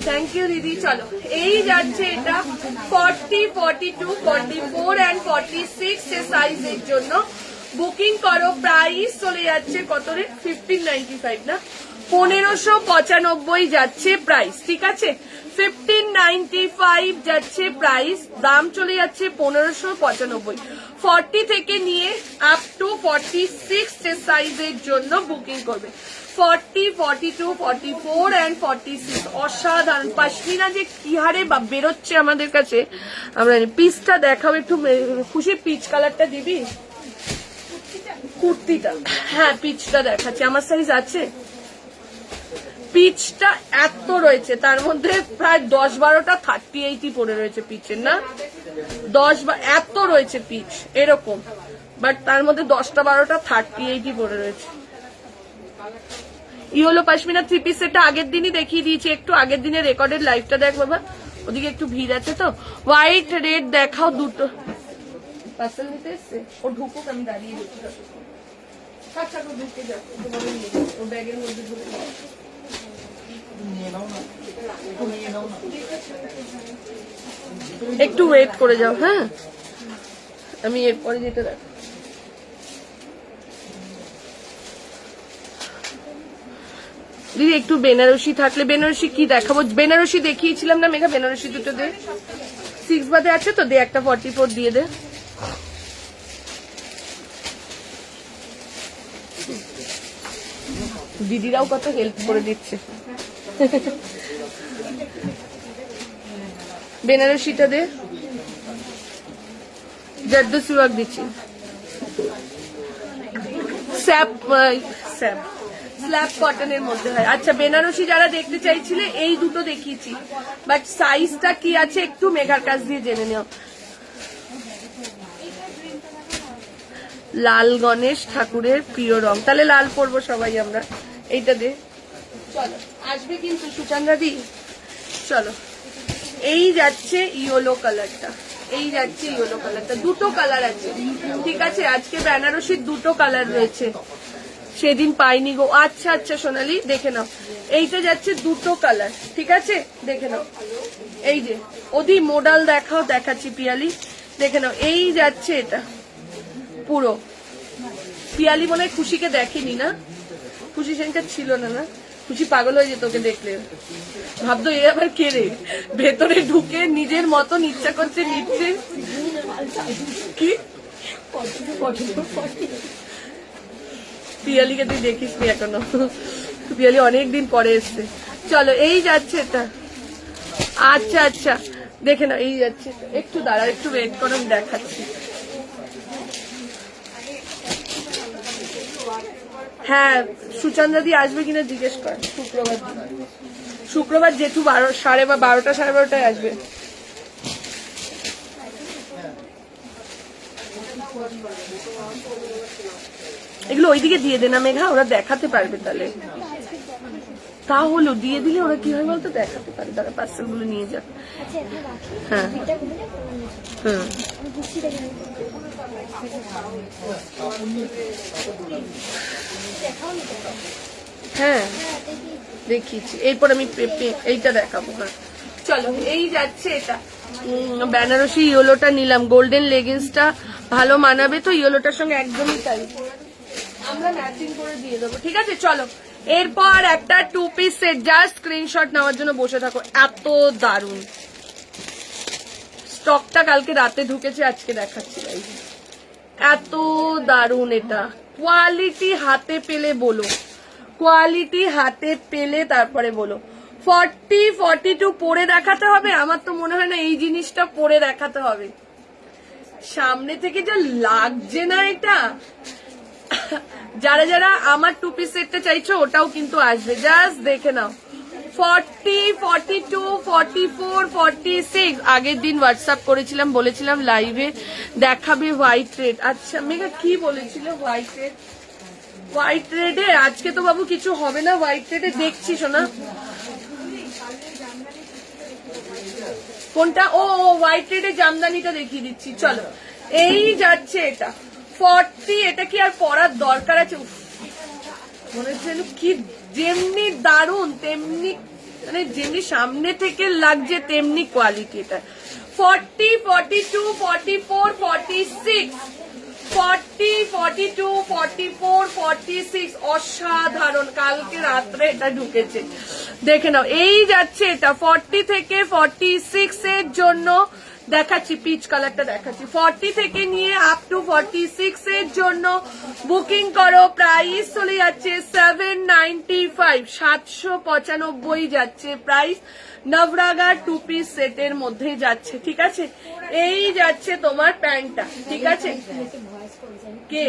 থ্যাংক ইউ দিদি। চলো এই যাচ্ছে এটা 40, 42, 44 and 46 এর সাইজের জন্য বুকিং করো। প্রাইস চলে যাচ্ছে কত রে? 1595 না, 1595 যাচ্ছে প্রাইস, ঠিক আছে? 1595 যাচ্ছে প্রাইস, দাম চলে যাচ্ছে 1595। 40 থেকে নিয়ে আপ টু 46 এর সাইজের জন্য বুকিং করবে। 40, 42, 44 and 46 অসাধারণ পশমিনা যে কি হারে বেরোচ্ছে আমাদের কাছে। আমরা পিসটা দেখাও একটু, খুশি পিচ কালারটা দিবি কুর্তিটা। হ্যাঁ পিচটা দেখাচ্ছি, আমার সাইজ আছে। পিচটা এত রয়েছে, তার মধ্যে প্রায় 10-12টা 30-80 পড়ে রয়েছে পিচের, না 10 এত রয়েছে পিচ এরকম, বাট তার মধ্যে 10টা-12টা 30-80 পড়ে রয়েছে। ইয়েলো পশমিনা 3 পিস সেটটা আগের দিনই দেখিয়ে দিয়েছি, একটু আগের দিনের রেকর্ডেড লাইভটা দেখ বাবা, ওদিকে একটু ভিড় আছে তো। হোয়াইট রেড দেখাও দুটো। পার্সেল নিতে এসছে ও, ঢুকুক আমি দাঁড়িয়ে ঢুকে যাবো ও ব্যাগের মধ্যে ঢুকে যাবো। একটু ওয়েট করে যাও, হ্যাঁ আমি এরপরে যেটা দেখ। দিদি একটু বেনারসি থাকলে, বেনারসি কি দেখাবো? বেনারসি দেখিয়েছিলাম না মেঘা, বেনারসি দুটো দে। 6 বাদে আছে তো, দে একটা 44 দিয়ে দে। দিদিরাও কত হেল্প করে দিচ্ছে। বেনারসিটা দে, জারদোসি ওয়ার্ক দিচ্ছি। স্ল্যাব কটনের মধ্যে হয়। আচ্ছা বেনারসি যারা দেখতে চাইছিলে এই দুটো দেখিয়েছি, বাট সাইজটা কি আছে একটু মেঘার কাছ দিয়ে জেনে নেও। লাল গণেশ ঠাকুরের প্রিয় রং, তাহলে লাল পরবো সবাই আমরা। এইটা দে, চলো আসবে কিন্তু সুচন্দ্রা দি। চলো এই যাচ্ছে ইয়েলো কালারটা, এই যাচ্ছে ইয়েলো কালারটা, দুটো কালার আছে, ঠিক আছে? আজকে বেনারসির দুটো কালার রয়েছে, সেদিন পাইনি গো। আচ্ছা আচ্ছা সোনালি দেখে নাও, এইটা যাচ্ছে দুটো কালার, ঠিক আছে? দেখে নাও, এই যে ওদি মডেল দেখাও, দেখাচ্ছি পিয়ালি, দেখে নাও এই যাচ্ছে এটা পুরো। পিয়ালি মনে হয় খুশিকে দেখেনি না, খুশি সেখানে ছিল না, না খুশি পাগল হয়ে যেত ওকে দেখলে, ভাবতো এ আবার কে রে, ভেতরে ঢুকে নিজের মতন ইচ্ছা করছে নিচ্ছে কি। পিয়ালিকে তুই দেখিস নি এখনো, পিয়ালি অনেকদিন পরে এসছে। চলো এই যাচ্ছে এটা, আচ্ছা আচ্ছা দেখে নাও এই যাচ্ছে, একটু দাঁড়াও একটু ওয়েট করো আমি দেখাচ্ছি। হ্যাঁ সুচন্দ্রা দি আসবে কিনা জিজ্ঞেস কর, শুক্রবার জেঠু 12টা সাড়ে 12টায় আসবে। এগুলো ওইদিকে দিয়ে দে না মেঘা, ওরা দেখাতে পারবে তাহলে। তাহলে দিয়ে দিলে ওরা কি হয় বলতো, দেখাতে পারে, তারা পার্সেল গুলো নিয়ে যাক। হ্যাঁ হ্যাঁ হ্যাঁ দেখিয়েছি, এরপর আমি এইটা দেখাবো। হ্যাঁ চলো এই যাচ্ছে এটা বেনারসি ইয়েলোটা নিলাম, গোল্ডেন লেগিংসটা ভালো মানাবে তো ইয়েলোটার সঙ্গে, একদমই তাই আমরা ম্যাচিং করে দিয়ে দেবো, ঠিক আছে? চলো এরপর একটা 2 পিস সেট, জাস্ট স্ক্রিনশট নেওয়ার জন্য বসে থাকো। এত দারুন স্টকটা কালকে রাতে ঢুকেছে, আজকে দেখাচ্ছি। এত দারুন এটা, কোয়ালিটি হাতে পেলে বলো, কোয়ালিটি হাতে পেলে তারপরে বলো। 40, 42 পরে দেখাতে হবে, আমার তো মনে হয় না এই জিনিসটা পরে দেখাতে হবে, সামনে থেকে যা লাগছে না এটা। যারা যারা আমার 2 পিস সেটটা চাইছো ওটাও কিন্তু আসবে, জাস্ট দেখে নাও। 40, 42, 44, 46 আগের দিন হোয়াটসঅ্যাপ করেছিলাম, বলেছিলাম লাইভে দেখাবে হোয়াইট রেড। আচ্ছা মেঘা কি বলেছিল হোয়াইট রেড? হোয়াইট রেডে আজকে তো বাবু কিছু হবে না, হোয়াইট রেডে দেখছি শোনা। কোনটা? ও হোয়াইট রেডে জামদানিটা দেখিয়ে দিচ্ছি, চলো। এই যাচ্ছে এটা 40, এটা কি আর পরার দরকার আছে? উফ, মনে হচ্ছে যেন কি যেমনি দারুন তেমনি, মানে যেমনি সামনে থেকে লাগছে তেমনি কোয়ালিটি। এটা 40, 42, 44, 46, 40, 42, 44, 46 অসাধারণ। কালকে রাত্রে এটা ঢুকেছে, দেখে নাও। এই যাচ্ছে এটা 40 থেকে 46 এর জন্য দেখাচ্ছি, পিচ কালারটা দেখাচ্ছি। 40 থেকে নিয়ে আপ টু 46 এর জন্য বুকিং করো। প্রাইস চলে যাচ্ছে 795, 795 যাচ্ছে প্রাইস। নবরাগা 2 পিস সেটের মধ্যে যাচ্ছে, ঠিক আছে। এই যাচ্ছে তোমার প্যান্টটা, ঠিক আছে। কে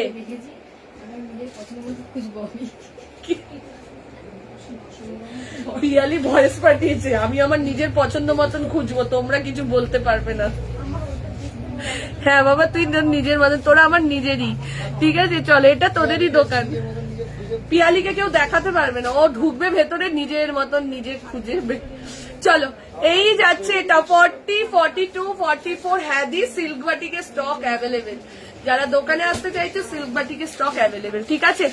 পিয়ালি ভয়েস পাঠিয়েছে, আমি আমার নিজের পছন্দ মতন খুঁজবো, তোমরা কিছু বলতে পারবে না। হ্যাঁ বাবা তুই নিজের মতন, তোরা আমার নিজেরই, ঠিক আছে। চলো, এটা তোদেরই দোকান, পিয়ালিকে কেউ দেখাতে পারবে না, ও ঢুকবে ভেতরে নিজের মতন নিজে খুঁজে। চলো, এই যাচ্ছে এটা 40, 42, 44। হ্যাঁ দি সিল্ক বাটিকের স্টক অ্যাভেলেবেল, যারা দোকানে আসতে চাইছে সিল্ক বাটিকের স্টক অ্যাভেলেবেল, ঠিক আছে।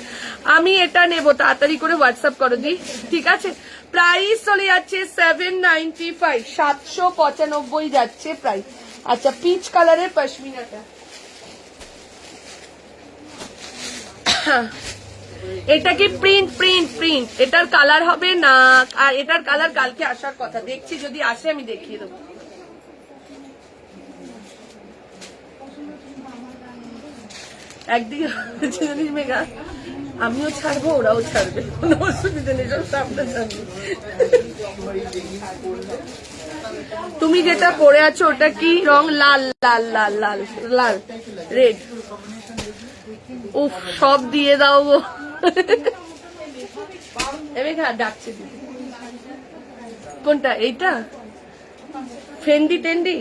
আমি এটা নেবো, তাড়াতাড়ি করে হোয়াটসঅ্যাপ করো দি, ঠিক আছে। প্রাইস চলে যাচ্ছে 795, 795 যাচ্ছে প্রাইস। আচ্ছা, পিচ কালারের পশমিনাটা, এটা কি প্রিন্ট? প্রিন্ট এটার কালার হবে না, আর এটার কালার কালকে আসার কথা, দেখছি যদি আসে আমি দেখিয়ে দেবো। একদিকে জানিস মেঘা, আমিও ছাড়বো ওরাও ছাড়বে, কোনো অসুবিধা নেই, সব সামনে ছাড়বে। তুমি যেটা পরে আছো ওটা কি রং? লাল লাল লাল লাল লাল রেড। উফ, সব দিয়ে দাও গো। মেঘা ডাকছে দিদি। কোনটা? এইটা ফেন্ডি টেন্ডি,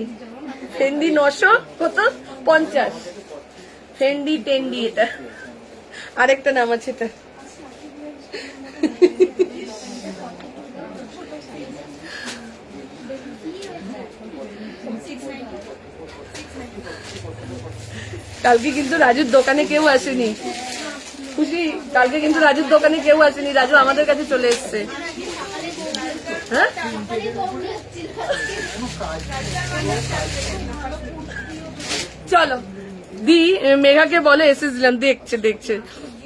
ফেন্ডি 900 কত 50, ফেন্ডি টেন্ডি। এটা আরেকটা নাম আছে এটা। কালকে কিন্তু রাজুর দোকানে কেউ আসেনি, খুশি? কালকে কিন্তু রাজুর দোকানে কেউ আসেনি, রাজু আমাদের কাছে চলে এসছে। হ্যাঁ, চলো দি মেঘাকে বলে এসেছিলাম, দেখছে।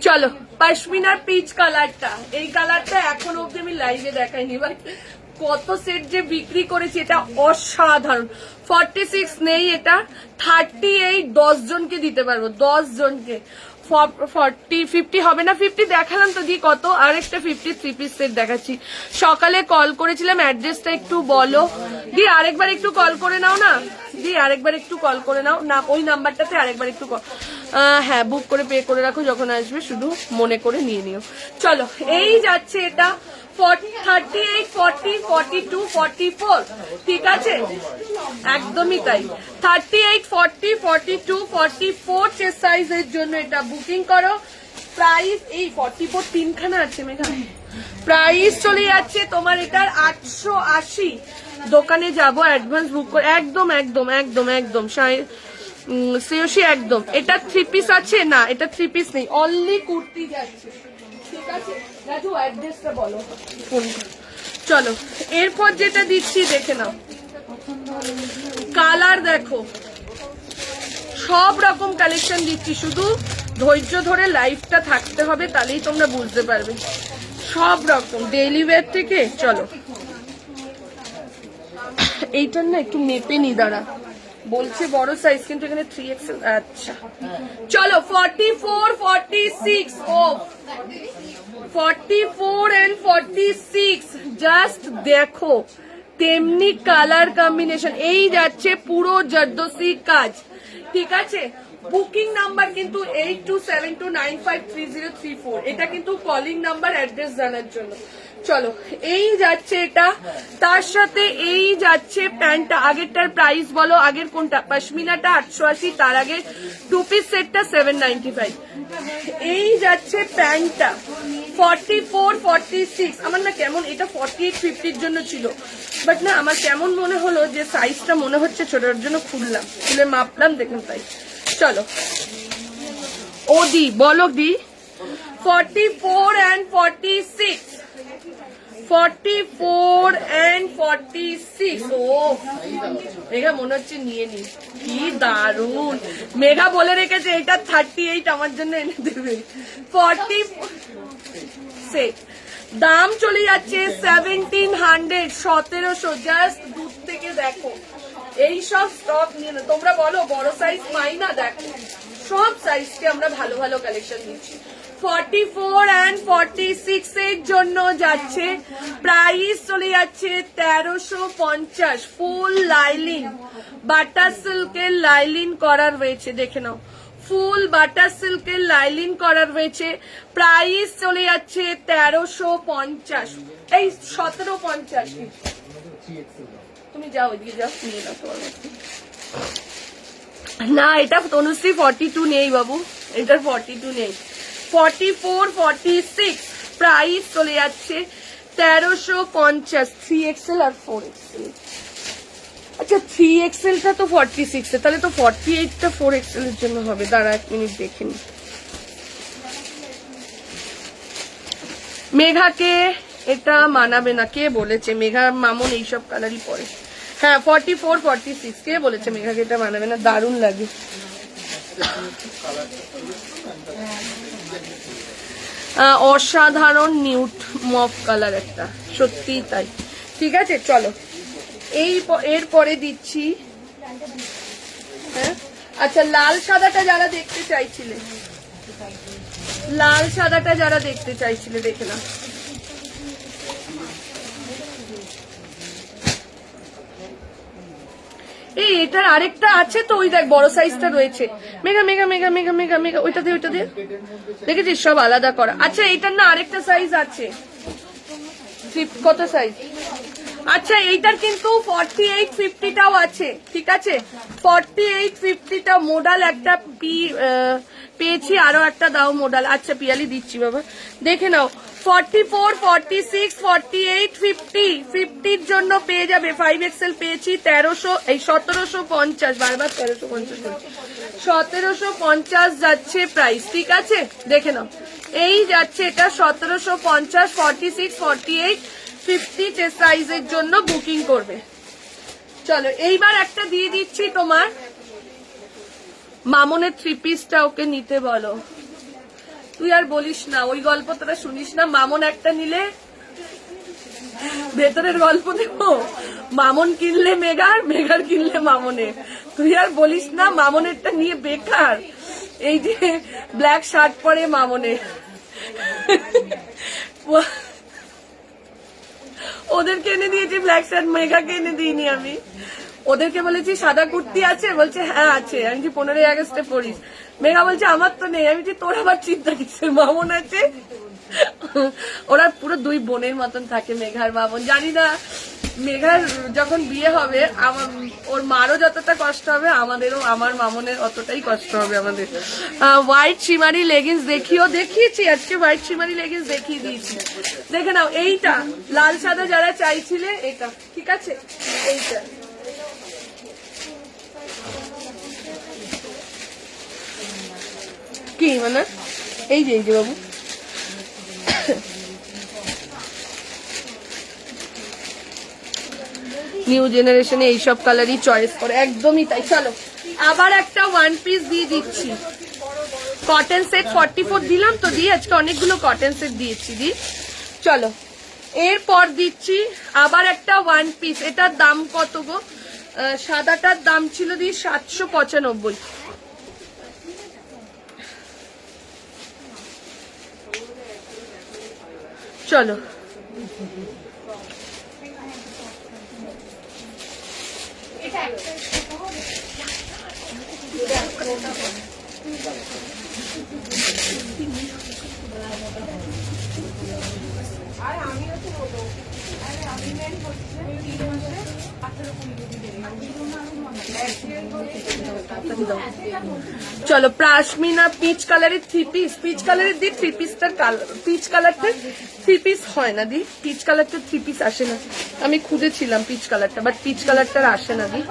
চলো, পশমিনার পিচ কালারটা, এই কালারটা এখন অব্দি আমি লাইভে দেখাইনি, বাট কত সেট যে বিক্রি করেছি, এটা অসাধারণ। 46 নেই, এটা 38, 10 জনকে দিতে পারবো, 10 জনকে। 40, 50 হবে না, 50 দেখালাম তো দি কত, আরেকটা 53 পিস সেট দেখাচ্ছি। সকালে কল করেছিলাম, অ্যাড্রেসটা একটু বলো দি, আরেকবার একটু কল করে নাও না দি, আরেকবার একটু কল করে নাও না, ওই নাম্বারটাতে আরেকবার একটু হ্যাঁ, বুক করে পে করে রাখো, যখন আসবে শুধু মনে করে নিয়ে নিও। চলো, এই যাচ্ছে এটা 38, 40, 42, 44, ঠিক আছে, একদমই তাই। 38, 40, 42, 44 চেস্ট সাইজের জন্য এটা বুকিং করো। প্রাইস এই 44 তিনখানা আছে মেঘা, প্রাইস চলে যাচ্ছে তোমার এটার 880। দোকানে যাবো, অ্যাডভান্স বুক করে, একদম একদম একদম একদম শ্রেয়সী একদম। এটা 3 পিস আছে না, এটা 3 পিস নেই, অনলি কুর্তি যাচ্ছে, ঠিক আছে। রাজু অ্যাড্রেসটা বলো, ফোন করো। চলো, এরপর যেটা দিচ্ছি দেখে নাও, কালার দেখো, সব রকম কালেকশন দিচ্ছি, শুধু ধৈর্য ধরে লাইফটা থাকতে হবে, তাহলেই তোমরা বুঝতে পারবে। সব রকম ডেইলি ওয়্যার থেকে। চলো, এইটার না একটু মেপে নি, দাঁড়া, বলছে বড় সাইজ কিন্তু এখানে 3XL। আচ্ছা চলো, 44, 46, ও 44 and 46, জাস্ট দেখো, তেমনি কালার কম্বিনেশন। এই যাচ্ছে পুরো জর্দোসি কাজ, ঠিক আছে। বুকিং নাম্বার কিন্তু 8272953034, এটা কিন্তু কলিং নাম্বার, অ্যাড্রেস জানার জন্য। চলো, এই যাচ্ছে এটা, তার সাথে এই যাচ্ছে প্যান্টটা। আগেরটার প্রাইস বলো, আগের কোনটা? পশমিনাটা 880, তার আগে 2 পিস সেটটা 795। এই যাচ্ছে প্যান্টটা 44-46। আমার না কেমন এটা 48-50 জন্য ছিল, বাট না আমার কেমন মনে হলো যে সাইজটা মনে হচ্ছে ছোটর জন্য খুললাম, খুলে মাপলাম, দেখুন তাই। চলো, ও দি বলো দি, 44 and 46, 44 and 46। ও মেঘা মনে হচ্ছে নিয়ে নি, কি দারুন। মেঘা বলে রেখেছে এটা 38 আমার জন্য এনে দেবে। 46 দাম চলে যাচ্ছে 1700, 1700। জাস্ট দূর থেকে দেখো, এই সব স্টক নিয়ে না, তোমরা বলো বড় সাইজ পাই না, দেখো সব সাইজকে আমরা ভালো ভালো কালেকশন দিচ্ছি। 44 and 46 এর জন্য যাচ্ছে, প্রাইস চলে যাচ্ছে 1350। ফুল লাইলিন, বাটার সিল্কের লাইলিন করার রয়েছে, দেখে নাও, ফুল বাটার সিল্কের লাইলিন করার রয়েছে। প্রাইস চলে যাচ্ছে 1350, এই 1750। তুমি যাও ওইদিকে যাও, নিয়ে নাও তোমার মধ্যে। না এটা তনুশ্রী 42 নেই বাবু, এটার 42 নেই। 44-46 প্রাইস চলে যাচ্ছে 1350, 3XL আর 4XL। আচ্ছা 3XL টা তো 46 এ, তাহলে তো 48 টা 4XL এর জন্য হবে। দাঁড়া এক মিনিট দেখে নি। মেঘাকে এটা মানাবে না, কে বলেছে? মেঘা মামুন এইসব কালারই পরে। হ্যাঁ 44-46, কে বলেছে মেঘাকে এটা মানাবে না? দারুণ লাগে। অসাধারণ নিউট মফ কালার একটা, সত্যি তাই। ঠিক আছে চলো, এর পরে দিচ্ছি। হ্যাঁ আচ্ছা, লাল সাদাটা যারা দেখতে চাইছিলে, লাল সাদাটা যারা দেখতে চাইছিলে দেখে না। এই এটার আরেকটা আছে তো, ওই দেখ বড় সাইজটা রয়েছে। মেঘা মেঘা মেঘা মেঘা মেঘা মেঘা, ওইটা দিয়ে ওইটা দিয়ে, দেখেছিস সব আলাদা করা। আচ্ছা এইটার না আরেকটা সাইজ আছে, কত সাইজ? আচ্ছা এইটার কিন্তু 48-50টাও আছে, ঠিক আছে? 48-50টা মডেল একটা পেয়েছি, আরো একটা দাও মডেল। আচ্ছা পিয়ালি দিচ্ছি বাবা, দেখে নাও। 44, 46, 48, 50 জন্য পেয়ে যাবে। 5XL পেয়েছি 1300, এই 1750, বারবার 1350, 1750 যাচ্ছে প্রাইস, ঠিক আছে? দেখে নাও, এই যাচ্ছে এটা 1750, 46, 48, 50 সাইজের জন্য বুকিং করবে। চলো এইবার একটা দিয়ে দিচ্ছি তোমার মামনের 3 পিসটা, ওকে নিতে বলো। তুই আর বলিস না, ওই গল্প তোরা শুনিস না। মামন একটা নিলে ভেতরের গল্প দেব, মামন কিনলে মেঘার, মেঘার কিনলে মামনের। তুই আর বলিস না, মামনেরটা নিয়ে বেকার। এই যে ব্ল্যাক শার্ট পরে মামনের, ওদেরকে এনে দিয়েছি ব্ল্যাক শার্ট, মেঘাকে এনে দিইনি আমি। ওদেরকে বলেছি সাদা কুর্তি আছে, বলছে হ্যাঁ আছে। আমি 15ই আগস্টে পড়িস। মেঘা বলছে আমার তো নেই। আমি তোর আবার চিন্তা কিসের, মামন আছে। ওরা পুরো 2 বোনের মতন থাকে, মেঘার মামন। জানি না মেঘার যখন বিয়ে হবে ওর মারও যতটা কষ্ট হবে, আমাদেরও, আমার মামনের অতটাই কষ্ট হবে আমাদের। হোয়াইট শিমারি লেগিংস দেখিয়েছি আজকে, হোয়াইট শিমারি লেগিংস দেখিয়ে দিয়েছি। দেখে নাও, এইটা লাল সাদা যারা চাইছিলে, এটা ঠিক আছে। এইটা কি মানে, এই যে বাবু, নিউ জেনারেশনে এইসব কালারই চয়েস করে, একদমই তাই। চলো আবার একটা 1 পিস দিয়ে দিচ্ছি, কটন সেট 44 দিলাম তো, দিয়ে আজকে অনেকগুলো কটন সেট দিয়েছি দি। চলো এরপর দিচ্ছি আবার একটা 1 পিস। এটার দাম কত গো? সাদাটার দাম ছিল দি 795। চলো চলো পাশমিনা পিচ কালারের 3 পিস, পিচ কালারের দি 3 পিসটার কালার, পিচ কালারটা 3 পিস হয় না দি, পিচ কালারটা 3 পিস আসে না। আমি খুঁজেছিলাম পিচ কালারটা, বাট পিচ কালারটা আসে না দি।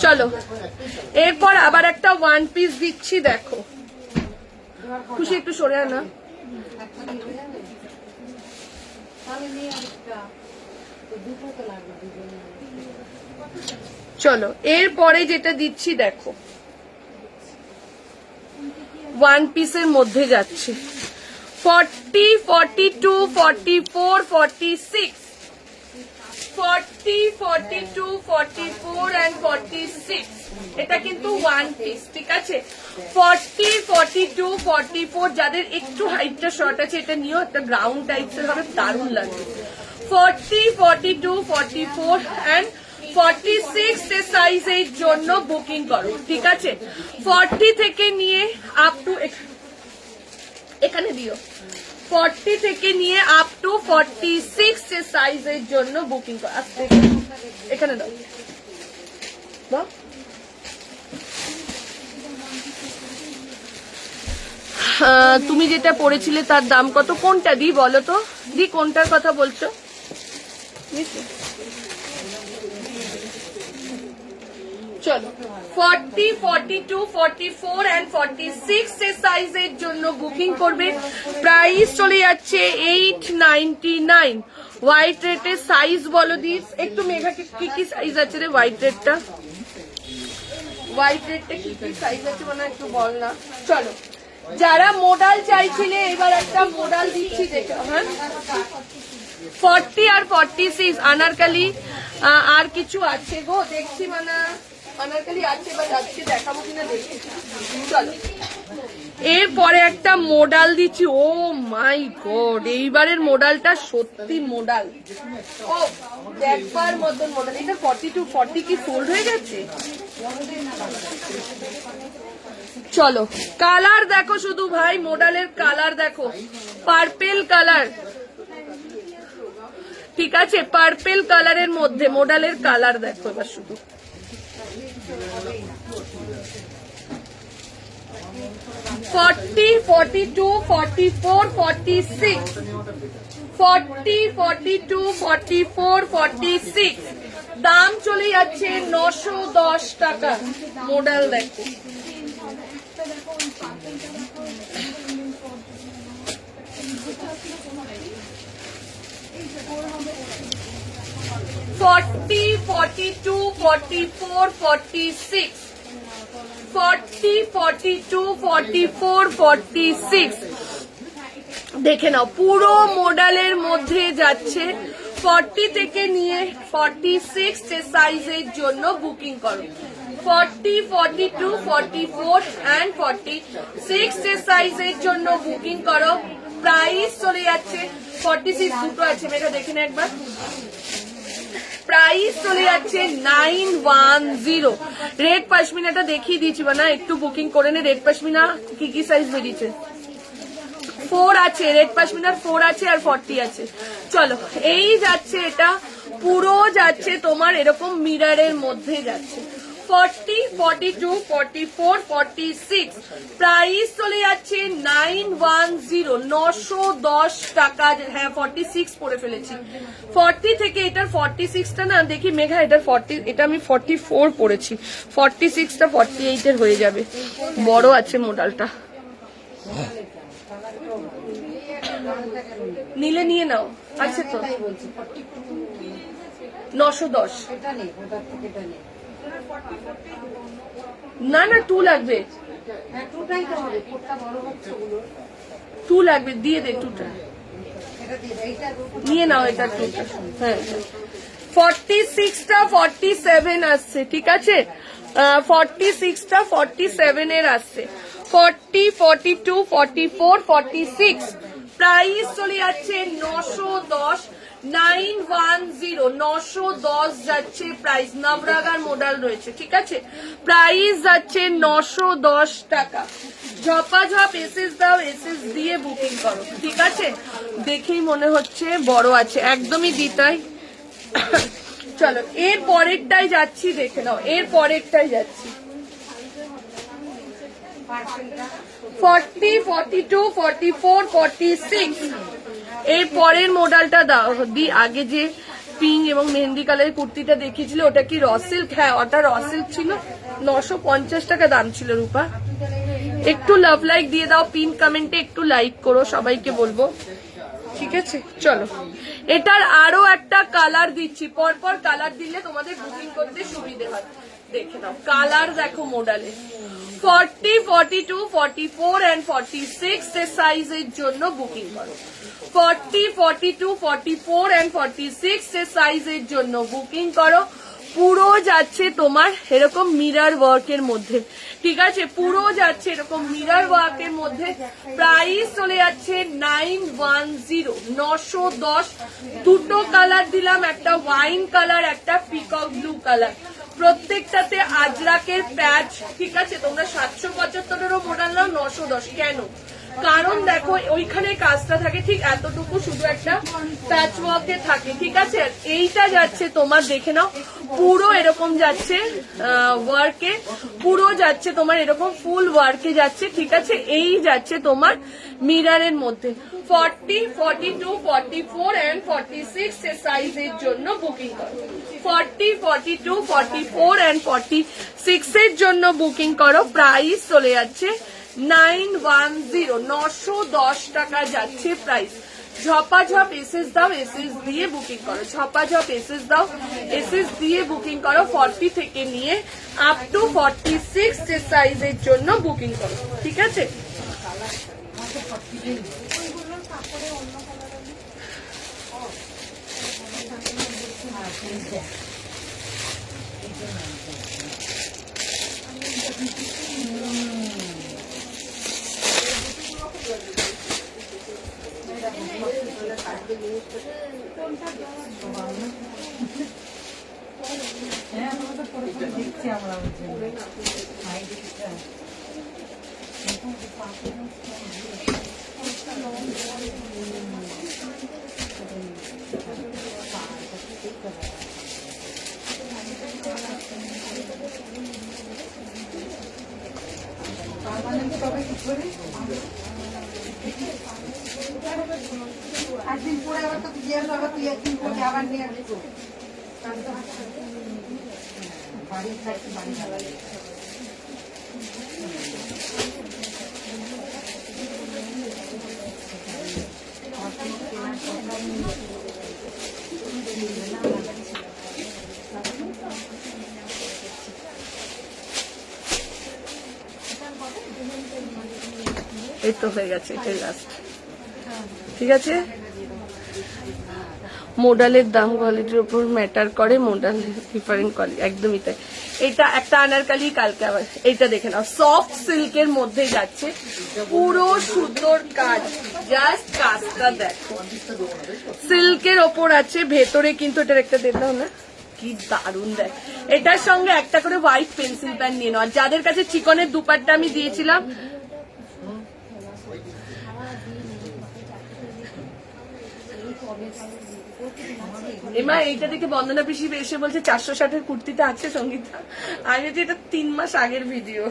চলো এরপর আবার একটা 1 পিস দিচ্ছি, দেখো খুশি একটু সরে আয় না। চলো এরপরে যেটা দিচ্ছি দেখো 1 পিসের মধ্যে যাচ্ছে 40, 42, 44, 46, 40, 42, 44 and 46। এটা কিন্তু 1 পিস, ঠিক আছে। 40, 42, 44 যাদের একটু হাইটটা শর্ট আছে এটা নিয়েও একটা গ্রাউন্ড টাইপসের হবে, দারুণ লাগবে। 40, 42, 44 and 46 এর সাইজের জন্য বুকিং করো, ঠিক আছে। 40 থেকে নিয়ে আপ টু এখানে দিও, 40 থেকে নিয়ে আপ টু 46 এর সাইজের জন্য বুকিং করো। আস্তে এখানে দাও, দাও। তুমি যেটা পড়েছিলে তার দাম কত, কোনটা দি বলো তো দি, কোনটার কথা বলছো? চলো 40, 42, 44 and 46 এর সাইজের জন্য বুকিং করবে। প্রাইস চলে যাচ্ছে 899। হোয়াইট রেটের সাইজ বলো দিস একটু, মেঘাকে কি কি সাইজ আছে রে হোয়াইট রেটটা, হোয়াইট রেটটা কি কি সাইজ আছে মানে একটু বল না। চলো যারা মোডাল চাইছিলে এবার একটা মোডাল দিচ্ছি দেখো, হ্যাঁ 40 আর 46 আনারকালি। আর কিছু আছে গো দেখছি, মানে আনারকালি আছে বা যাচ্ছে, দেখাবো কিনা দেখি। চলো এরপরে একটা মোডাল দিচ্ছি, ও মাই গড এইবারের মোডালটা সত্যি মোডাল, ও দেখবার মতন মোডাল। এটা 42, 40 কি ফোল্ড হয়ে গেছে। চলো কালার দেখো শুধু ভাই, মোডালের কালার দেখো, পার্পেল কালার, ঠিক আছে, পার্পেল কালারের মধ্যে মোডালের কালার দেখো এবার শুধু। ফর্টি, 42, 44, 46, 40, 42, 44, 46 দাম চলে যাচ্ছে 910 টাকা। মোডাল দেখো, ফর্টি, 42, 44, 46, 40, 42, 44, 46 দেখে নাও পুরো মোডালের মধ্যে যাচ্ছে। 40 থেকে নিয়ে 46 এর সাইজের জন্য বুকিং করো। 40, 42, 44 and 46 এর সাইজের জন্য বুকিং করো। প্রাইস চলে যাচ্ছে 46 দুটো আছে, মেয়েটা দেখে না একবার। প্রাইস চলে যাচ্ছে 910। রেড পশমিনাটা দেখিয়ে দিয়েছি না, একটু বুকিং করে নে। রেড পশমিনা কি কি সাইজ বেরিয়েছে, 4 আছে, রেড পশমিনার 4 আছে আর 40 আছে। চলো এই যাচ্ছে, এটা পুরো যাচ্ছে তোমার এরকম মিররের মধ্যে যাচ্ছে। 40, 42, 44, 46 প্রাইস চলে যাচ্ছে 910, 910 টাকা। হ্যাঁ 46 পরে ফেলেছি, 40 থেকে এটার 46টা না দেখি মেঘা, এটার 40, এটা আমি 44 পড়েছি, 46টা 48 এর হয়ে যাবে, বড় আছে মোডালটা। নিলে নিয়ে নাও, আছে তো 910। না না 2 লাগবে, 2 লাগবে, দিয়ে দে 2টা নিয়ে নাও, এটা 2টা। হ্যাঁ 46টা 47 আসছে, ঠিক আছে, 46টা 47 এর আসছে। 40, 42, 44, 46 প্রাইস চলে যাচ্ছে 910। 910 910 যাচ্ছে প্রাইস। নবরাগার মডেল রয়েছে, ঠিক আছে, প্রাইস যাচ্ছে 910 টাকা। ঝপাঝপ এসএস দাও, এসএস দিয়ে বুকিং করো, ঠিক আছে। দেখেই মনে হচ্ছে বড় আছে, একদমই দিতাই। চলো এর পরেরটাই যাচ্ছি, দেখে নাও এর পরেরটাই যাচ্ছি। 40 42 44 46 এর পরের মডেলটা দাও দি। আগে যে পিঙ্ক এবং মেহেন্দি কালারের কুর্তিটা দেখিয়েছিল ওটা কি র সিল্ক? হ্যাঁ ওটা র সিল্ক ছিল, 950 টাকা দাম ছিল রূপা। একটু লাভ লাইক দিয়ে দাও, পিন কমেন্টে একটু লাইক করো, সবাইকে বলবো, ঠিক আছে। চলো এটার আরো একটা কালার দিচ্ছি, পরপর কালার দিলে তোমাদের বুকিং করতে সুবিধে হয়। দেখে নাও কালার দেখো মডেলে 40 42 44 and 46 এর সাইজের জন্য বুকিং করো। 40 42 44 and 46 এর সাইজের জন্য বুকিং করো। পুরো যাচ্ছে তোমার এরকম মিরর ওয়ার্কের মধ্যে, ঠিক আছে, পুরো যাচ্ছে এরকম মিরর ওয়ার্কের মধ্যে। প্রাইস চলে যাচ্ছে 910 910। দুটো কালার দিলাম, একটা ওয়াইন কালার, একটা পিকক ব্লু কালার। প্রত্যেকটাতে আজরাকের প্যাচ, ঠিক আছে। তোমরা 775-এরও মডেল নাও, 910। কেন? কারণ দেখো ওইখানে কাজটা থাকে ঠিক এতটুকু, শুধু একটা প্যাচ ওয়ার্কে থাকে, ঠিক আছে। আর এইটা যাচ্ছে তোমার দেখে নাও পুরো এরকম যাচ্ছে ওয়ার্কে, পুরো যাচ্ছে তোমার এরকম ফুল ওয়ার্কে যাচ্ছে, ঠিক আছে। এই যাচ্ছে তোমার মিররের মধ্যে। 40 42 44 and 46 এর সাইজের জন্য বুকিং করো। 40 42 44 and 46 এর জন্য বুকিং করো। প্রাইস চলে যাচ্ছে 910 910 টাকা যাচ্ছে প্রাইস। ঝপাঝপ এসএস দাও, এসএস দিয়ে বুকিং করো। ঝপাঝপ এসএস দাও, এসএস দিয়ে বুকিং করো। 40 থেকে নিয়ে আপ টু 46 এর সাইজের জন্য বুকিং করো, ঠিক আছে। দেখছি আমরা একদিন পরে আবার তো তুই একদিন পরে আবার নিয়ে আসবো বাড়ি থাকি বাড়ি খাবার এই তো হয়ে গেছে, এটাই লাস্ট, ঠিক আছে। মডেলের দাম কোয়ালিটির উপর ম্যাটার করে, মডেল ডিফারেন্ট কোয়ালিটি, একদমই তাই। এটা একটা আনারকালি, কালকে আবার এইটা দেখে নাও, সফট সিল্কের মধ্যে যাচ্ছে, পুরো সুতোর কাজ, জাস্ট কাজটা দেখো, সিল্কের ওপর আছে, ভেতরে কিন্তু এটার একটা দেখলাম না কি দারুণ দেখ। এটার সঙ্গে একটা করে হোয়াইট পেন্সিল প্যান নিয়ে নাও। যাদের কাছে চিকনের দুপাট্টা আমি দিয়েছিলাম, এমা এইটা দেখে বন্দনা পিসি এসে বলছে 460-এর কুর্তিটা আছে সঙ্গীতা। আগে যে এটা 3 মাস আগের ভিডিও।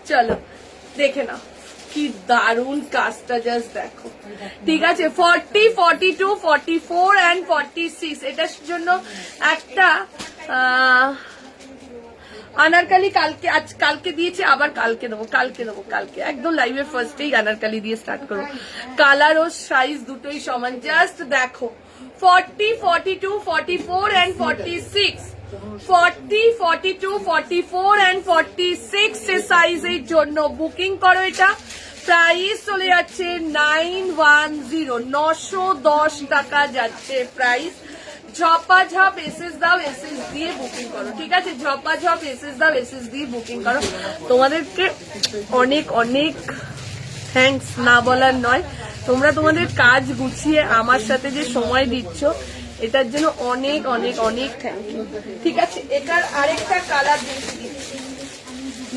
চলো দেখে নাও কি দারুণ কাজটা, জাস্ট দেখো, ঠিক আছে। 40 42 44 and 46 এটার জন্য একটা আনারকালি কালকে, আজ কালকে দিয়েছি, আবার কালকে দেবো, কালকে একদম লাইভের ফার্স্টেই আনারকালি দিয়ে স্টার্ট করবো। কালার ও সাইজ দুটোই সমান, জাস্ট দেখো। 40 42 44 and 46 40 42 44 and 46 এর সাইজের জন্য বুকিং করো। এটা প্রাইস চলে যাচ্ছে 910 910 টাকা যাচ্ছে প্রাইস। ঝপাঝপ এসএস দাও, এসএস দিয়ে বুকিং করো, ঠিক আছে। ঝপাঝপ এসএস দাও, এসএস দিয়ে বুকিং করো। তোমাদেরকে অনেক অনেক থ্যাঙ্কস, না বলার নয়। তোমরা তোমাদের কাজ গুছিয়ে আমার সাথে যে সময় দিচ্ছ এটার জন্য অনেক অনেক অনেক থ্যাংক ইউ। ঠিক আছে, এটার আরেকটা কালার দেখি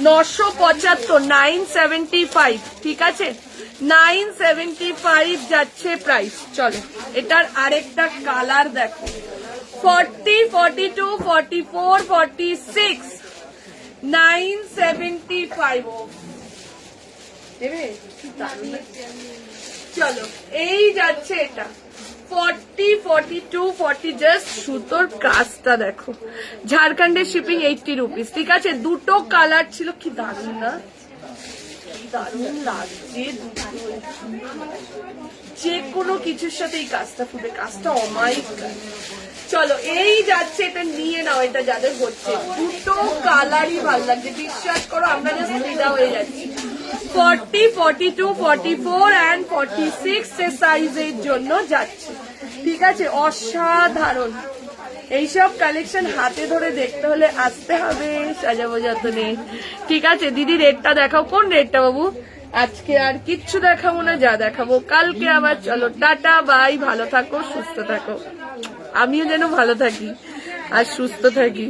975 975, ঠিক আছে 975 যাচ্ছে প্রাইস। চলো এটার আরেকটা কালার দেখো 40 42 44 46 975 দেবে। চলো এই যাচ্ছে এটা 40 42 40, জাস্ট সুতোর কাজটা দেখো। ঝাড়খণ্ডের শিপিং 80 রুপিস, ঠিক আছে। দুটো কালার ছিল, কি দারুণ না, দারুণ লাগছে। যে কোনো কিছুর সাথে এই কাজটা ফুটে, কাজটা অমায়িক। চলো এই যাচ্ছে, এটা নিয়ে নাও, এটা যাদের হচ্ছে দুটো কালারই ভালো লাগছে, বিশ্বাস করো আমরা জাস্ট ফিদা হয়ে যাচ্ছি। 40 42 44 and 46 সাইজের জন্য যাচ্ছে, ঠিক আছে। অসাধারণ এইসব কালেকশন হাতে ধরে দেখতে হলে আসতে হবে সাজাবো যতনে, ঠিক আছে। দিদি রেটটা দেখাও, কোন রেটটা বাবু? আজকে আর কিচ্ছু দেখাবো না, যা দেখাবো কালকে আবার। চলো টাটা বাই, ভালো থাকো সুস্থ থাকো, আমিও যেন ভালো থাকি আর সুস্থ থাকি।